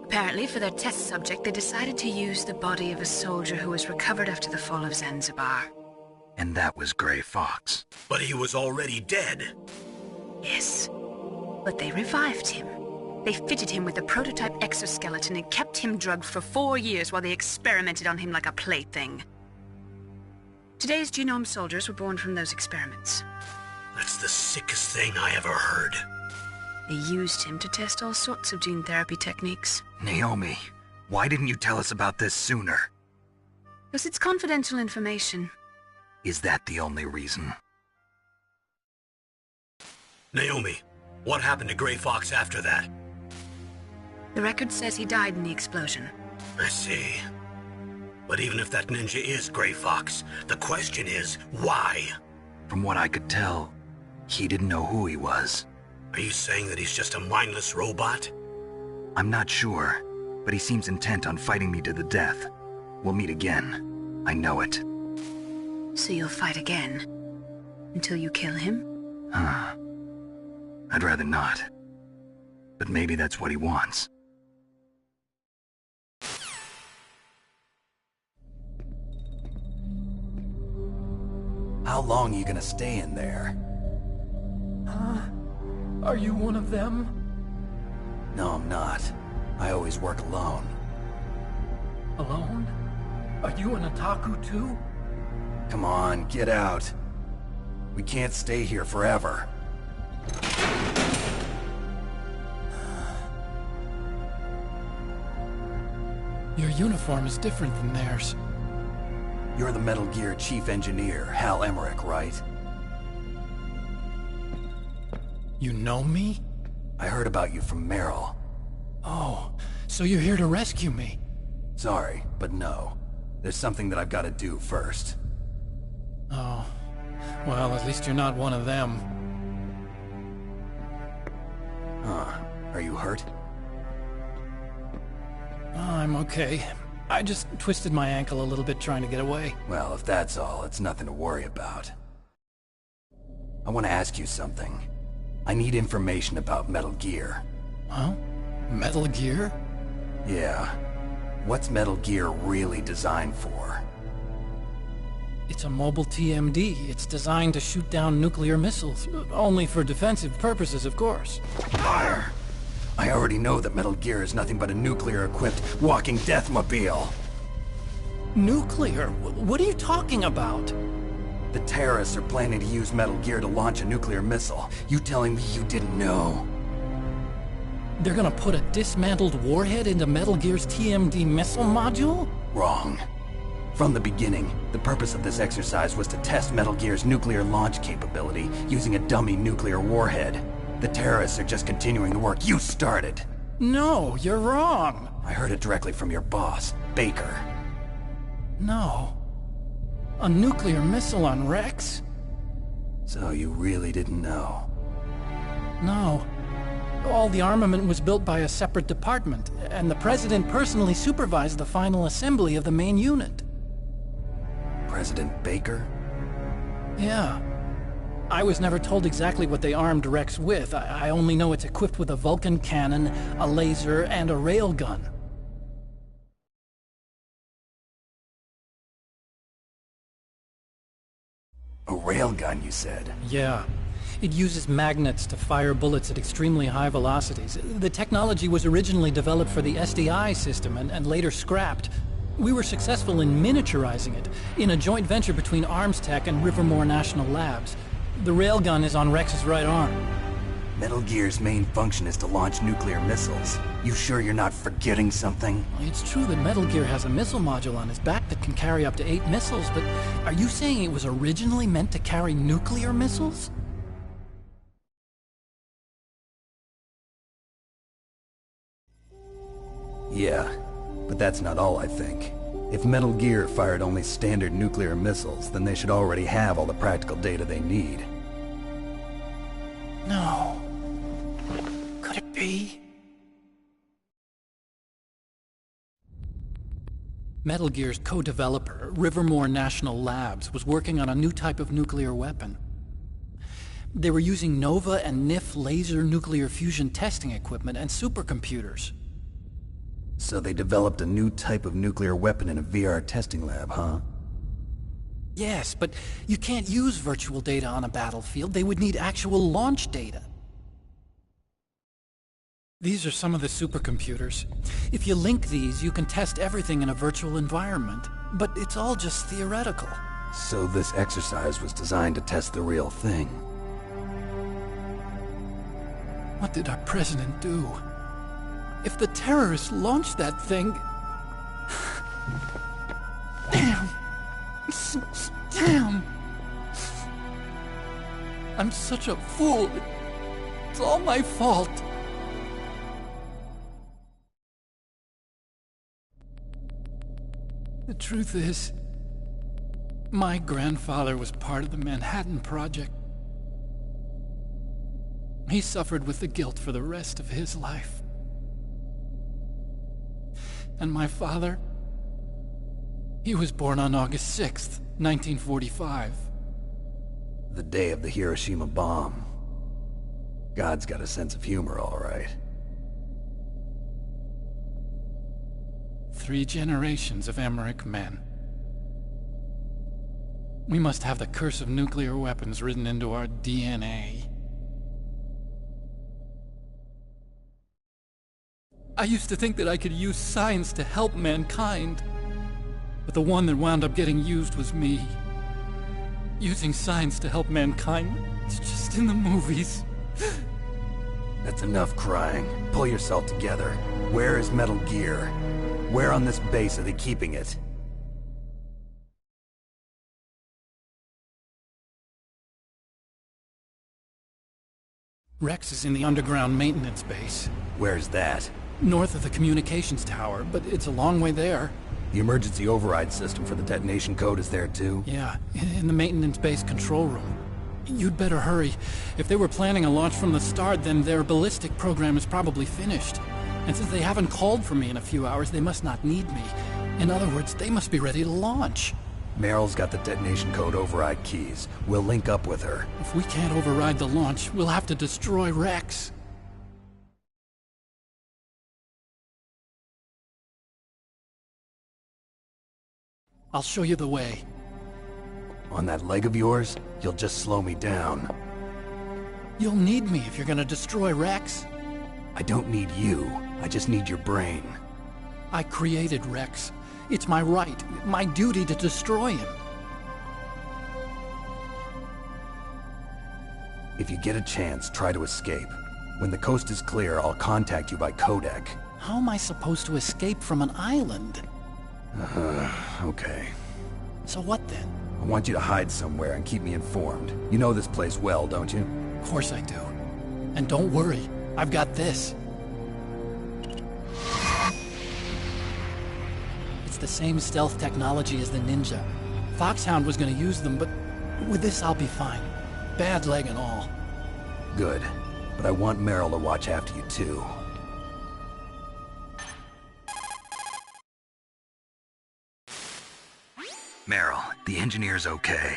Speaker 3: Apparently, for their test subject, they decided to use the body of a soldier who was recovered after the fall of Zanzibar.
Speaker 9: And that was Gray Fox.
Speaker 1: But he was already dead.
Speaker 3: Yes. But they revived him. They fitted him with a prototype exoskeleton and kept him drugged for 4 years while they experimented on him like a plaything. Today's genome soldiers were born from those experiments.
Speaker 1: That's the sickest thing I ever heard.
Speaker 3: They used him to test all sorts of gene therapy techniques.
Speaker 9: Naomi, why didn't you tell us about this sooner?
Speaker 3: Because it's confidential information.
Speaker 9: Is that the only reason?
Speaker 1: Naomi, what happened to Gray Fox after that?
Speaker 3: The record says he died in the explosion.
Speaker 1: I see. But even if that ninja is Gray Fox, the question is, why?
Speaker 9: From what I could tell, he didn't know who he was.
Speaker 1: Are you saying that he's just a mindless robot?
Speaker 9: I'm not sure, but he seems intent on fighting me to the death. We'll meet again. I know it.
Speaker 3: So you'll fight again? Until you kill him?
Speaker 9: Huh. I'd rather not. But maybe that's what he wants.
Speaker 2: How long are you gonna stay in there?
Speaker 17: Huh? Are you one of them?
Speaker 2: No, I'm not. I always work alone.
Speaker 17: Alone? Are you an otaku too?
Speaker 2: Come on, get out. We can't stay here forever.
Speaker 17: Your uniform is different than theirs.
Speaker 2: You're the Metal Gear Chief Engineer, Hal Emmerich, right?
Speaker 17: You know me?
Speaker 2: I heard about you from Meryl.
Speaker 17: Oh, so you're here to rescue me?
Speaker 2: Sorry, but no. There's something that I've got to do first.
Speaker 17: Oh. Well, at least you're not one of them.
Speaker 2: Huh. Are you hurt?
Speaker 17: I'm okay. I just twisted my ankle a little bit trying to get away.
Speaker 2: Well, if that's all, it's nothing to worry about. I want to ask you something. I need information about Metal Gear.
Speaker 17: Huh? Metal Gear?
Speaker 2: Yeah. What's Metal Gear really designed for?
Speaker 17: It's a mobile TMD. It's designed to shoot down nuclear missiles. Only for defensive purposes, of course.
Speaker 2: Fire! I already know that Metal Gear is nothing but a nuclear-equipped walking deathmobile.
Speaker 17: Nuclear? What are you talking about?
Speaker 2: The terrorists are planning to use Metal Gear to launch a nuclear missile. You telling me you didn't know?
Speaker 17: They're gonna put a dismantled warhead into Metal Gear's TMD missile module?
Speaker 2: Wrong. From the beginning, the purpose of this exercise was to test Metal Gear's nuclear launch capability using a dummy nuclear warhead. The terrorists are just continuing the work you started.
Speaker 17: No, you're wrong.
Speaker 2: I heard it directly from your boss, Baker.
Speaker 17: No. A nuclear missile on Rex?
Speaker 2: So you really didn't know?
Speaker 17: No. All the armament was built by a separate department, and the President personally supervised the final assembly of the main unit.
Speaker 2: President Baker?
Speaker 17: Yeah. I was never told exactly what they armed Rex with. I only know it's equipped with a Vulcan cannon, a laser, and a railgun.
Speaker 2: A railgun, you said?
Speaker 17: Yeah. It uses magnets to fire bullets at extremely high velocities. The technology was originally developed for the SDI system and later scrapped. We were successful in miniaturizing it, in a joint venture between ArmsTech and Rivermore National Labs. The railgun is on Rex's right arm.
Speaker 2: Metal Gear's main function is to launch nuclear missiles. You sure you're not forgetting something?
Speaker 17: It's true that Metal Gear has a missile module on its back that can carry up to 8 missiles, but are you saying it was originally meant to carry nuclear missiles?
Speaker 2: Yeah, but that's not all I think. If Metal Gear fired only standard nuclear missiles, then they should already have all the practical data they need.
Speaker 17: No. Could it be? Metal Gear's co-developer, Rivermore National Labs, was working on a new type of nuclear weapon. They were using NOVA and NIF laser nuclear fusion testing equipment and supercomputers.
Speaker 2: So they developed a new type of nuclear weapon in a VR testing lab, huh?
Speaker 17: Yes, but you can't use virtual data on a battlefield. They would need actual launch data. These are some of the supercomputers. If you link these, you can test everything in a virtual environment. But it's all just theoretical.
Speaker 2: So this exercise was designed to test the real thing.
Speaker 17: What did our president do? If the terrorists launched that thing... Damn! Damn! I'm such a fool. It's all my fault. The truth is, my grandfather was part of the Manhattan Project. He suffered with the guilt for the rest of his life. And my father, he was born on August 6th, 1945.
Speaker 2: The day of the Hiroshima bomb. God's got a sense of humor, all right.
Speaker 17: 3 generations of Emmerich men. We must have the curse of nuclear weapons written into our DNA. I used to think that I could use science to help mankind. But the one that wound up getting used was me. Using science to help mankind, it's just in the movies.
Speaker 2: That's enough crying. Pull yourself together. Where is Metal Gear? Where on this base are they keeping it?
Speaker 17: Rex is in the underground maintenance base.
Speaker 2: Where's that?
Speaker 17: North of the communications tower, but it's a long way there.
Speaker 2: The emergency override system for the detonation code is there too?
Speaker 17: Yeah, in the maintenance base control room. You'd better hurry. If they were planning a launch from the start, then their ballistic program is probably finished. And since they haven't called for me in a few hours, they must not need me. In other words, they must be ready to launch.
Speaker 2: Meryl's got the detonation code override keys. We'll link up with her.
Speaker 17: If we can't override the launch, we'll have to destroy Rex. I'll show you the way.
Speaker 2: On that leg of yours, you'll just slow me down.
Speaker 17: You'll need me if you're gonna destroy Rex.
Speaker 2: I don't need you. I just need your brain.
Speaker 17: I created Rex. It's my right, my duty to destroy him.
Speaker 2: If you get a chance, try to escape. When the coast is clear, I'll contact you by codec.
Speaker 17: How am I supposed to escape from an island?
Speaker 2: Okay.
Speaker 17: So what then?
Speaker 2: I want you to hide somewhere and keep me informed. You know this place well, don't you?
Speaker 17: Of course I do. And don't worry, I've got this. It's the same stealth technology as the Ninja. Foxhound was gonna use them, but with this I'll be fine. Bad leg and all.
Speaker 2: Good. But I want Meryl to watch after you too.
Speaker 9: Meryl, the engineer's okay.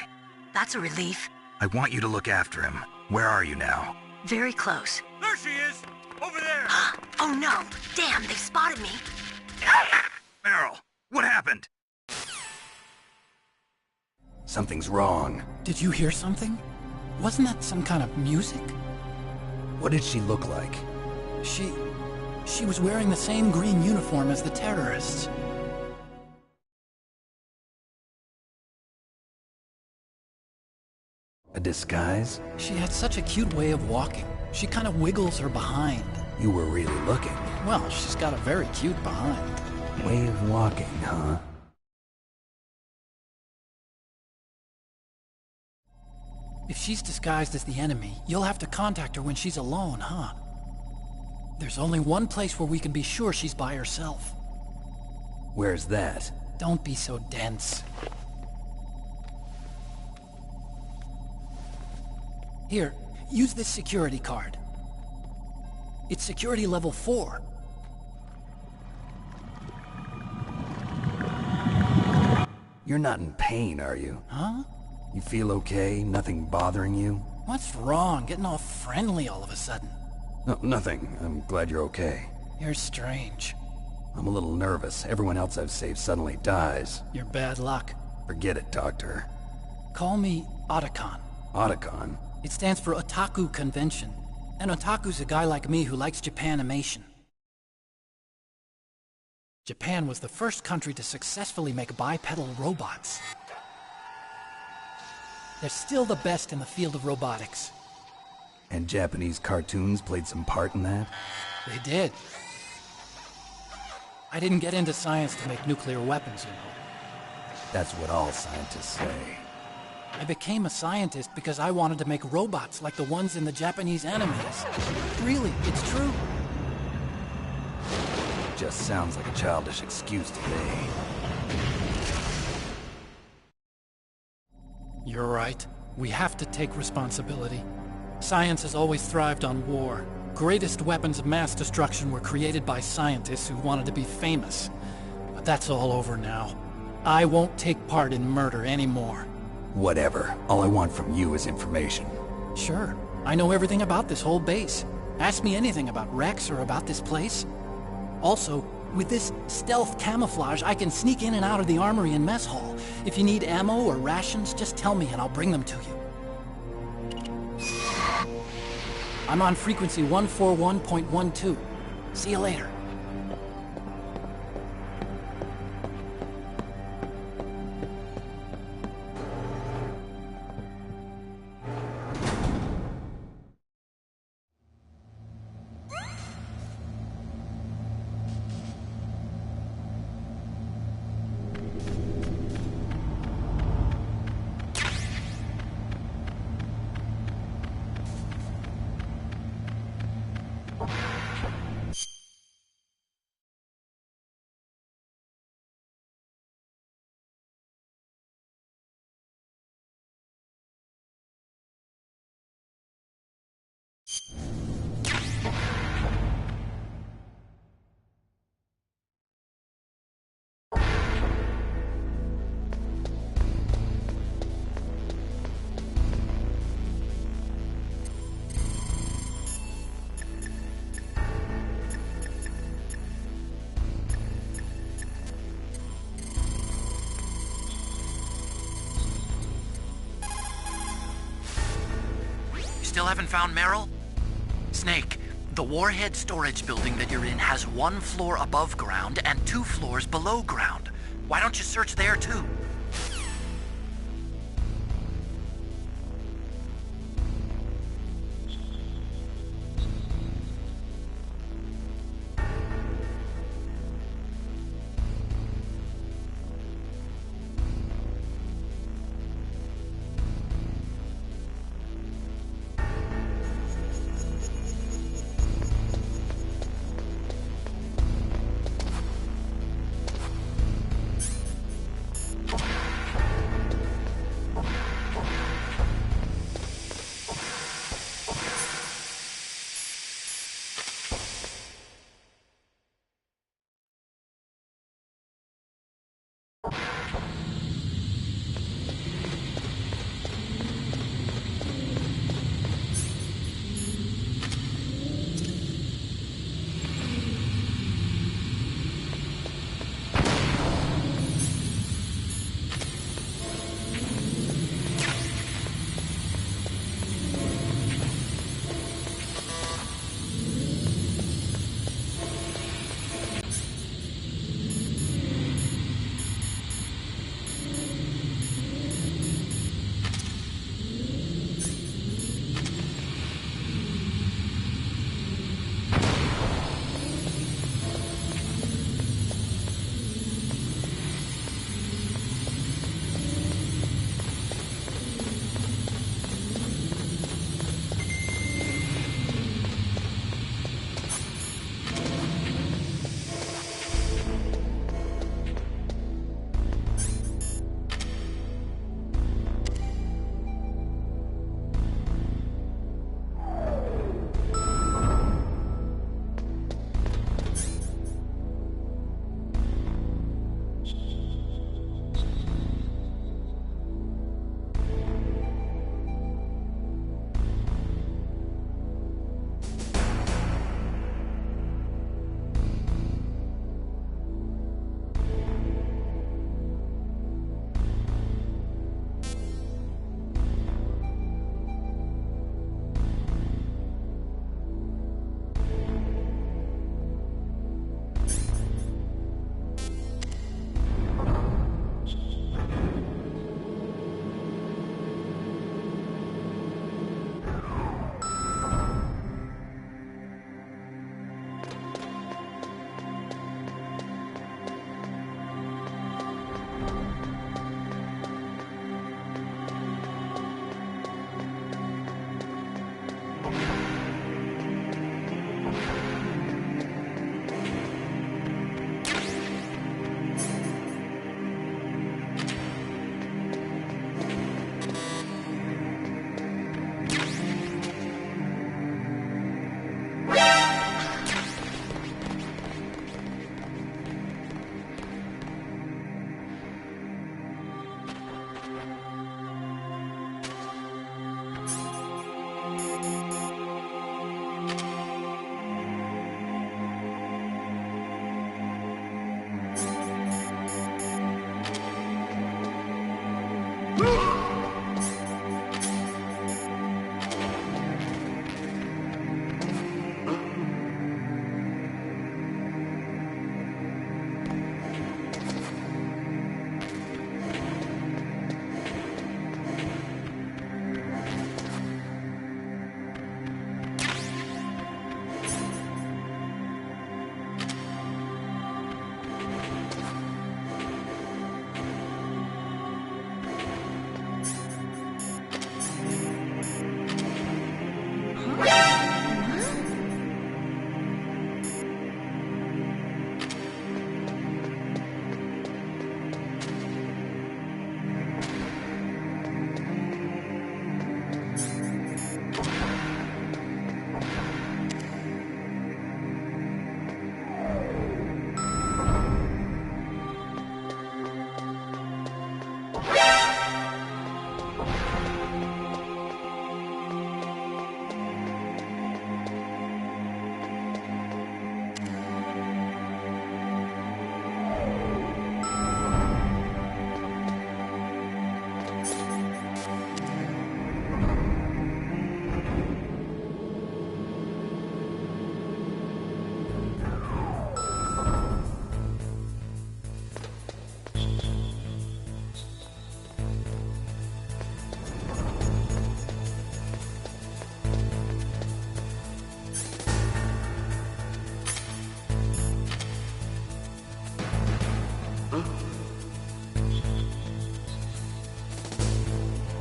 Speaker 13: That's a relief.
Speaker 9: I want you to look after him. Where are you now?
Speaker 13: Very close.
Speaker 8: There she is! Over there!
Speaker 13: Oh no! Damn, they've spotted me!
Speaker 9: Meryl, what happened?
Speaker 2: Something's wrong.
Speaker 17: Did you hear something? Wasn't that some kind of music?
Speaker 2: What did she look like?
Speaker 17: She was wearing the same green uniform as the terrorists.
Speaker 2: A disguise?
Speaker 17: She had such a cute way of walking. She kind of wiggles her behind.
Speaker 2: You were really looking.
Speaker 17: Well, she's got a very cute behind.
Speaker 2: Way of walking, huh?
Speaker 17: If she's disguised as the enemy, you'll have to contact her when she's alone, huh? There's only one place where we can be sure she's by herself.
Speaker 2: Where's that?
Speaker 17: Don't be so dense. Here, use this security card. It's security level 4.
Speaker 2: You're not in pain, are you?
Speaker 17: Huh?
Speaker 2: You feel okay? Nothing bothering you?
Speaker 17: What's wrong? Getting all friendly all of a sudden.
Speaker 2: No, nothing. I'm glad you're okay.
Speaker 17: You're strange.
Speaker 2: I'm a little nervous. Everyone else I've saved suddenly dies.
Speaker 17: You're bad luck.
Speaker 2: Forget it, Doctor.
Speaker 17: Call me Otacon.
Speaker 2: Otacon?
Speaker 17: It stands for Otaku Convention. An otaku's a guy like me who likes Japanimation. Japan was the first country to successfully make bipedal robots. They're still the best in the field of robotics.
Speaker 2: And Japanese cartoons played some part in that?
Speaker 17: They did. I didn't get into science to make nuclear weapons, you know.
Speaker 2: That's what all scientists say.
Speaker 17: I became a scientist because I wanted to make robots like the ones in the Japanese animes. Really, it's true.
Speaker 2: Just sounds like a childish excuse to me.
Speaker 17: You're right. We have to take responsibility. Science has always thrived on war. Greatest weapons of mass destruction were created by scientists who wanted to be famous. But that's all over now. I won't take part in murder anymore.
Speaker 2: Whatever. All I want from you is information.
Speaker 17: Sure. I know everything about this whole base. Ask me anything about Rex or about this place. Also, with this stealth camouflage, I can sneak in and out of the armory and mess hall. If you need ammo or rations, just tell me and I'll bring them to you. I'm on frequency 141.12. See you later.
Speaker 16: Still haven't found Meryl? Snake, the Warhead storage building that you're in has 1 floor above ground and 2 floors below ground. Why don't you search there too?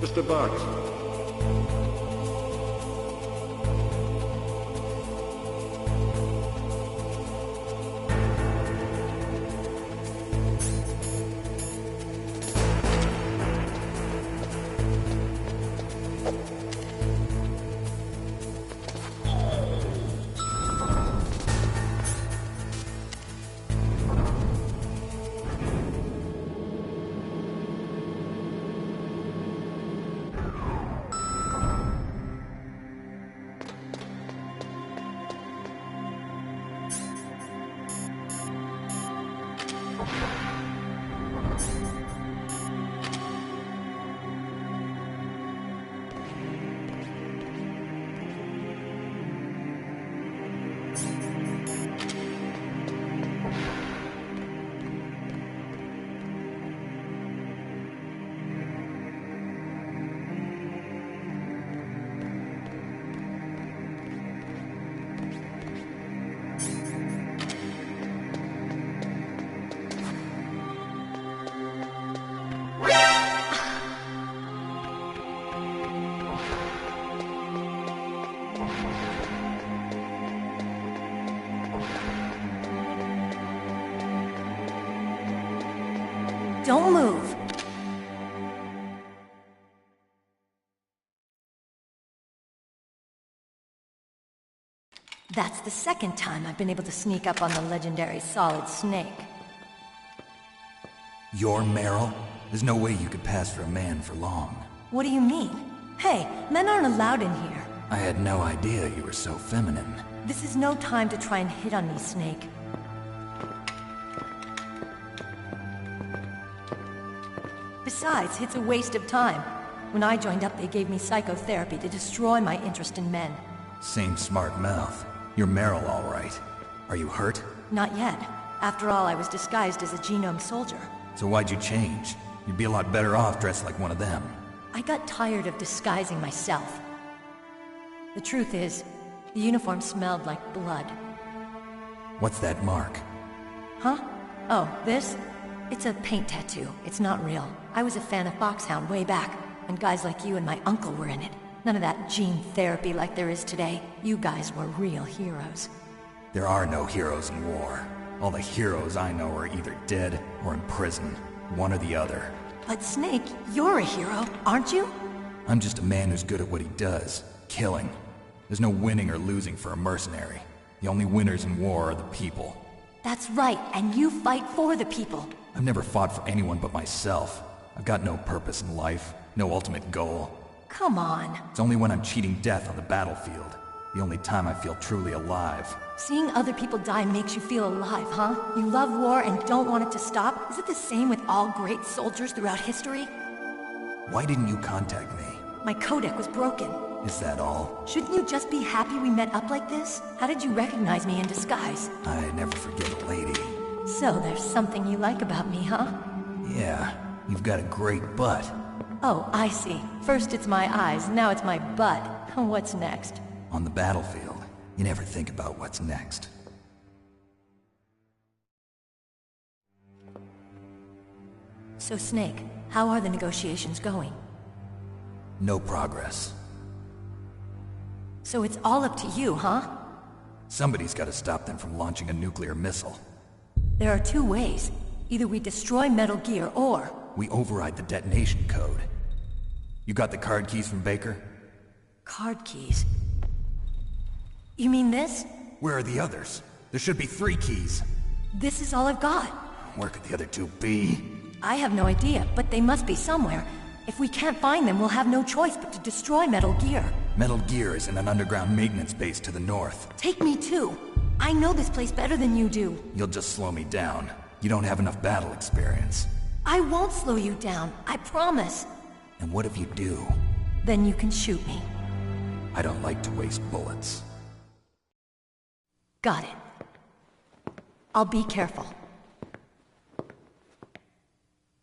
Speaker 5: Mr. Box.
Speaker 13: Don't move. That's the second time I've been able to sneak up on the legendary Solid Snake.
Speaker 2: You're Meryl? There's no way you could pass for a man for long.
Speaker 13: What do you mean? Hey, men aren't allowed in here.
Speaker 2: I had no idea you were so feminine.
Speaker 13: This is no time to try and hit on me, Snake. Besides, it's a waste of time. When I joined up, they gave me psychotherapy to destroy my interest in men.
Speaker 2: Same smart mouth. You're Meryl, all right. Are you hurt?
Speaker 13: Not yet. After all, I was disguised as a genome soldier.
Speaker 2: So why'd you change? You'd be a lot better off dressed like one of them.
Speaker 13: I got tired of disguising myself. The truth is, the uniform smelled like blood.
Speaker 2: What's that mark?
Speaker 13: Huh? Oh, this? It's a paint tattoo. It's not real. I was a fan of Foxhound way back, and guys like you and my uncle were in it. None of that gene therapy like there is today. You guys were real heroes.
Speaker 2: There are no heroes in war. All the heroes I know are either dead or in prison. One or the other.
Speaker 13: But Snake, you're a hero, aren't you?
Speaker 2: I'm just a man who's good at what he does. Killing. There's no winning or losing for a mercenary. The only winners in war are the people.
Speaker 13: That's right, and you fight for the people.
Speaker 2: I've never fought for anyone but myself. I've got no purpose in life, no ultimate goal.
Speaker 13: Come on.
Speaker 2: It's only when I'm cheating death on the battlefield. The only time I feel truly alive.
Speaker 13: Seeing other people die makes you feel alive, huh? You love war and don't want it to stop? Is it the same with all great soldiers throughout history?
Speaker 2: Why didn't you contact me?
Speaker 13: My codec was broken.
Speaker 2: Is that all?
Speaker 13: Shouldn't you just be happy we met up like this? How did you recognize me in disguise?
Speaker 2: I never forget a lady.
Speaker 13: So there's something you like about me, huh?
Speaker 2: Yeah, you've got a great butt.
Speaker 13: Oh, I see. First it's my eyes, now it's my butt. What's next?
Speaker 2: On the battlefield, you never think about what's next.
Speaker 13: So Snake, how are the negotiations going?
Speaker 2: No progress.
Speaker 13: So it's all up to you, huh?
Speaker 2: Somebody's got to stop them from launching a nuclear missile.
Speaker 13: There are two ways. Either we destroy Metal Gear, or...
Speaker 2: we override the detonation code. You got the card keys from Baker?
Speaker 13: Card keys? You mean this?
Speaker 2: Where are the others? There should be 3 keys.
Speaker 13: This is all I've got.
Speaker 2: Where could the other 2 be?
Speaker 13: I have no idea, but they must be somewhere. If we can't find them, we'll have no choice but to destroy Metal Gear.
Speaker 2: Metal Gear is in an underground maintenance base to the north.
Speaker 13: Take me too. I know this place better than you do.
Speaker 2: You'll just slow me down. You don't have enough battle experience.
Speaker 13: I won't slow you down, I promise.
Speaker 2: And what if you do?
Speaker 13: Then you can shoot me.
Speaker 2: I don't like to waste bullets.
Speaker 13: Got it. I'll be careful.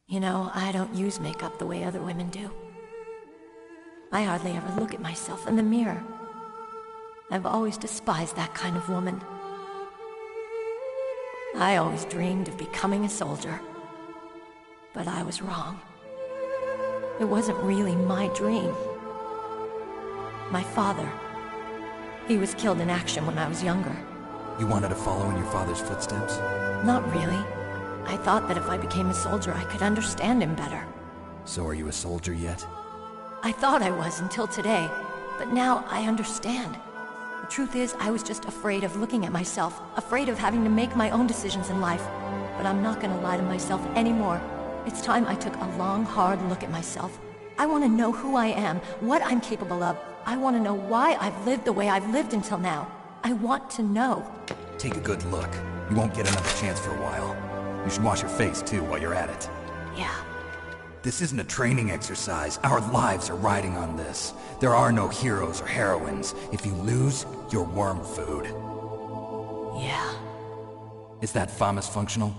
Speaker 13: You know, I don't use makeup the way other women do. I hardly ever look at myself in the mirror. I've always despised that kind of woman. I always dreamed of becoming a soldier. But I was wrong. It wasn't really my dream. My father. He was killed in action when I was younger.
Speaker 2: You wanted to follow in your father's footsteps?
Speaker 13: Not really. I thought that if I became a soldier, I could understand him better.
Speaker 2: So are you a soldier yet?
Speaker 13: I thought I was until today, but now I understand. The truth is, I was just afraid of looking at myself, afraid of having to make my own decisions in life. But I'm not gonna lie to myself anymore. It's time I took a long, hard look at myself. I want to know who I am, what I'm capable of. I want to know why I've lived the way I've lived until now. I want to know.
Speaker 2: Take a good look. You won't get another chance for a while. You should wash your face, too, while you're at it.
Speaker 13: Yeah.
Speaker 2: This isn't a training exercise. Our lives are riding on this. There are no heroes or heroines. If you lose, you're worm food.
Speaker 13: Yeah.
Speaker 2: Is that FAMAS functional?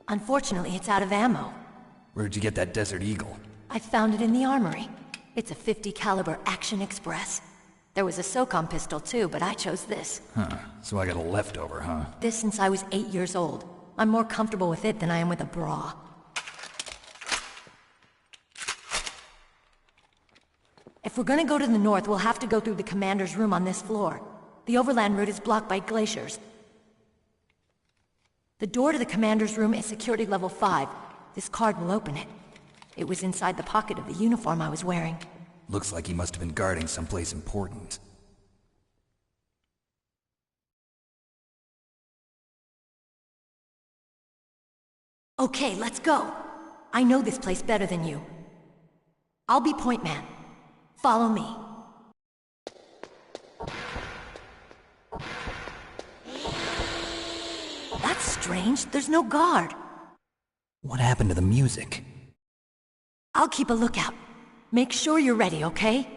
Speaker 13: Unfortunately, it's out of ammo.
Speaker 2: Where'd you get that Desert Eagle?
Speaker 13: I found it in the armory. It's a .50 caliber Action Express. There was a SOCOM pistol too, but I chose this.
Speaker 2: Huh. So I got a leftover, huh?
Speaker 13: This since I was 8 years old. I'm more comfortable with it than I am with a bra. If we're gonna go to the north, we'll have to go through the commander's room on this floor. The overland route is blocked by glaciers. The door to the commander's room is security level 5. This card will open it. It was inside the pocket of the uniform I was wearing.
Speaker 2: Looks like he must have been guarding someplace important.
Speaker 13: Okay, let's go. I know this place better than you. I'll be point man. Follow me. That's strange. There's no guard.
Speaker 2: What happened to the music?
Speaker 13: I'll keep a lookout. Make sure you're ready, okay?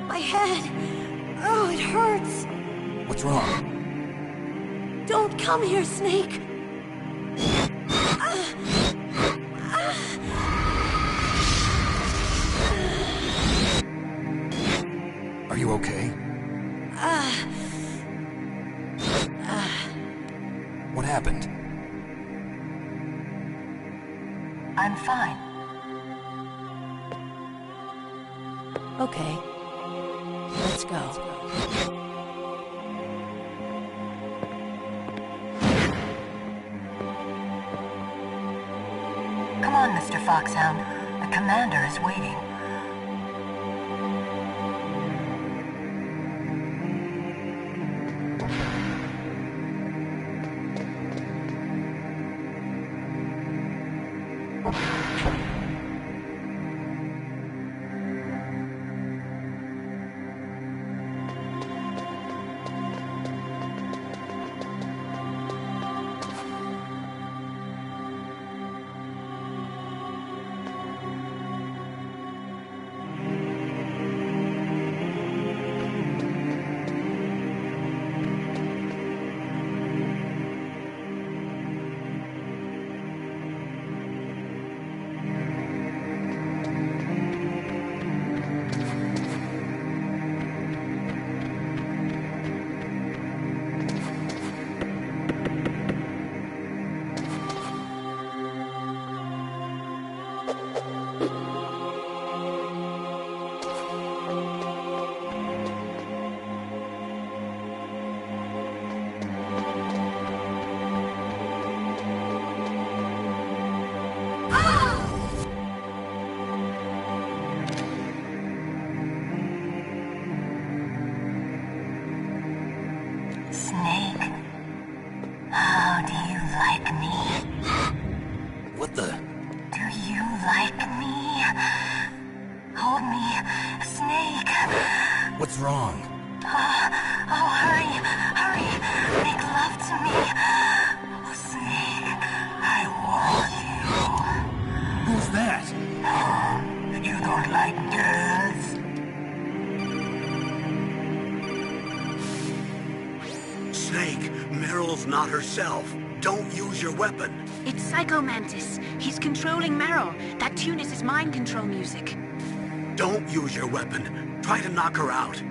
Speaker 13: My head! Oh, it hurts!
Speaker 2: What's wrong?
Speaker 13: Don't come here, Snake!
Speaker 2: Are you okay? What happened?
Speaker 13: I'm fine. Okay. Let's go. Come on, Mr. Foxhound. The commander is waiting. Snake, how do you like me?
Speaker 2: What the?
Speaker 13: Do you like me? Hold me, Snake.
Speaker 2: What's wrong?
Speaker 13: Oh, hurry
Speaker 1: Meryl's not herself. Don't use your weapon.
Speaker 3: It's Psycho Mantis. He's controlling Meryl. That tune is his mind control music.
Speaker 1: Don't use your weapon. Try to knock her out.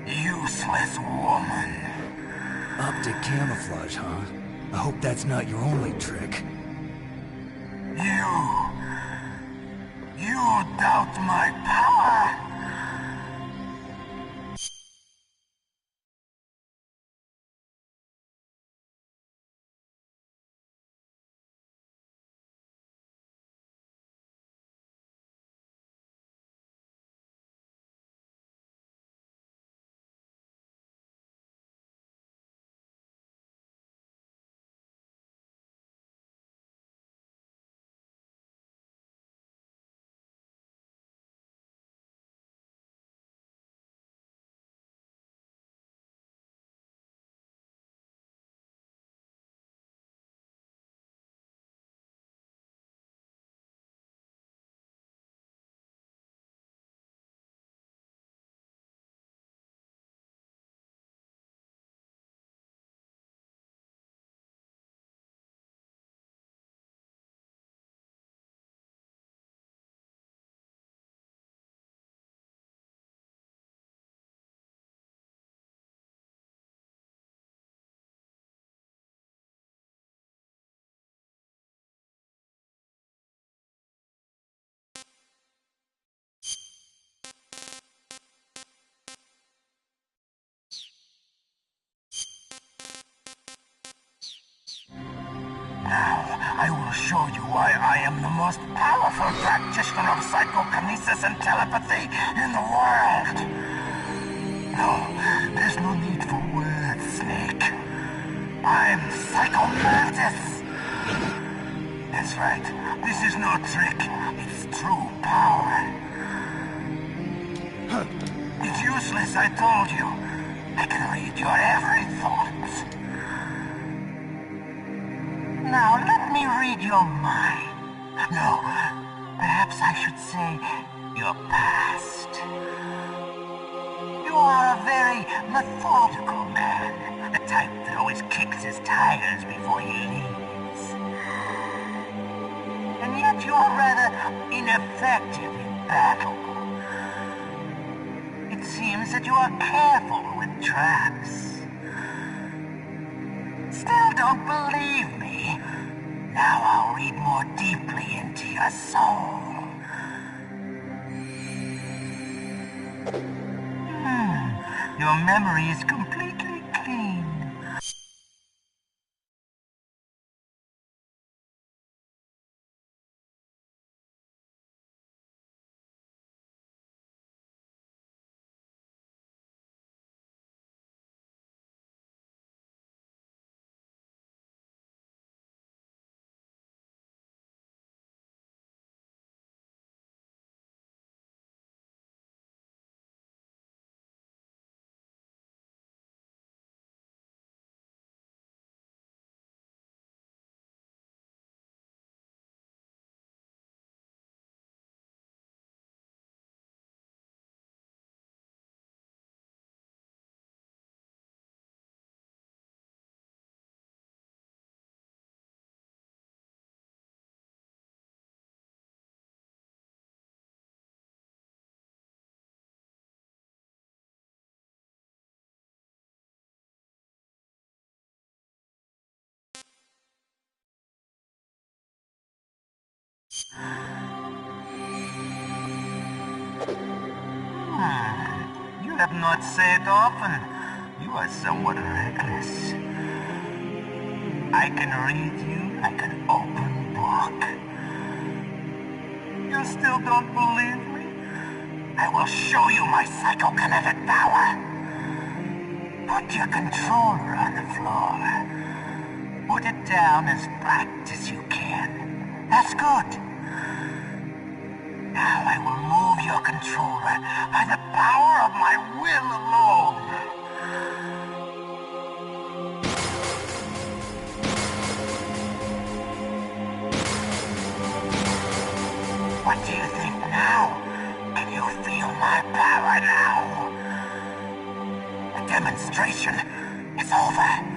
Speaker 10: Useless woman.
Speaker 2: Optic camouflage, huh? I hope that's not your only trick.
Speaker 10: You doubt my power? Now, I will show you why I am the most powerful practitioner of psychokinesis and telepathy in the world. No, there's no need for words, Snake. I'm Psycho Mantis. That's right. This is no trick. It's true power. It's useless, I told you. I can read your every thought. Now, let me read your mind. No, perhaps I should say your past. You are a very methodical man. The type that always kicks his tires before he leaves. And yet you are rather ineffective in battle. It seems that you are careful with traps. Still don't believe me? Now I'll read more deeply into your soul. Your memory is completely clean. You have not said often. You are somewhat reckless. I can read you like an open book. You still don't believe me? I will show you my psychokinetic power. Put your controller on the floor. put it down as flat as you can. That's good. Now I will move your controller by the power of my will alone. What do you think now? Can you feel my power now? The demonstration is over.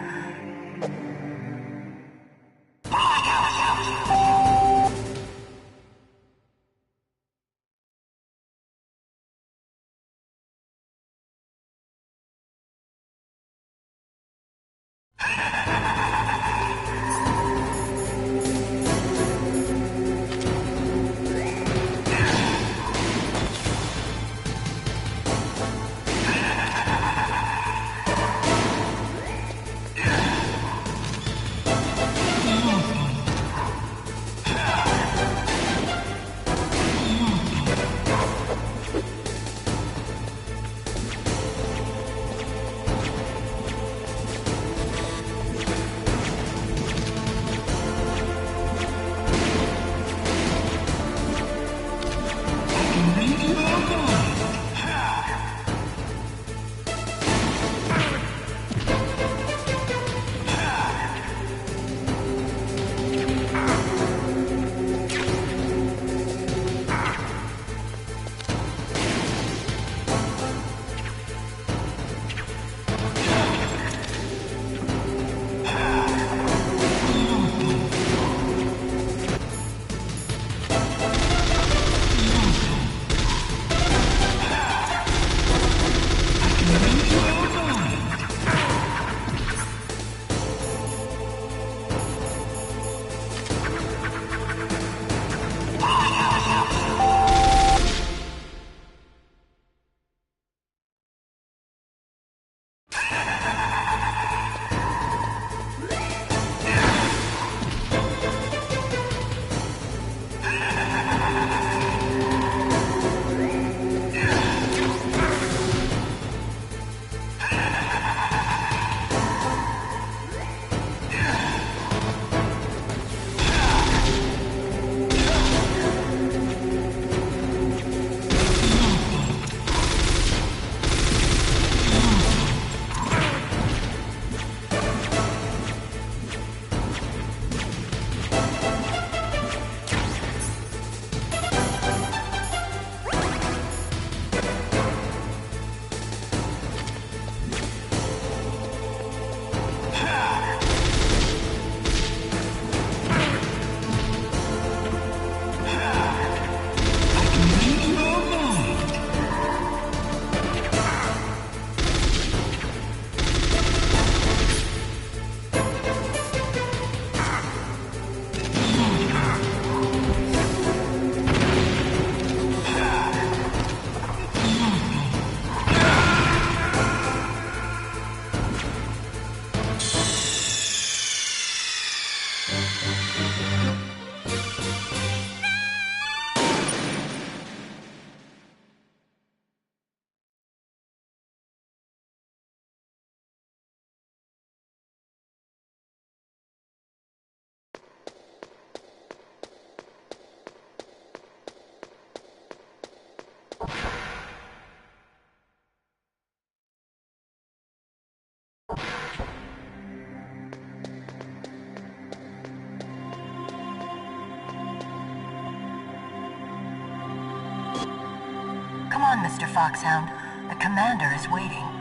Speaker 10: Come on, Mr. Foxhound. The commander is waiting.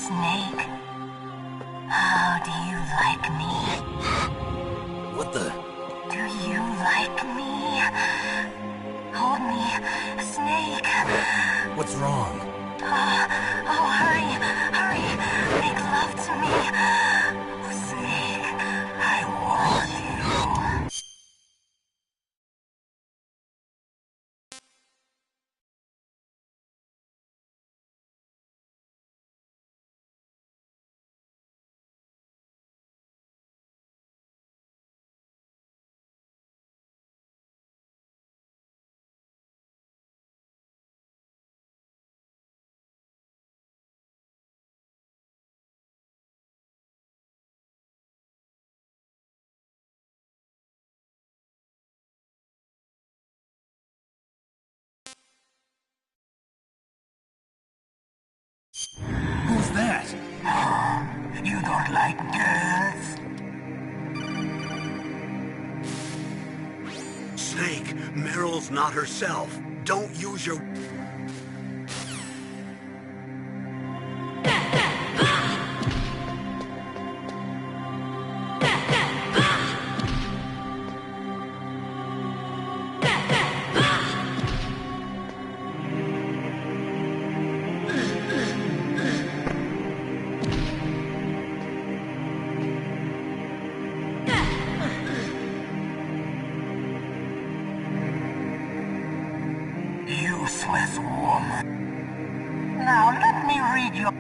Speaker 13: Snake, how do you like me?
Speaker 2: What the?
Speaker 13: Do you like me? Hold me, Snake.
Speaker 2: What's wrong?
Speaker 13: Oh, hurry, hurry. Make love to me. Snake, I want you.
Speaker 2: Who's that?
Speaker 10: You don't like girls?
Speaker 1: Snake, Meryl's not herself. Don't use your...
Speaker 10: Useless woman. Now let me read your...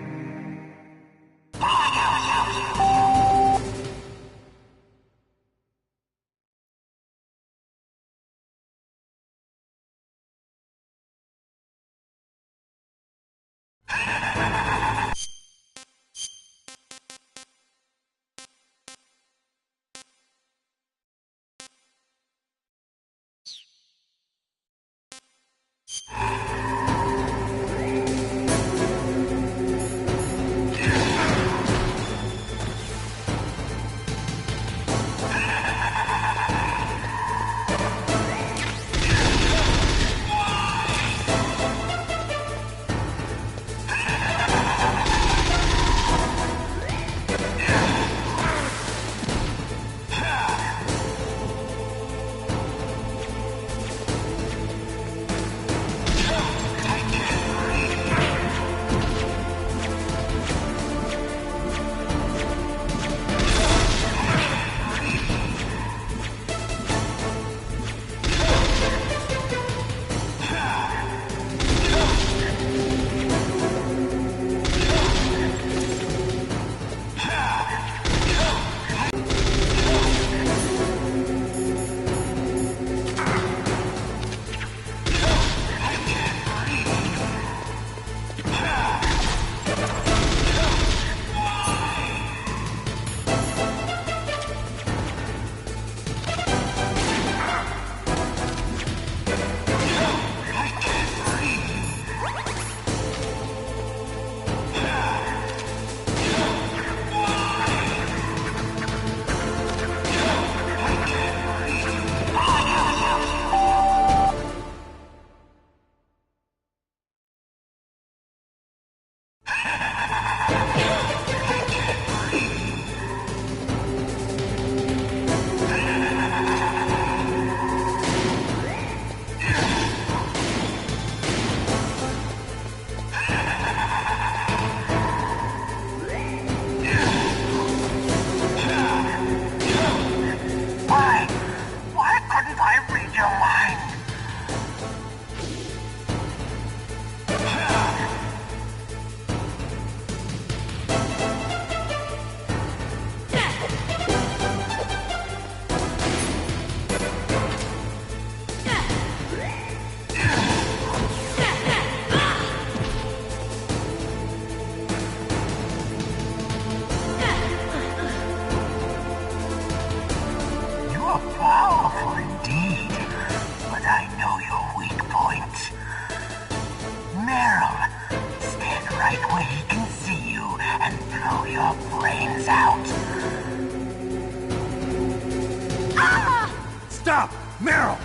Speaker 12: Stop! Meryl!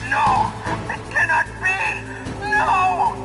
Speaker 10: No! It cannot be! No!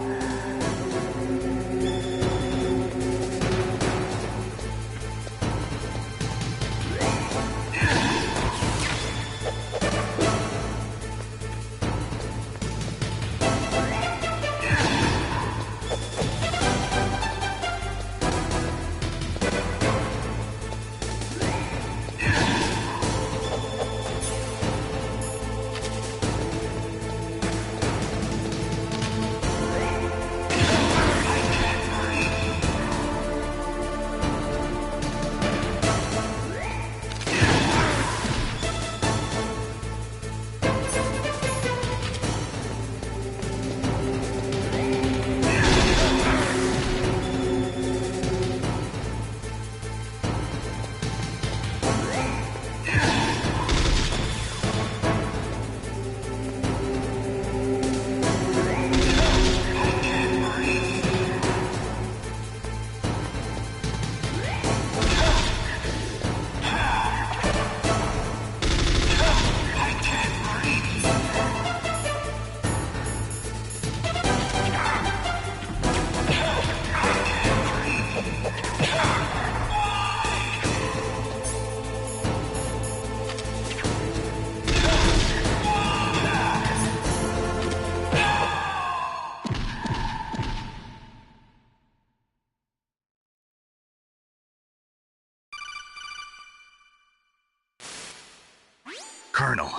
Speaker 9: Colonel,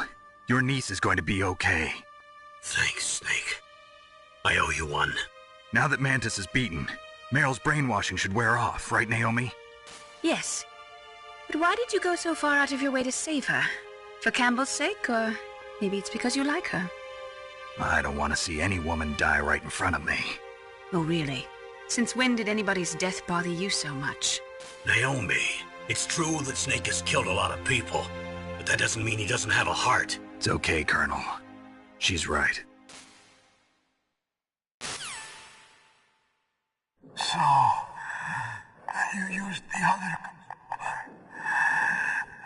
Speaker 9: your niece is going to be okay.
Speaker 1: Thanks, Snake. I owe you one.
Speaker 9: Now that Mantis is beaten, Meryl's brainwashing should wear off, right, Naomi?
Speaker 3: Yes. But why did you go so far out of your way to save her? For Campbell's sake, or maybe it's because you like her?
Speaker 9: I don't want to see any woman die right in front of me.
Speaker 3: Oh, really? Since when did anybody's death bother you so much?
Speaker 1: Naomi, it's true that Snake has killed a lot of people, but that doesn't mean he doesn't have a heart.
Speaker 9: It's okay, Colonel. She's right.
Speaker 10: So, you used the other...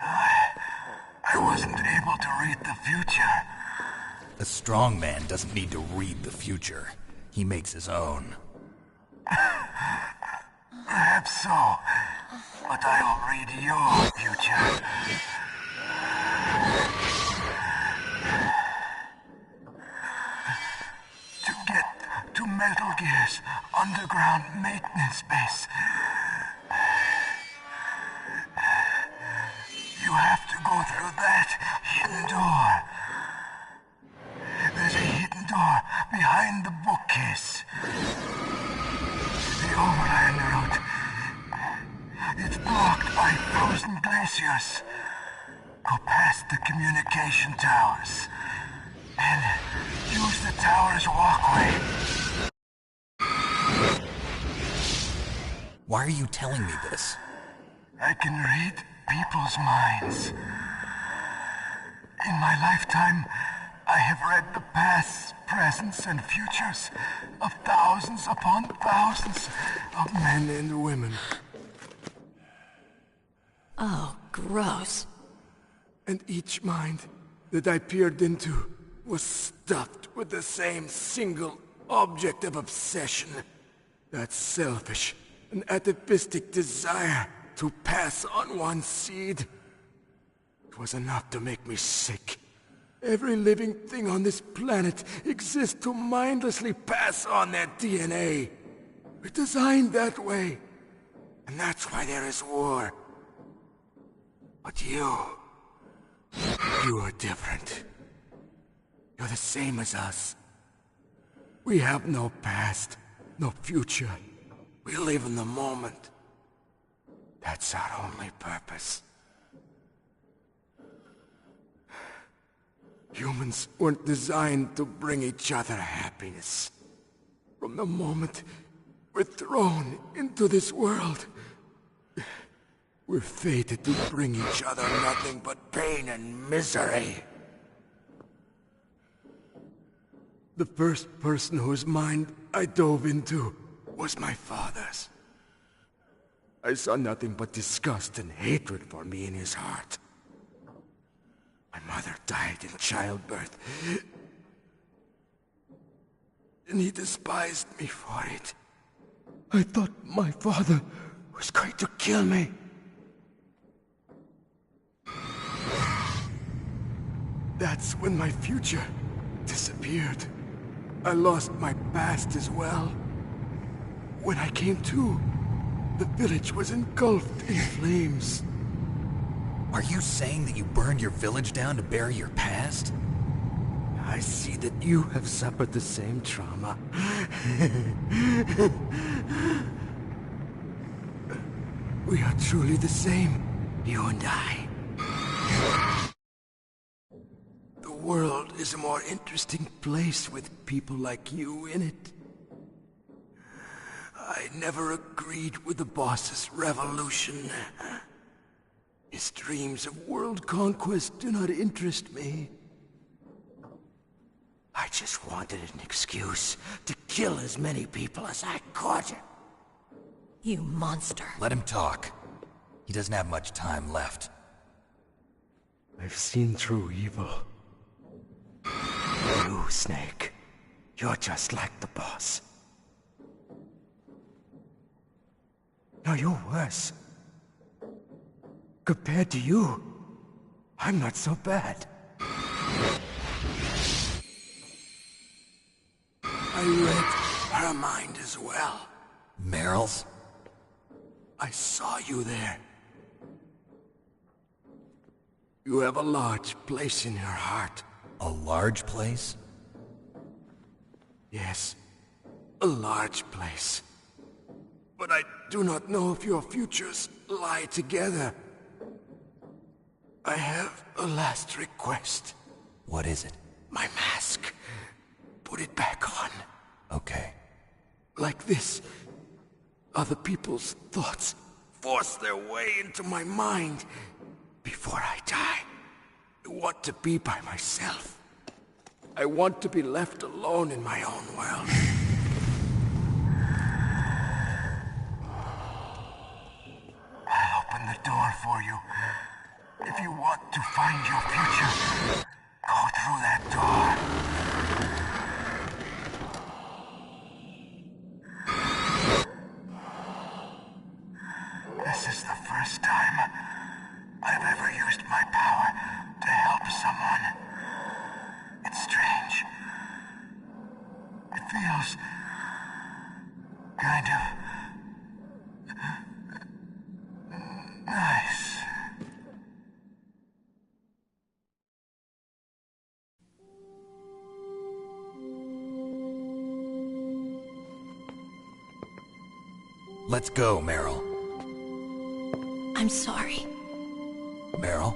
Speaker 10: I wasn't able to read the future.
Speaker 2: A strong man doesn't need to read the future. He makes his own.
Speaker 10: Perhaps so, but I'll read your future. To get to Metal Gear's underground maintenance base, you have to go through that hidden door. There's a hidden door behind the bookcase. The overland route. It's blocked by frozen glaciers. Go past the communication towers. And use the tower's walkway.
Speaker 2: Why are you telling me this?
Speaker 10: I can read people's minds. In my lifetime, I have read the pasts, presents, and futures of thousands upon thousands of men and women.
Speaker 6: Oh, gross.
Speaker 10: And each mind that I peered into was stuffed with the same single object of obsession. That selfish and atavistic desire to pass on one seed. It was enough to make me sick. Every living thing on this planet exists to mindlessly pass on their DNA. We're designed that way. And that's why there is war. But you are different. You're the same as us. We have no past, no future. We live in the moment. That's our only purpose. Humans weren't designed to bring each other happiness. From the moment we're thrown into this world, we're fated to bring each other nothing but pain and misery. The first person whose mind I dove into was my father's. I saw nothing but disgust and hatred for me in his heart. My mother died in childbirth, and he despised me for it. I thought my father was going to kill me. That's when my future disappeared. I lost my past as well. When I came to, the village was engulfed in flames.
Speaker 2: Are you saying that you burned your village down to bury your past?
Speaker 10: I see that you have suffered the same trauma. We are truly the same, you and I. The world is a more interesting place with people like you in it. I never agreed with the boss's revolution. His dreams of world conquest do not interest me. I just wanted an excuse to kill as many people as I could.
Speaker 6: You monster.
Speaker 2: Let him talk. He doesn't have much time left.
Speaker 10: I've seen true evil. You, Snake. You're just like the boss. No, you're worse. Compared to you, I'm not so bad. I read her mind as well.
Speaker 2: Meryl's?
Speaker 10: I saw you there.
Speaker 18: You have a large place in your heart.
Speaker 2: A large place?
Speaker 18: Yes, a large place. But I do not know if your futures lie together. I have a last request.
Speaker 2: What is it?
Speaker 18: My mask. Put it back on.
Speaker 2: Okay.
Speaker 18: Like this, other people's thoughts force their way into my mind. Before I die, I want to be by myself. I want to be left alone in my own world.
Speaker 10: I'll open the door for you. If you want to find your future, go through that door. This is the first time I've ever used my power to help someone. It's strange. It feels kind of nice.
Speaker 2: Let's go, Meryl.
Speaker 13: I'm sorry.
Speaker 2: Meryl?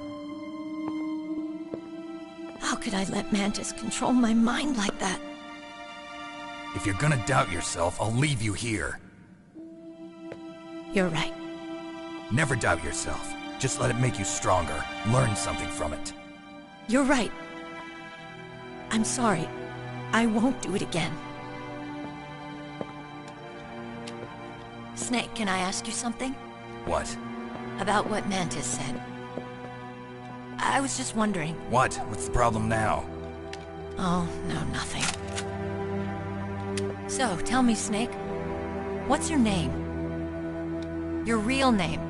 Speaker 13: How could I let Mantis control my mind like that?
Speaker 2: If you're gonna doubt yourself, I'll leave you here.
Speaker 13: You're right.
Speaker 2: Never doubt yourself. Just let it make you stronger. Learn something from it.
Speaker 13: You're right. I'm sorry. I won't do it again. Snake, can I ask you something?
Speaker 2: What?
Speaker 13: About what Mantis said. I was just wondering.
Speaker 2: What? What's the problem now?
Speaker 13: Oh, no, nothing. So, tell me, Snake. What's your name? Your real name?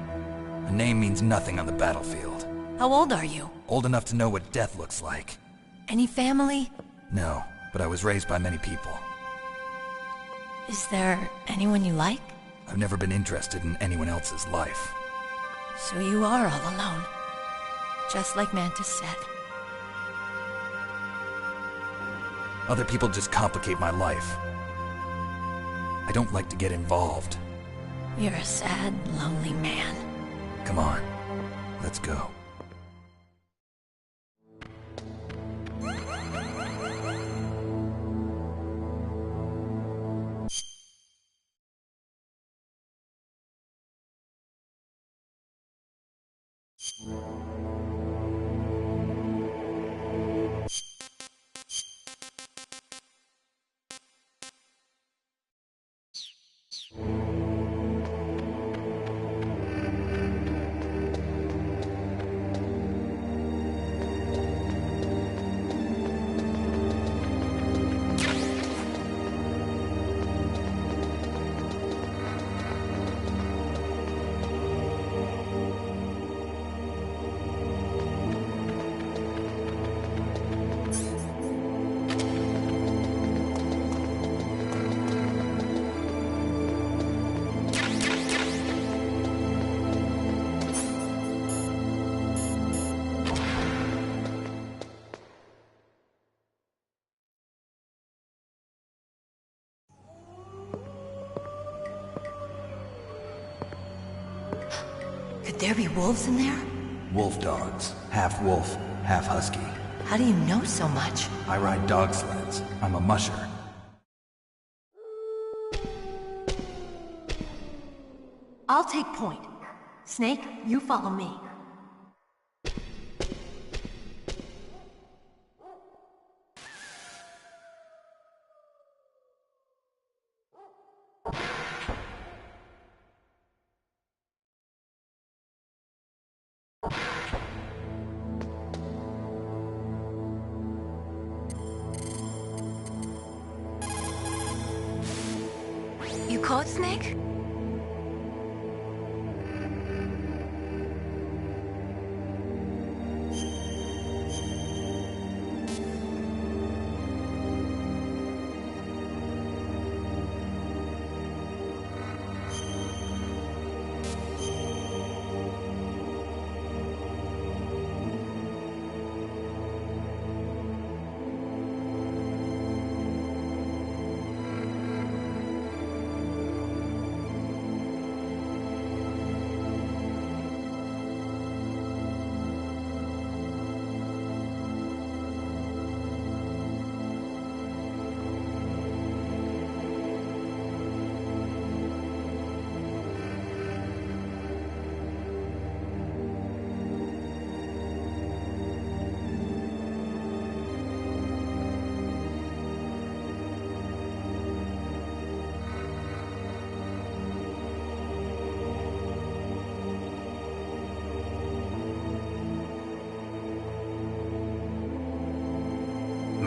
Speaker 2: A name means nothing on the battlefield.
Speaker 13: How old are you?
Speaker 2: Old enough to know what death looks like.
Speaker 13: Any family?
Speaker 2: No, but I was raised by many people.
Speaker 13: Is there anyone you like?
Speaker 2: I've never been interested in anyone else's life.
Speaker 13: So you are all alone. Just like Mantis said.
Speaker 2: Other people just complicate my life. I don't like to get involved.
Speaker 13: You're a sad, lonely man.
Speaker 2: Come on, let's go.
Speaker 13: Could there be wolves in there?
Speaker 2: Wolf dogs. Half wolf, half husky.
Speaker 13: How do you know so much?
Speaker 2: I ride dog sleds. I'm a musher.
Speaker 13: I'll take point. Snake, you follow me.
Speaker 6: You caught Snake?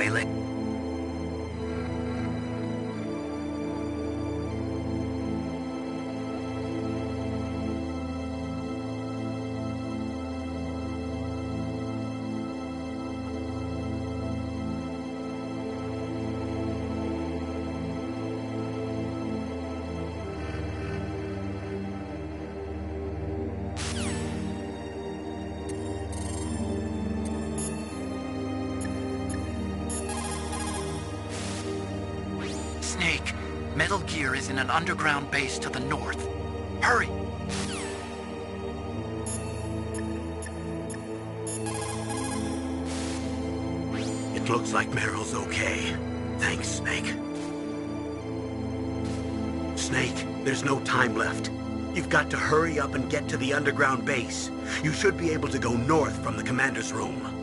Speaker 9: melee?
Speaker 16: Snake, Metal Gear is in an underground base to the north. Hurry!
Speaker 1: It looks like Meryl's okay. Thanks, Snake. Snake, there's no time left. You've got to hurry up and get to the underground base. You should be able to go north from the commander's room.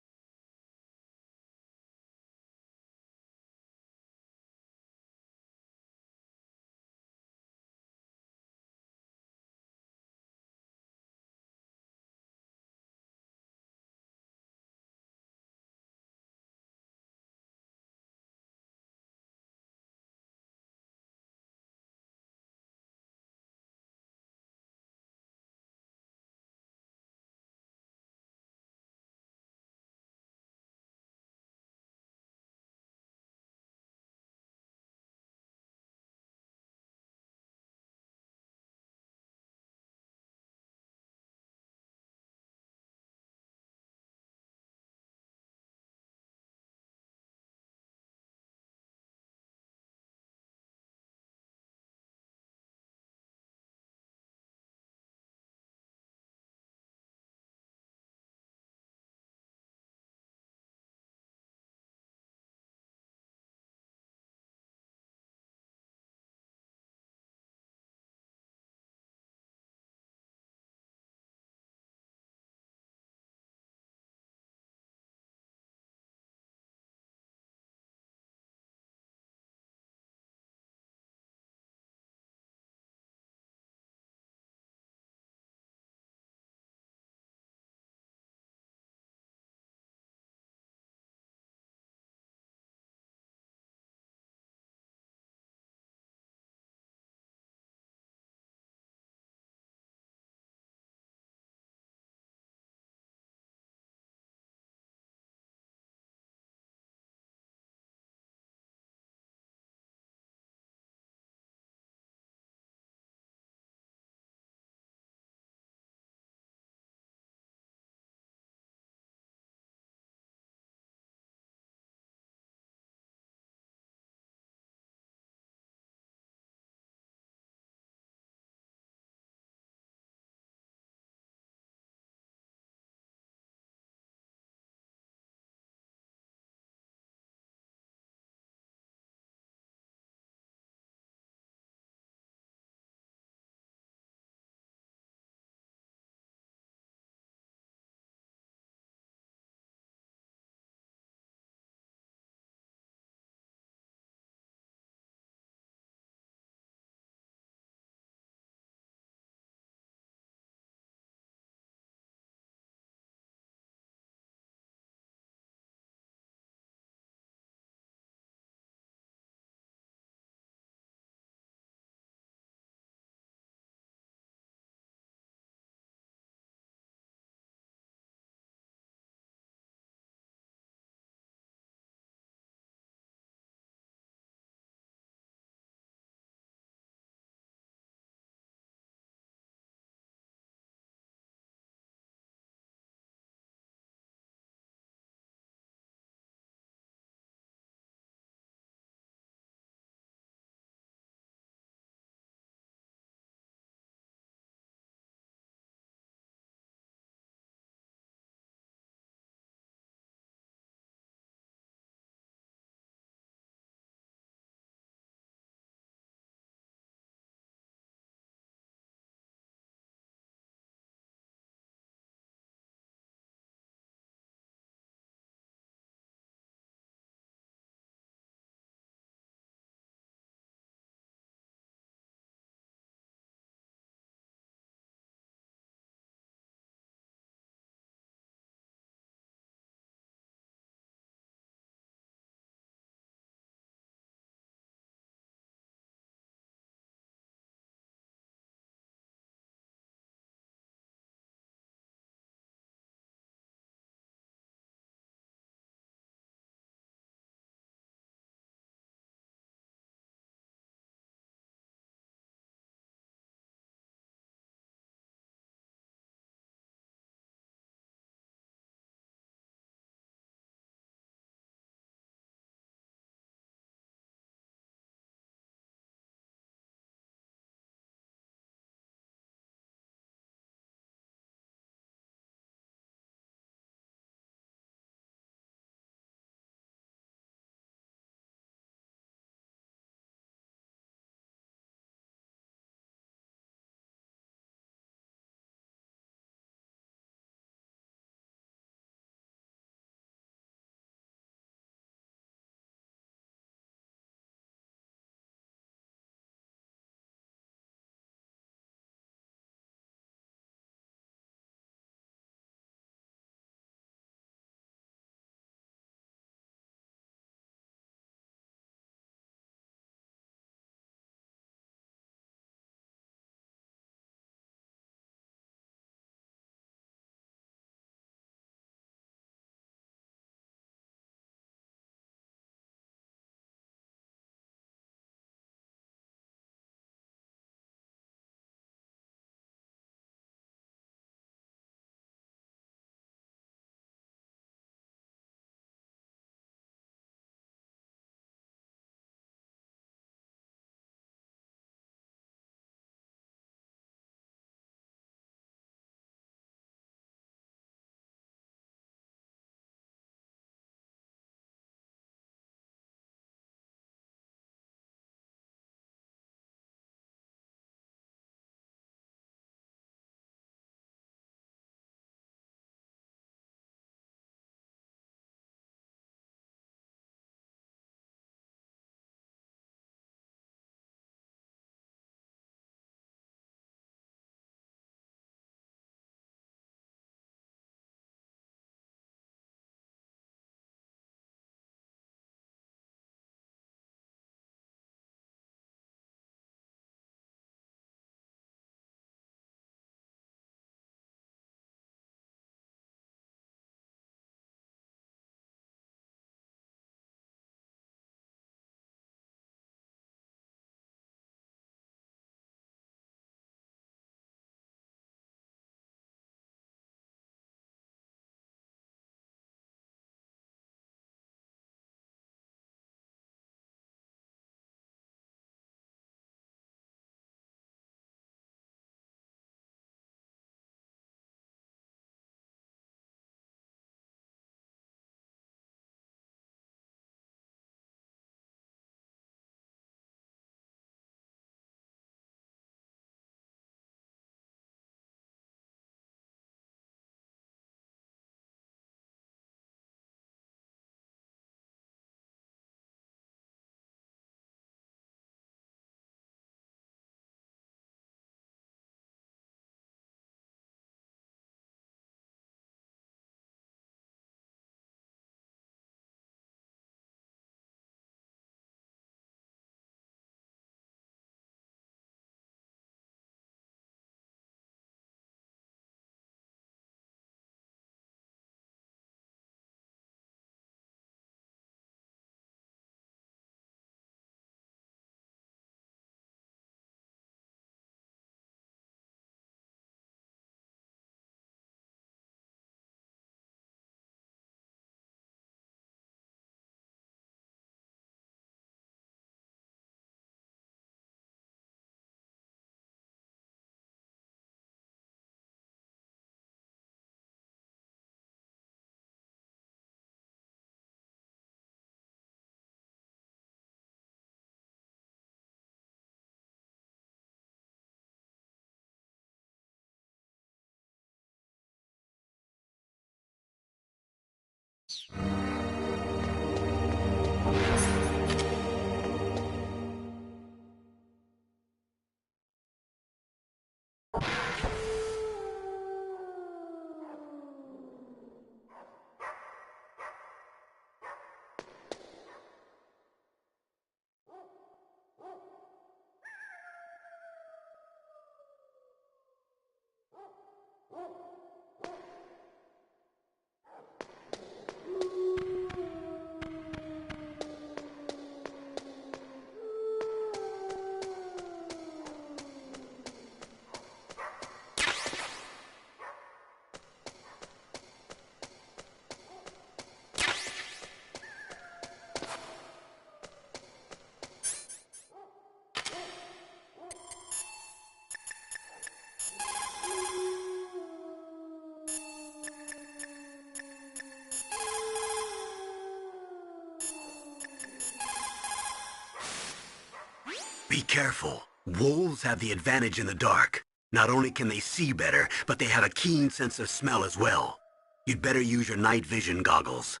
Speaker 1: Be careful. Wolves have the advantage in the dark. Not only can they see better, but they have a keen sense of smell as well. You'd better use your night vision goggles.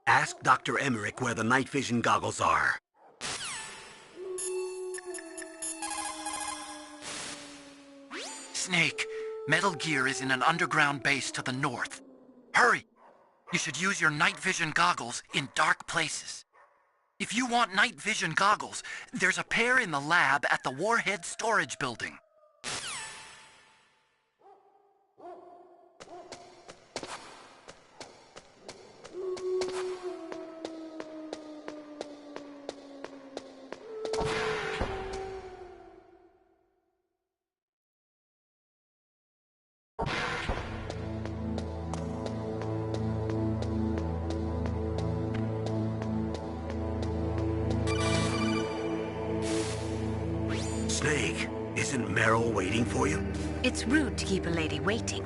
Speaker 1: Ask Dr. Emmerich where the night vision goggles are.
Speaker 16: Snake, Metal Gear is in an underground base to the north. Hurry! You should use your night vision goggles in dark places. If you want night vision goggles, there's a pair in the lab at the Warhead Storage Building.
Speaker 1: Snake, isn't Meryl waiting for you?
Speaker 3: It's rude to keep a lady waiting.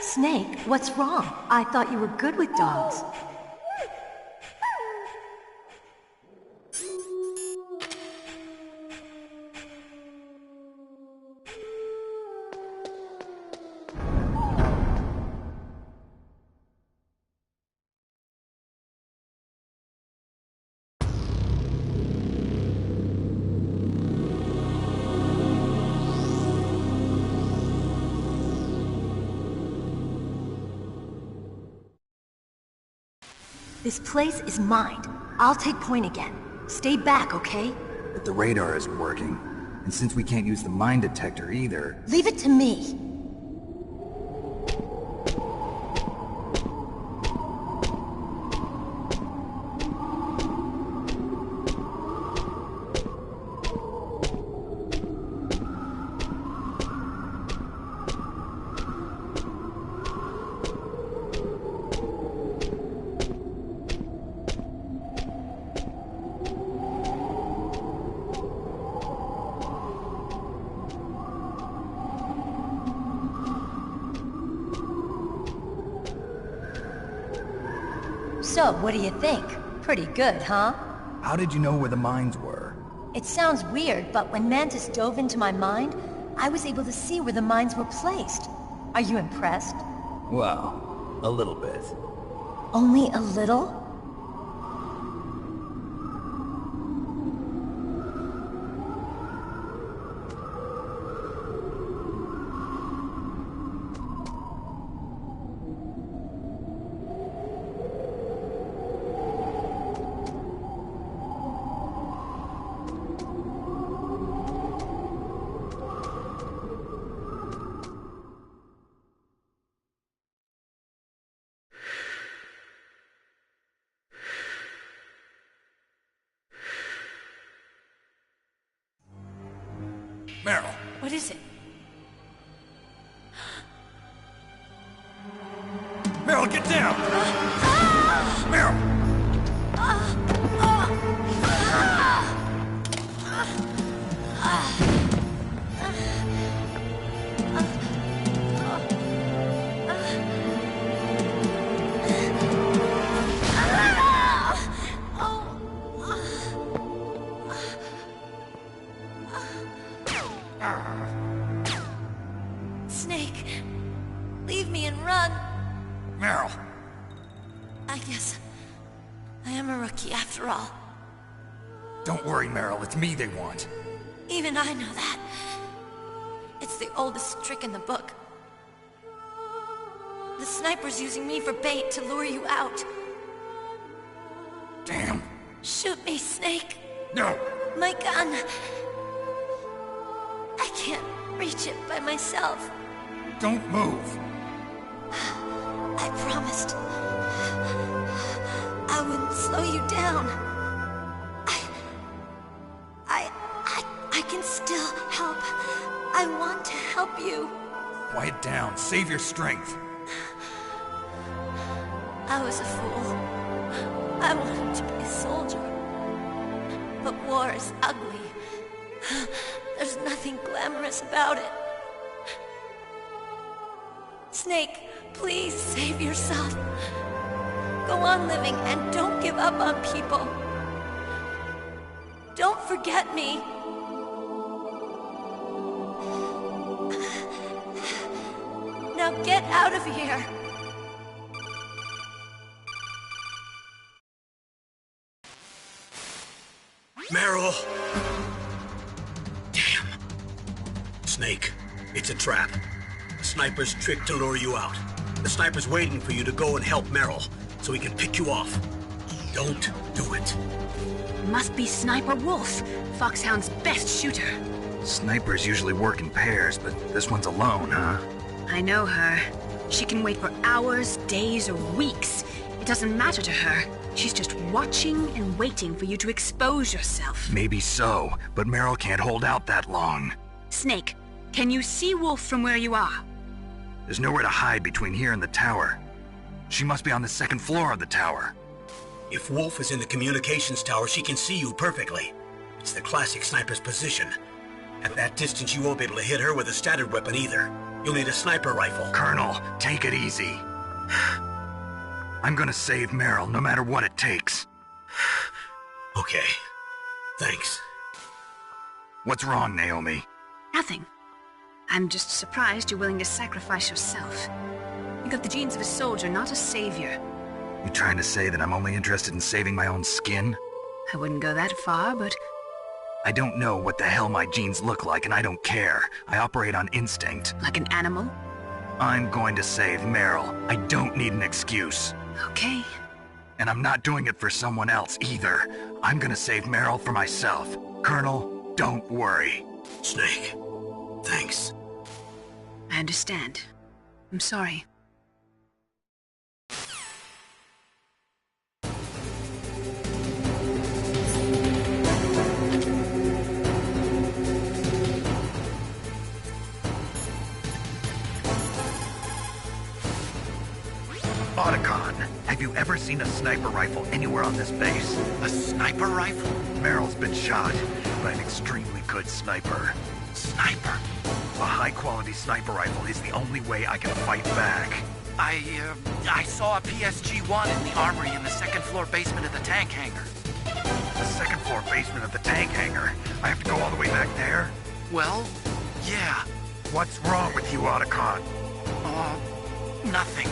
Speaker 13: Snake, what's wrong? I thought you were good with dogs. This place is mine. I'll take point again. Stay back, okay?
Speaker 2: But the radar isn't working. And since we can't use the mine detector either...
Speaker 13: Leave it to me. So, what do you think? Pretty good, huh?
Speaker 2: How did you know where the mines were?
Speaker 13: It sounds weird, but when Mantis dove into my mind, I was able to see where the mines were placed. Are you impressed?
Speaker 2: Well, a little bit.
Speaker 13: Only a little?
Speaker 2: Meryl!
Speaker 6: What is it?
Speaker 2: Meryl, get down! Meryl!
Speaker 13: Snake, leave me and run.
Speaker 2: Meryl!
Speaker 13: I guess I am a rookie after all.
Speaker 2: Don't worry, Meryl. It's me they want.
Speaker 13: Even I know that. It's the oldest trick in the book. The sniper's using me for bait to lure you out.
Speaker 2: Damn.
Speaker 13: Shoot me, Snake.
Speaker 2: No.
Speaker 13: My gun. I can't reach it by myself.
Speaker 2: Don't move.
Speaker 13: I promised I wouldn't slow you down. I can still help. I want to help you.
Speaker 2: Quiet down. Save your strength.
Speaker 13: I was a fool. I wanted to be a soldier. But war is ugly. There's nothing glamorous about it. Snake, please save yourself. Go on living and don't give up on people. Don't forget me. Now get out of here.
Speaker 1: Meryl! Damn. Snake, it's a trap. The sniper's trick to lure you out. The sniper's waiting for you to go and help Meryl, so he can pick you off. Don't do it.
Speaker 3: Must be Sniper Wolf, Foxhound's best shooter.
Speaker 9: Snipers usually work in pairs, but this one's alone, huh?
Speaker 3: I know her. She can wait for hours, days, or weeks. It doesn't matter to her. She's just watching and waiting for you to expose yourself.
Speaker 9: Maybe so, but Meryl can't hold out that long.
Speaker 3: Snake, can you see Wolf from where you are?
Speaker 9: There's nowhere to hide between here and the tower. She must be on the second floor of the tower.
Speaker 1: If Wolf is in the communications tower, she can see you perfectly. It's the classic sniper's position. At that distance, you won't be able to hit her with a standard weapon either. You'll need a sniper rifle.
Speaker 9: Colonel, take it easy. I'm gonna save Meryl, no matter what it takes.
Speaker 1: Okay. Thanks.
Speaker 9: What's wrong, Naomi?
Speaker 3: Nothing. I'm just surprised you're willing to sacrifice yourself. You got the genes of a soldier, not a savior.
Speaker 9: You trying to say that I'm only interested in saving my own skin?
Speaker 3: I wouldn't go that far, but...
Speaker 9: I don't know what the hell my genes look like, and I don't care. I operate on instinct.
Speaker 3: Like an animal?
Speaker 9: I'm going to save Meryl. I don't need an excuse.
Speaker 3: Okay.
Speaker 9: And I'm not doing it for someone else, either. I'm gonna save Meryl for myself. Colonel, don't worry.
Speaker 1: Snake, thanks.
Speaker 3: I understand. I'm sorry.
Speaker 9: Otacon, have you ever seen a sniper rifle anywhere on this base?
Speaker 16: A sniper rifle?
Speaker 9: Meryl's been shot by an extremely good sniper.
Speaker 16: Sniper?
Speaker 9: A high-quality sniper rifle is the only way I can fight back.
Speaker 16: I saw a PSG-1 in the armory in the second-floor basement of the tank hangar.
Speaker 9: The second-floor basement of the tank hangar? I have to go all the way back there?
Speaker 16: Well, yeah.
Speaker 9: What's wrong with you, Otacon?
Speaker 16: Nothing.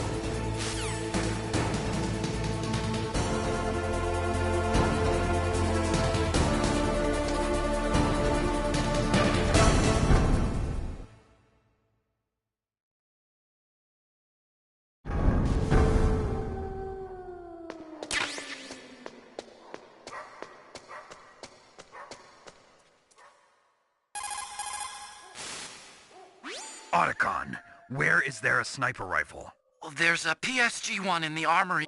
Speaker 9: Otacon, where is there a sniper rifle?
Speaker 16: There's a PSG-1 in the armory.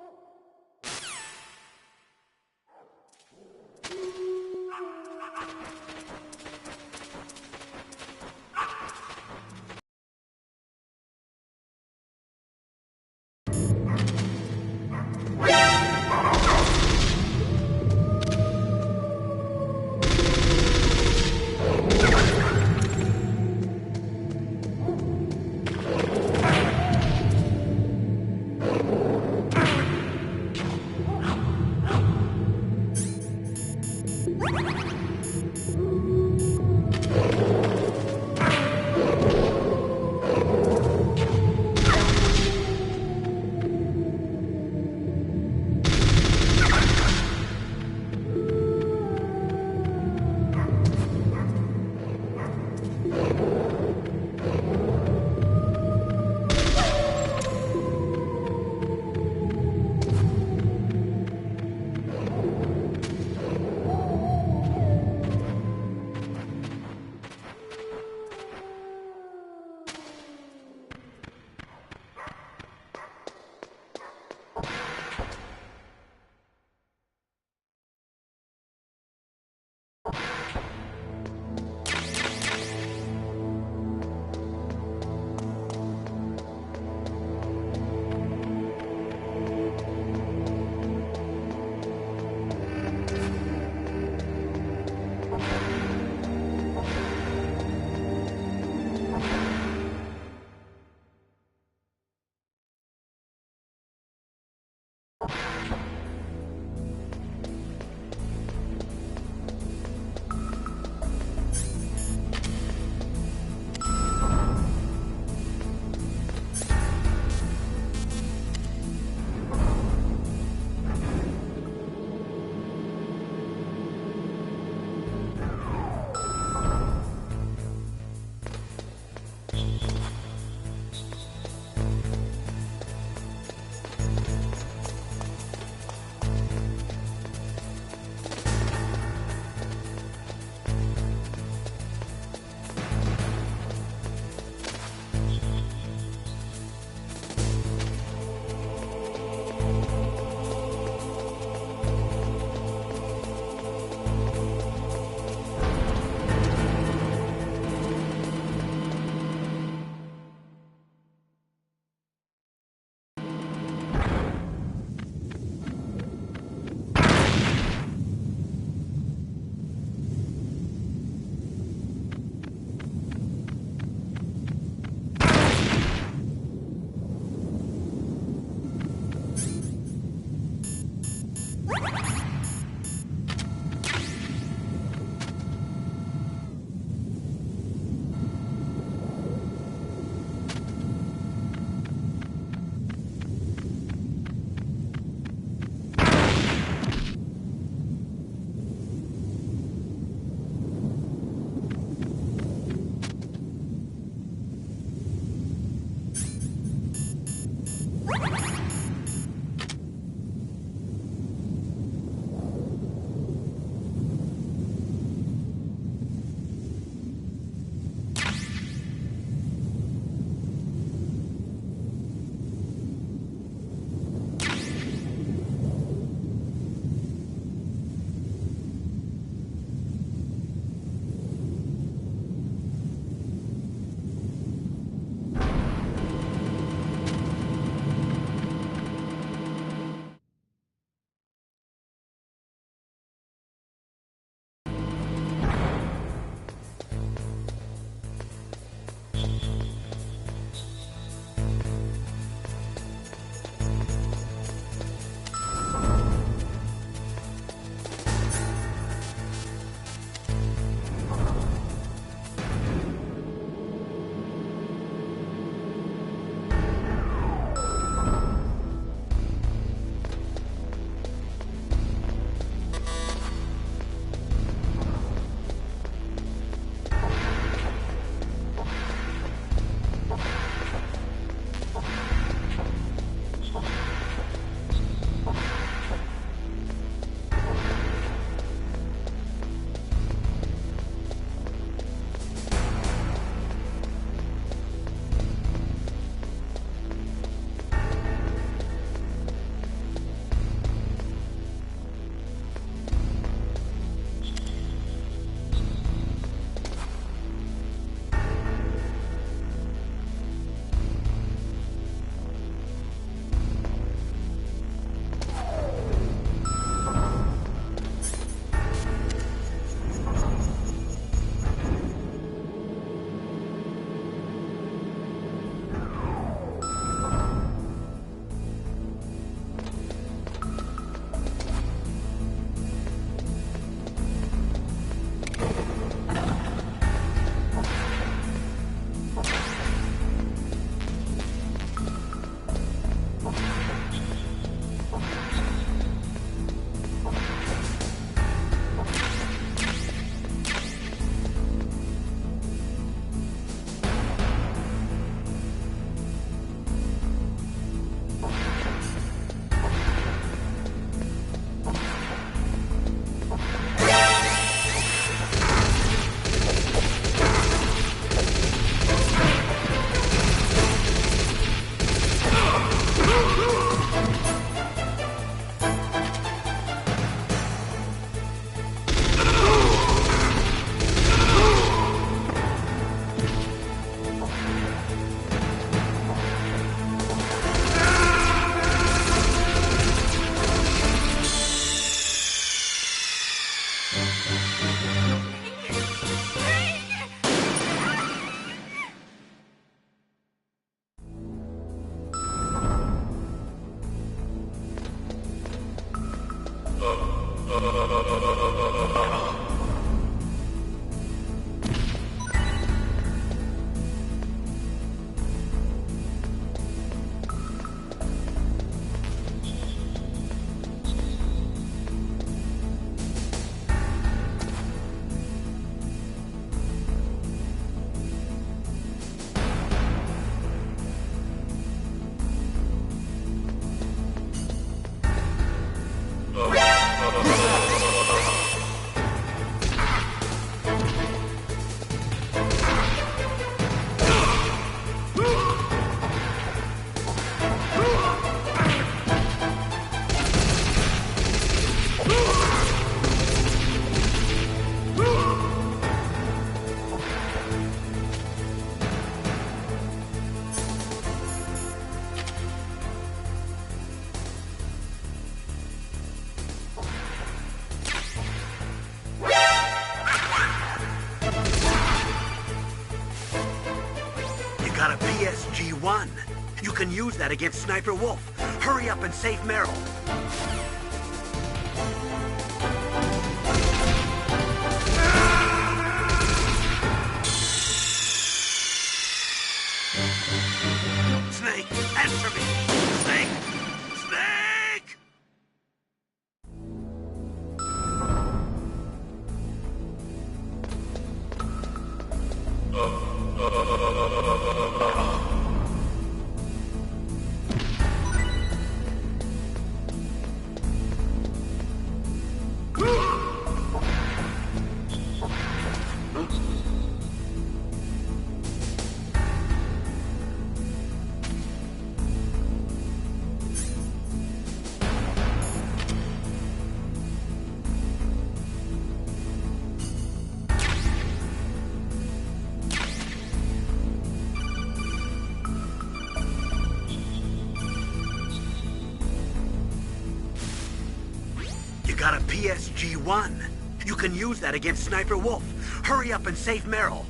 Speaker 1: got a PSG-1. You can use that against Sniper Wolf. Hurry up and save Meryl. Snake, answer me! Snake! Snake! You got a PSG-1. You can use that against Sniper Wolf. Hurry up and save Meryl.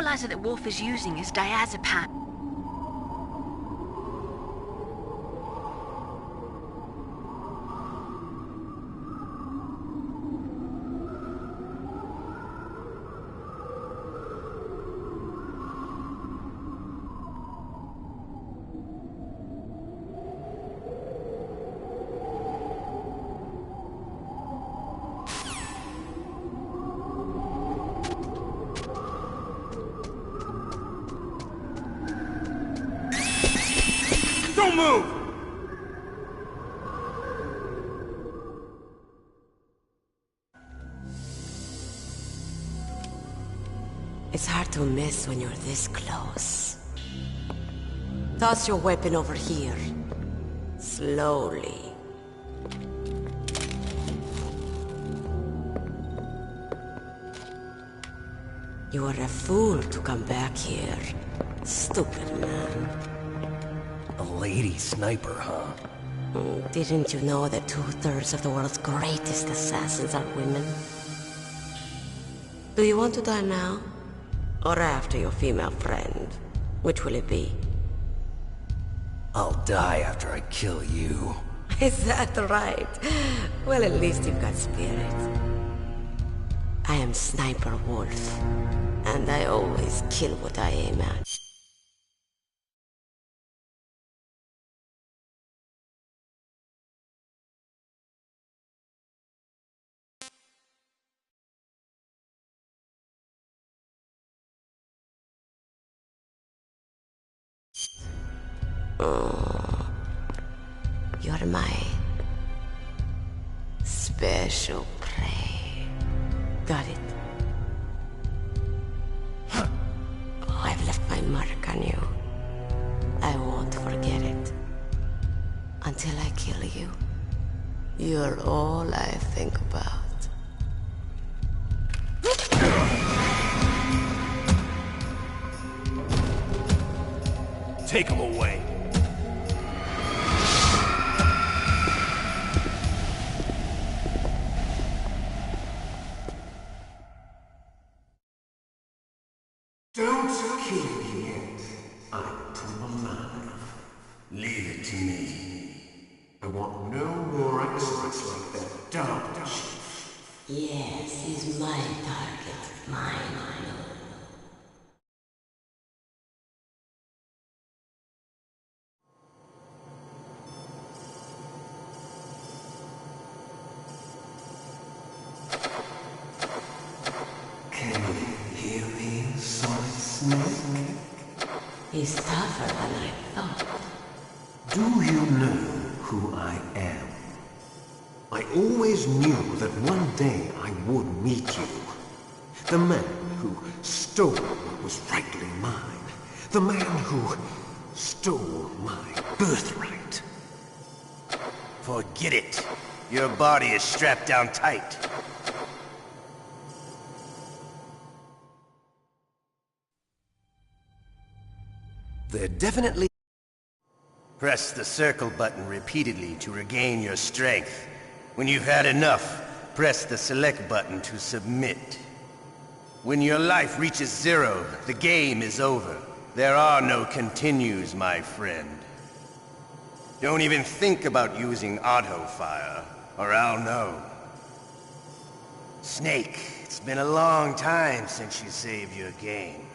Speaker 6: tranquilizer that Wolf is using is diazepam.
Speaker 12: Don't move!
Speaker 19: It's hard to miss when you're this close. Toss your weapon over here. Slowly. You are a fool to come back here. Stupid man.
Speaker 10: A lady sniper, huh?
Speaker 19: Didn't you know that 2/3 of the world's greatest assassins are women? Do you want to die now? Or after your female friend? Which will it be?
Speaker 10: I'll die after I kill you.
Speaker 19: Is that right? Well, at least you've got spirit. I am Sniper Wolf, and I always kill what I aim at. Oh, you're my special prey. Got it. I've left my mark on you. I won't forget it. Until I kill you. You're all I think about.
Speaker 10: Take him away.
Speaker 11: Don't kill me yet. I'm too alive. Leave it to me. I want no more experts like that dog chief.
Speaker 19: Yes, he's my target. Mine.
Speaker 11: Can you hear me, Solid Snake?
Speaker 19: He's tougher than I thought.
Speaker 11: Do you know who I am? I always knew that one day I would meet you. The man who stole what was rightly mine. The man who stole my birthright.
Speaker 10: Forget it. Your body is strapped down tight.
Speaker 11: They're definitely...
Speaker 10: Press the circle button repeatedly to regain your strength. When you've had enough, press the select button to submit. When your life reaches 0, the game is over. There are no continues, my friend. Don't even think about using auto-fire, or I'll know. Snake, it's been a long time since you saved your game.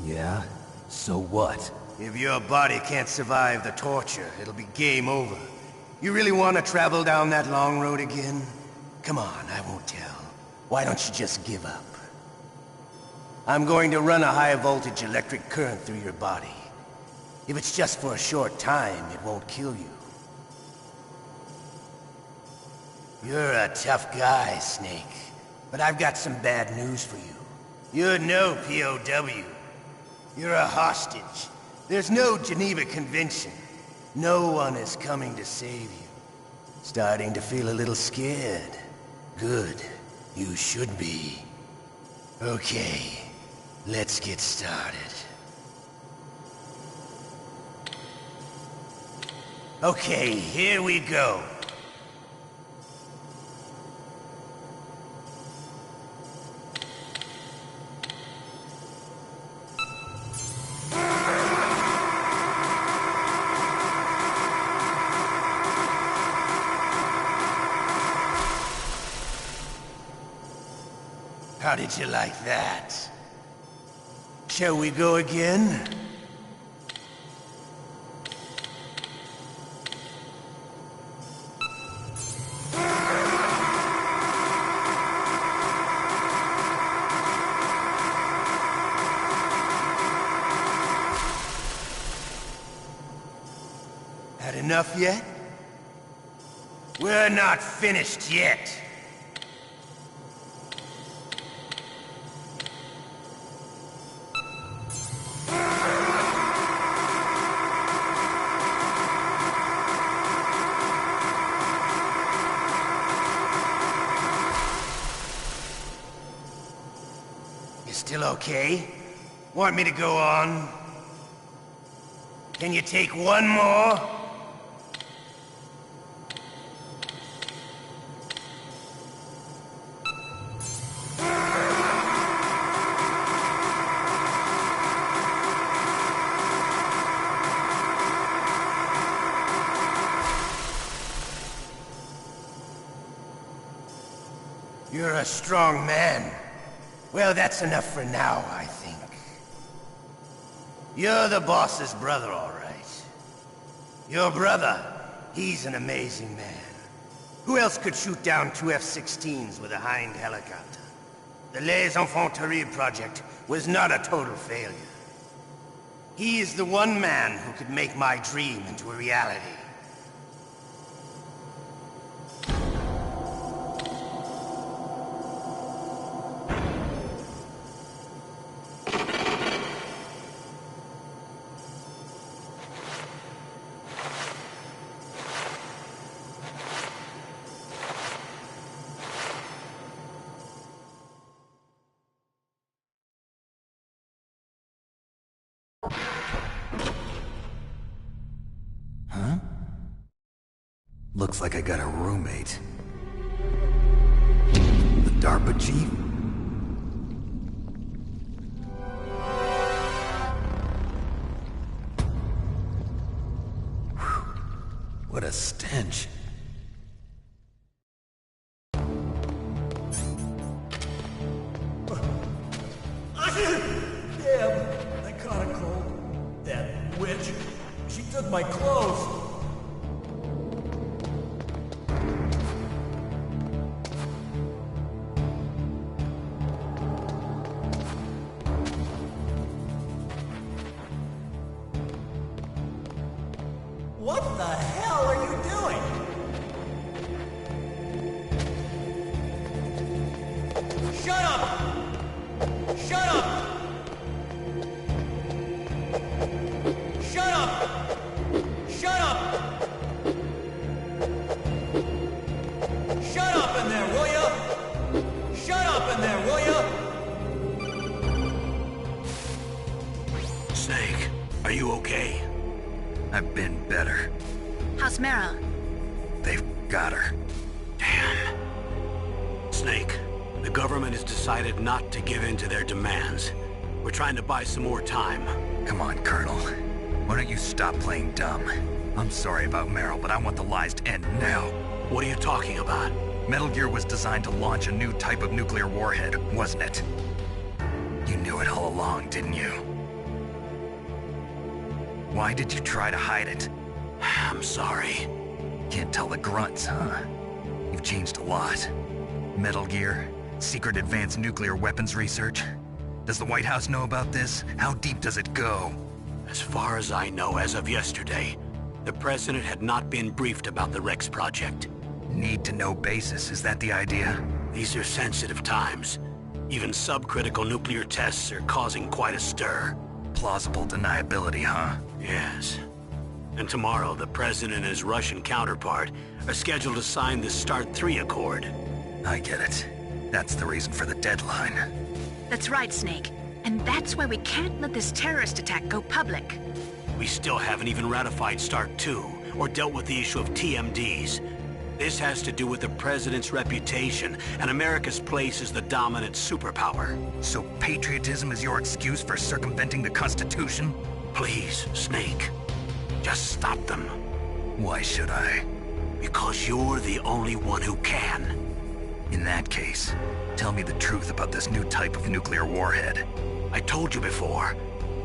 Speaker 2: Yeah? So what?
Speaker 10: If your body can't survive the torture, it'll be game over. You really want to travel down that long road again? Come on, I won't tell. Why don't you just give up? I'm going to run a high-voltage electric current through your body. If it's just for a short time, it won't kill you. You're a tough guy, Snake. But I've got some bad news for you. You're no POW. You're a hostage. There's no Geneva Convention. No one is coming to save you. Starting to feel a little scared. Good. You should be. Okay. Let's get started. Okay, here we go. How did you like that? Shall we go again? Had enough yet? We're not finished yet. You still okay? Want me to go on? Can you take one more? You're a strong man. Well, that's enough for now, I think. You're the boss's brother, all right. Your brother, he's an amazing man. Who else could shoot down 2 F-16s with a Hind helicopter? The Les Enfants Terribles project was not a total failure. He is the one man who could make my dream into a reality.
Speaker 2: Looks like I got a roommate. The DARPA chief? Whew. What a stench.
Speaker 8: Damn, I caught a cold. That witch, she took my clothes. What the hell are you doing? Shut up! Shut up! Shut up! Shut up! Shut up in there, will ya? Shut up in there, will ya?
Speaker 1: Snake, are you okay?
Speaker 9: I've been better.
Speaker 6: How's Meryl?
Speaker 9: They've got her.
Speaker 1: Damn. Snake, the government has decided not to give in to their demands. We're trying to buy some more time.
Speaker 9: Come on, Colonel. Why don't you stop playing dumb? I'm sorry about Meryl, but I want the lies to end now.
Speaker 1: What are you talking about?
Speaker 9: Metal Gear was designed to launch a new type of nuclear warhead, wasn't it? You knew it all along, didn't you? Why did you try to hide it?
Speaker 1: I'm sorry.
Speaker 9: Can't tell the grunts, huh? You've changed a lot. Metal Gear, secret advanced nuclear weapons research. Does the White House know about this? How deep does it go?
Speaker 1: As far as I know, as of yesterday, the President had not been briefed about the Rex project.
Speaker 9: Need-to-know basis, is that the idea?
Speaker 1: These are sensitive times. Even subcritical nuclear tests are causing quite a stir.
Speaker 9: Plausible deniability, huh?
Speaker 1: Yes. And tomorrow, the President and his Russian counterpart are scheduled to sign the START 3 Accord.
Speaker 9: I get it. That's the reason for the deadline.
Speaker 6: That's right, Snake. And that's why we can't let this terrorist attack go public.
Speaker 1: We still haven't even ratified START 2, or dealt with the issue of TMDs. This has to do with the President's reputation and America's place as the dominant superpower.
Speaker 9: So patriotism is your excuse for circumventing the Constitution?
Speaker 1: Please, Snake. Just stop them.
Speaker 9: Why should I?
Speaker 1: Because you're the only one who can.
Speaker 9: In that case, tell me the truth about this new type of nuclear warhead.
Speaker 1: I told you before.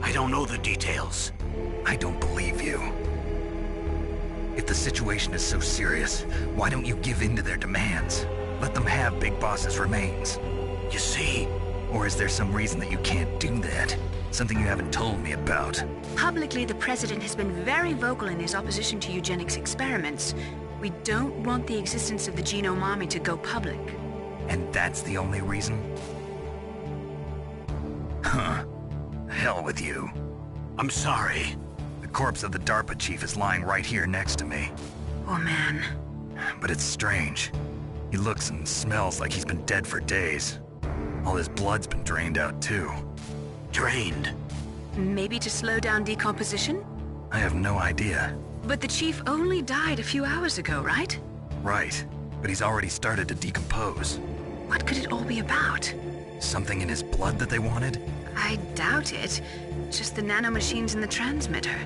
Speaker 1: I don't know the details.
Speaker 9: I don't believe you. If the situation is so serious, why don't you give in to their demands? Let them have Big Boss's remains.
Speaker 1: You see?
Speaker 9: Or is there some reason that you can't do that? Something you haven't told me about?
Speaker 3: Publicly, the President has been very vocal in his opposition to eugenics experiments. We don't want the existence of the Genome Army to go public.
Speaker 9: And that's the only reason? Huh. Hell with you.
Speaker 1: I'm sorry.
Speaker 9: The corpse of the DARPA chief is lying right here next to me.
Speaker 3: Oh, man.
Speaker 9: But it's strange. He looks and smells like he's been dead for days. All his blood's been drained out, too.
Speaker 1: Drained?
Speaker 3: Maybe to slow down decomposition?
Speaker 9: I have no idea.
Speaker 3: But the chief only died a few hours ago, right?
Speaker 9: Right. But he's already started to decompose.
Speaker 3: What could it all be about?
Speaker 9: Something in his blood that they wanted?
Speaker 3: I doubt it. Just the nanomachines in the transmitter.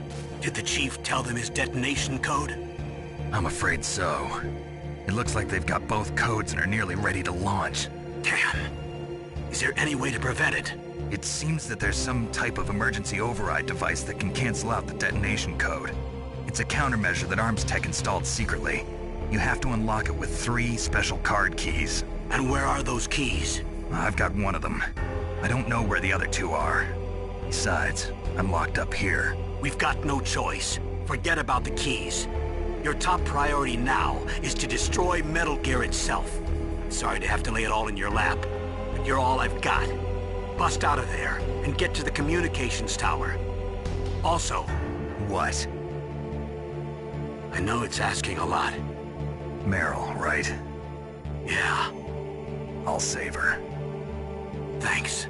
Speaker 1: Did the chief tell them his detonation code?
Speaker 9: I'm afraid so. It looks like they've got both codes and are nearly ready to launch.
Speaker 1: Damn. Is there any way to prevent it?
Speaker 9: It seems that there's some type of emergency override device that can cancel out the detonation code. It's a countermeasure that Arms Tech installed secretly. You have to unlock it with 3 special card keys.
Speaker 1: And where are those keys?
Speaker 9: I've got one of them. I don't know where the other 2 are. Besides, I'm locked up here.
Speaker 1: We've got no choice. Forget about the keys. Your top priority now is to destroy Metal Gear itself. Sorry to have to lay it all in your lap, but you're all I've got. Bust out of there and get to the communications tower. Also...
Speaker 9: What?
Speaker 1: I know it's asking a lot.
Speaker 9: Meryl, right?
Speaker 1: Yeah.
Speaker 9: I'll save her.
Speaker 1: Thanks.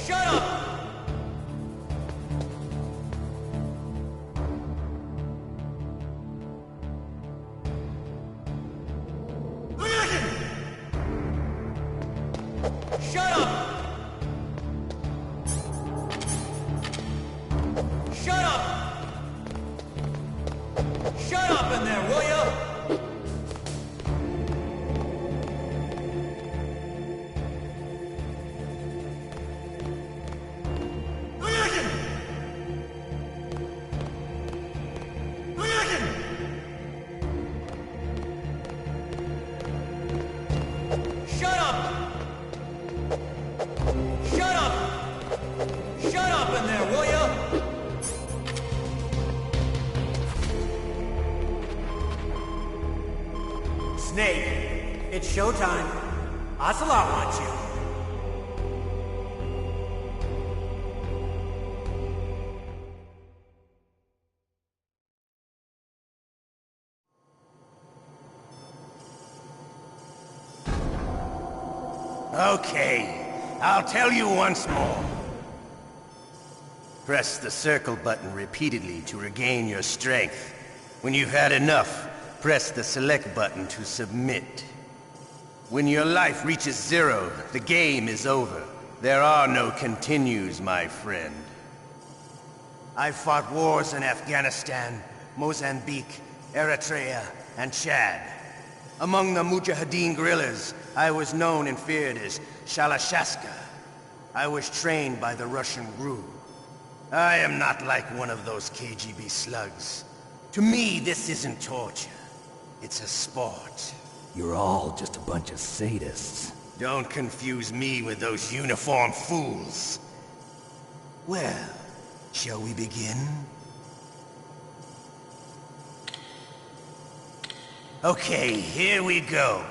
Speaker 8: Shut up! Shut up! Shut up! Shut up in there, will ya? Shut up! Shut up! Shut up in there, will ya? Snake, it's showtime. Ocelot wants you.
Speaker 10: Okay, I'll tell you once more. Press the circle button repeatedly to regain your strength. When you've had enough, press the select button to submit. When your life reaches 0, the game is over. There are no continues, my friend. I've fought wars in Afghanistan, Mozambique, Eritrea, and Chad. Among the Mujahideen guerrillas, I was known and feared as Shalashaska. I was trained by the Russian GRU. I am not like one of those KGB slugs. To me, this isn't torture. It's a sport.
Speaker 2: You're all just a bunch of sadists.
Speaker 10: Don't confuse me with those uniformed fools. Well, shall we begin? Okay, here we go.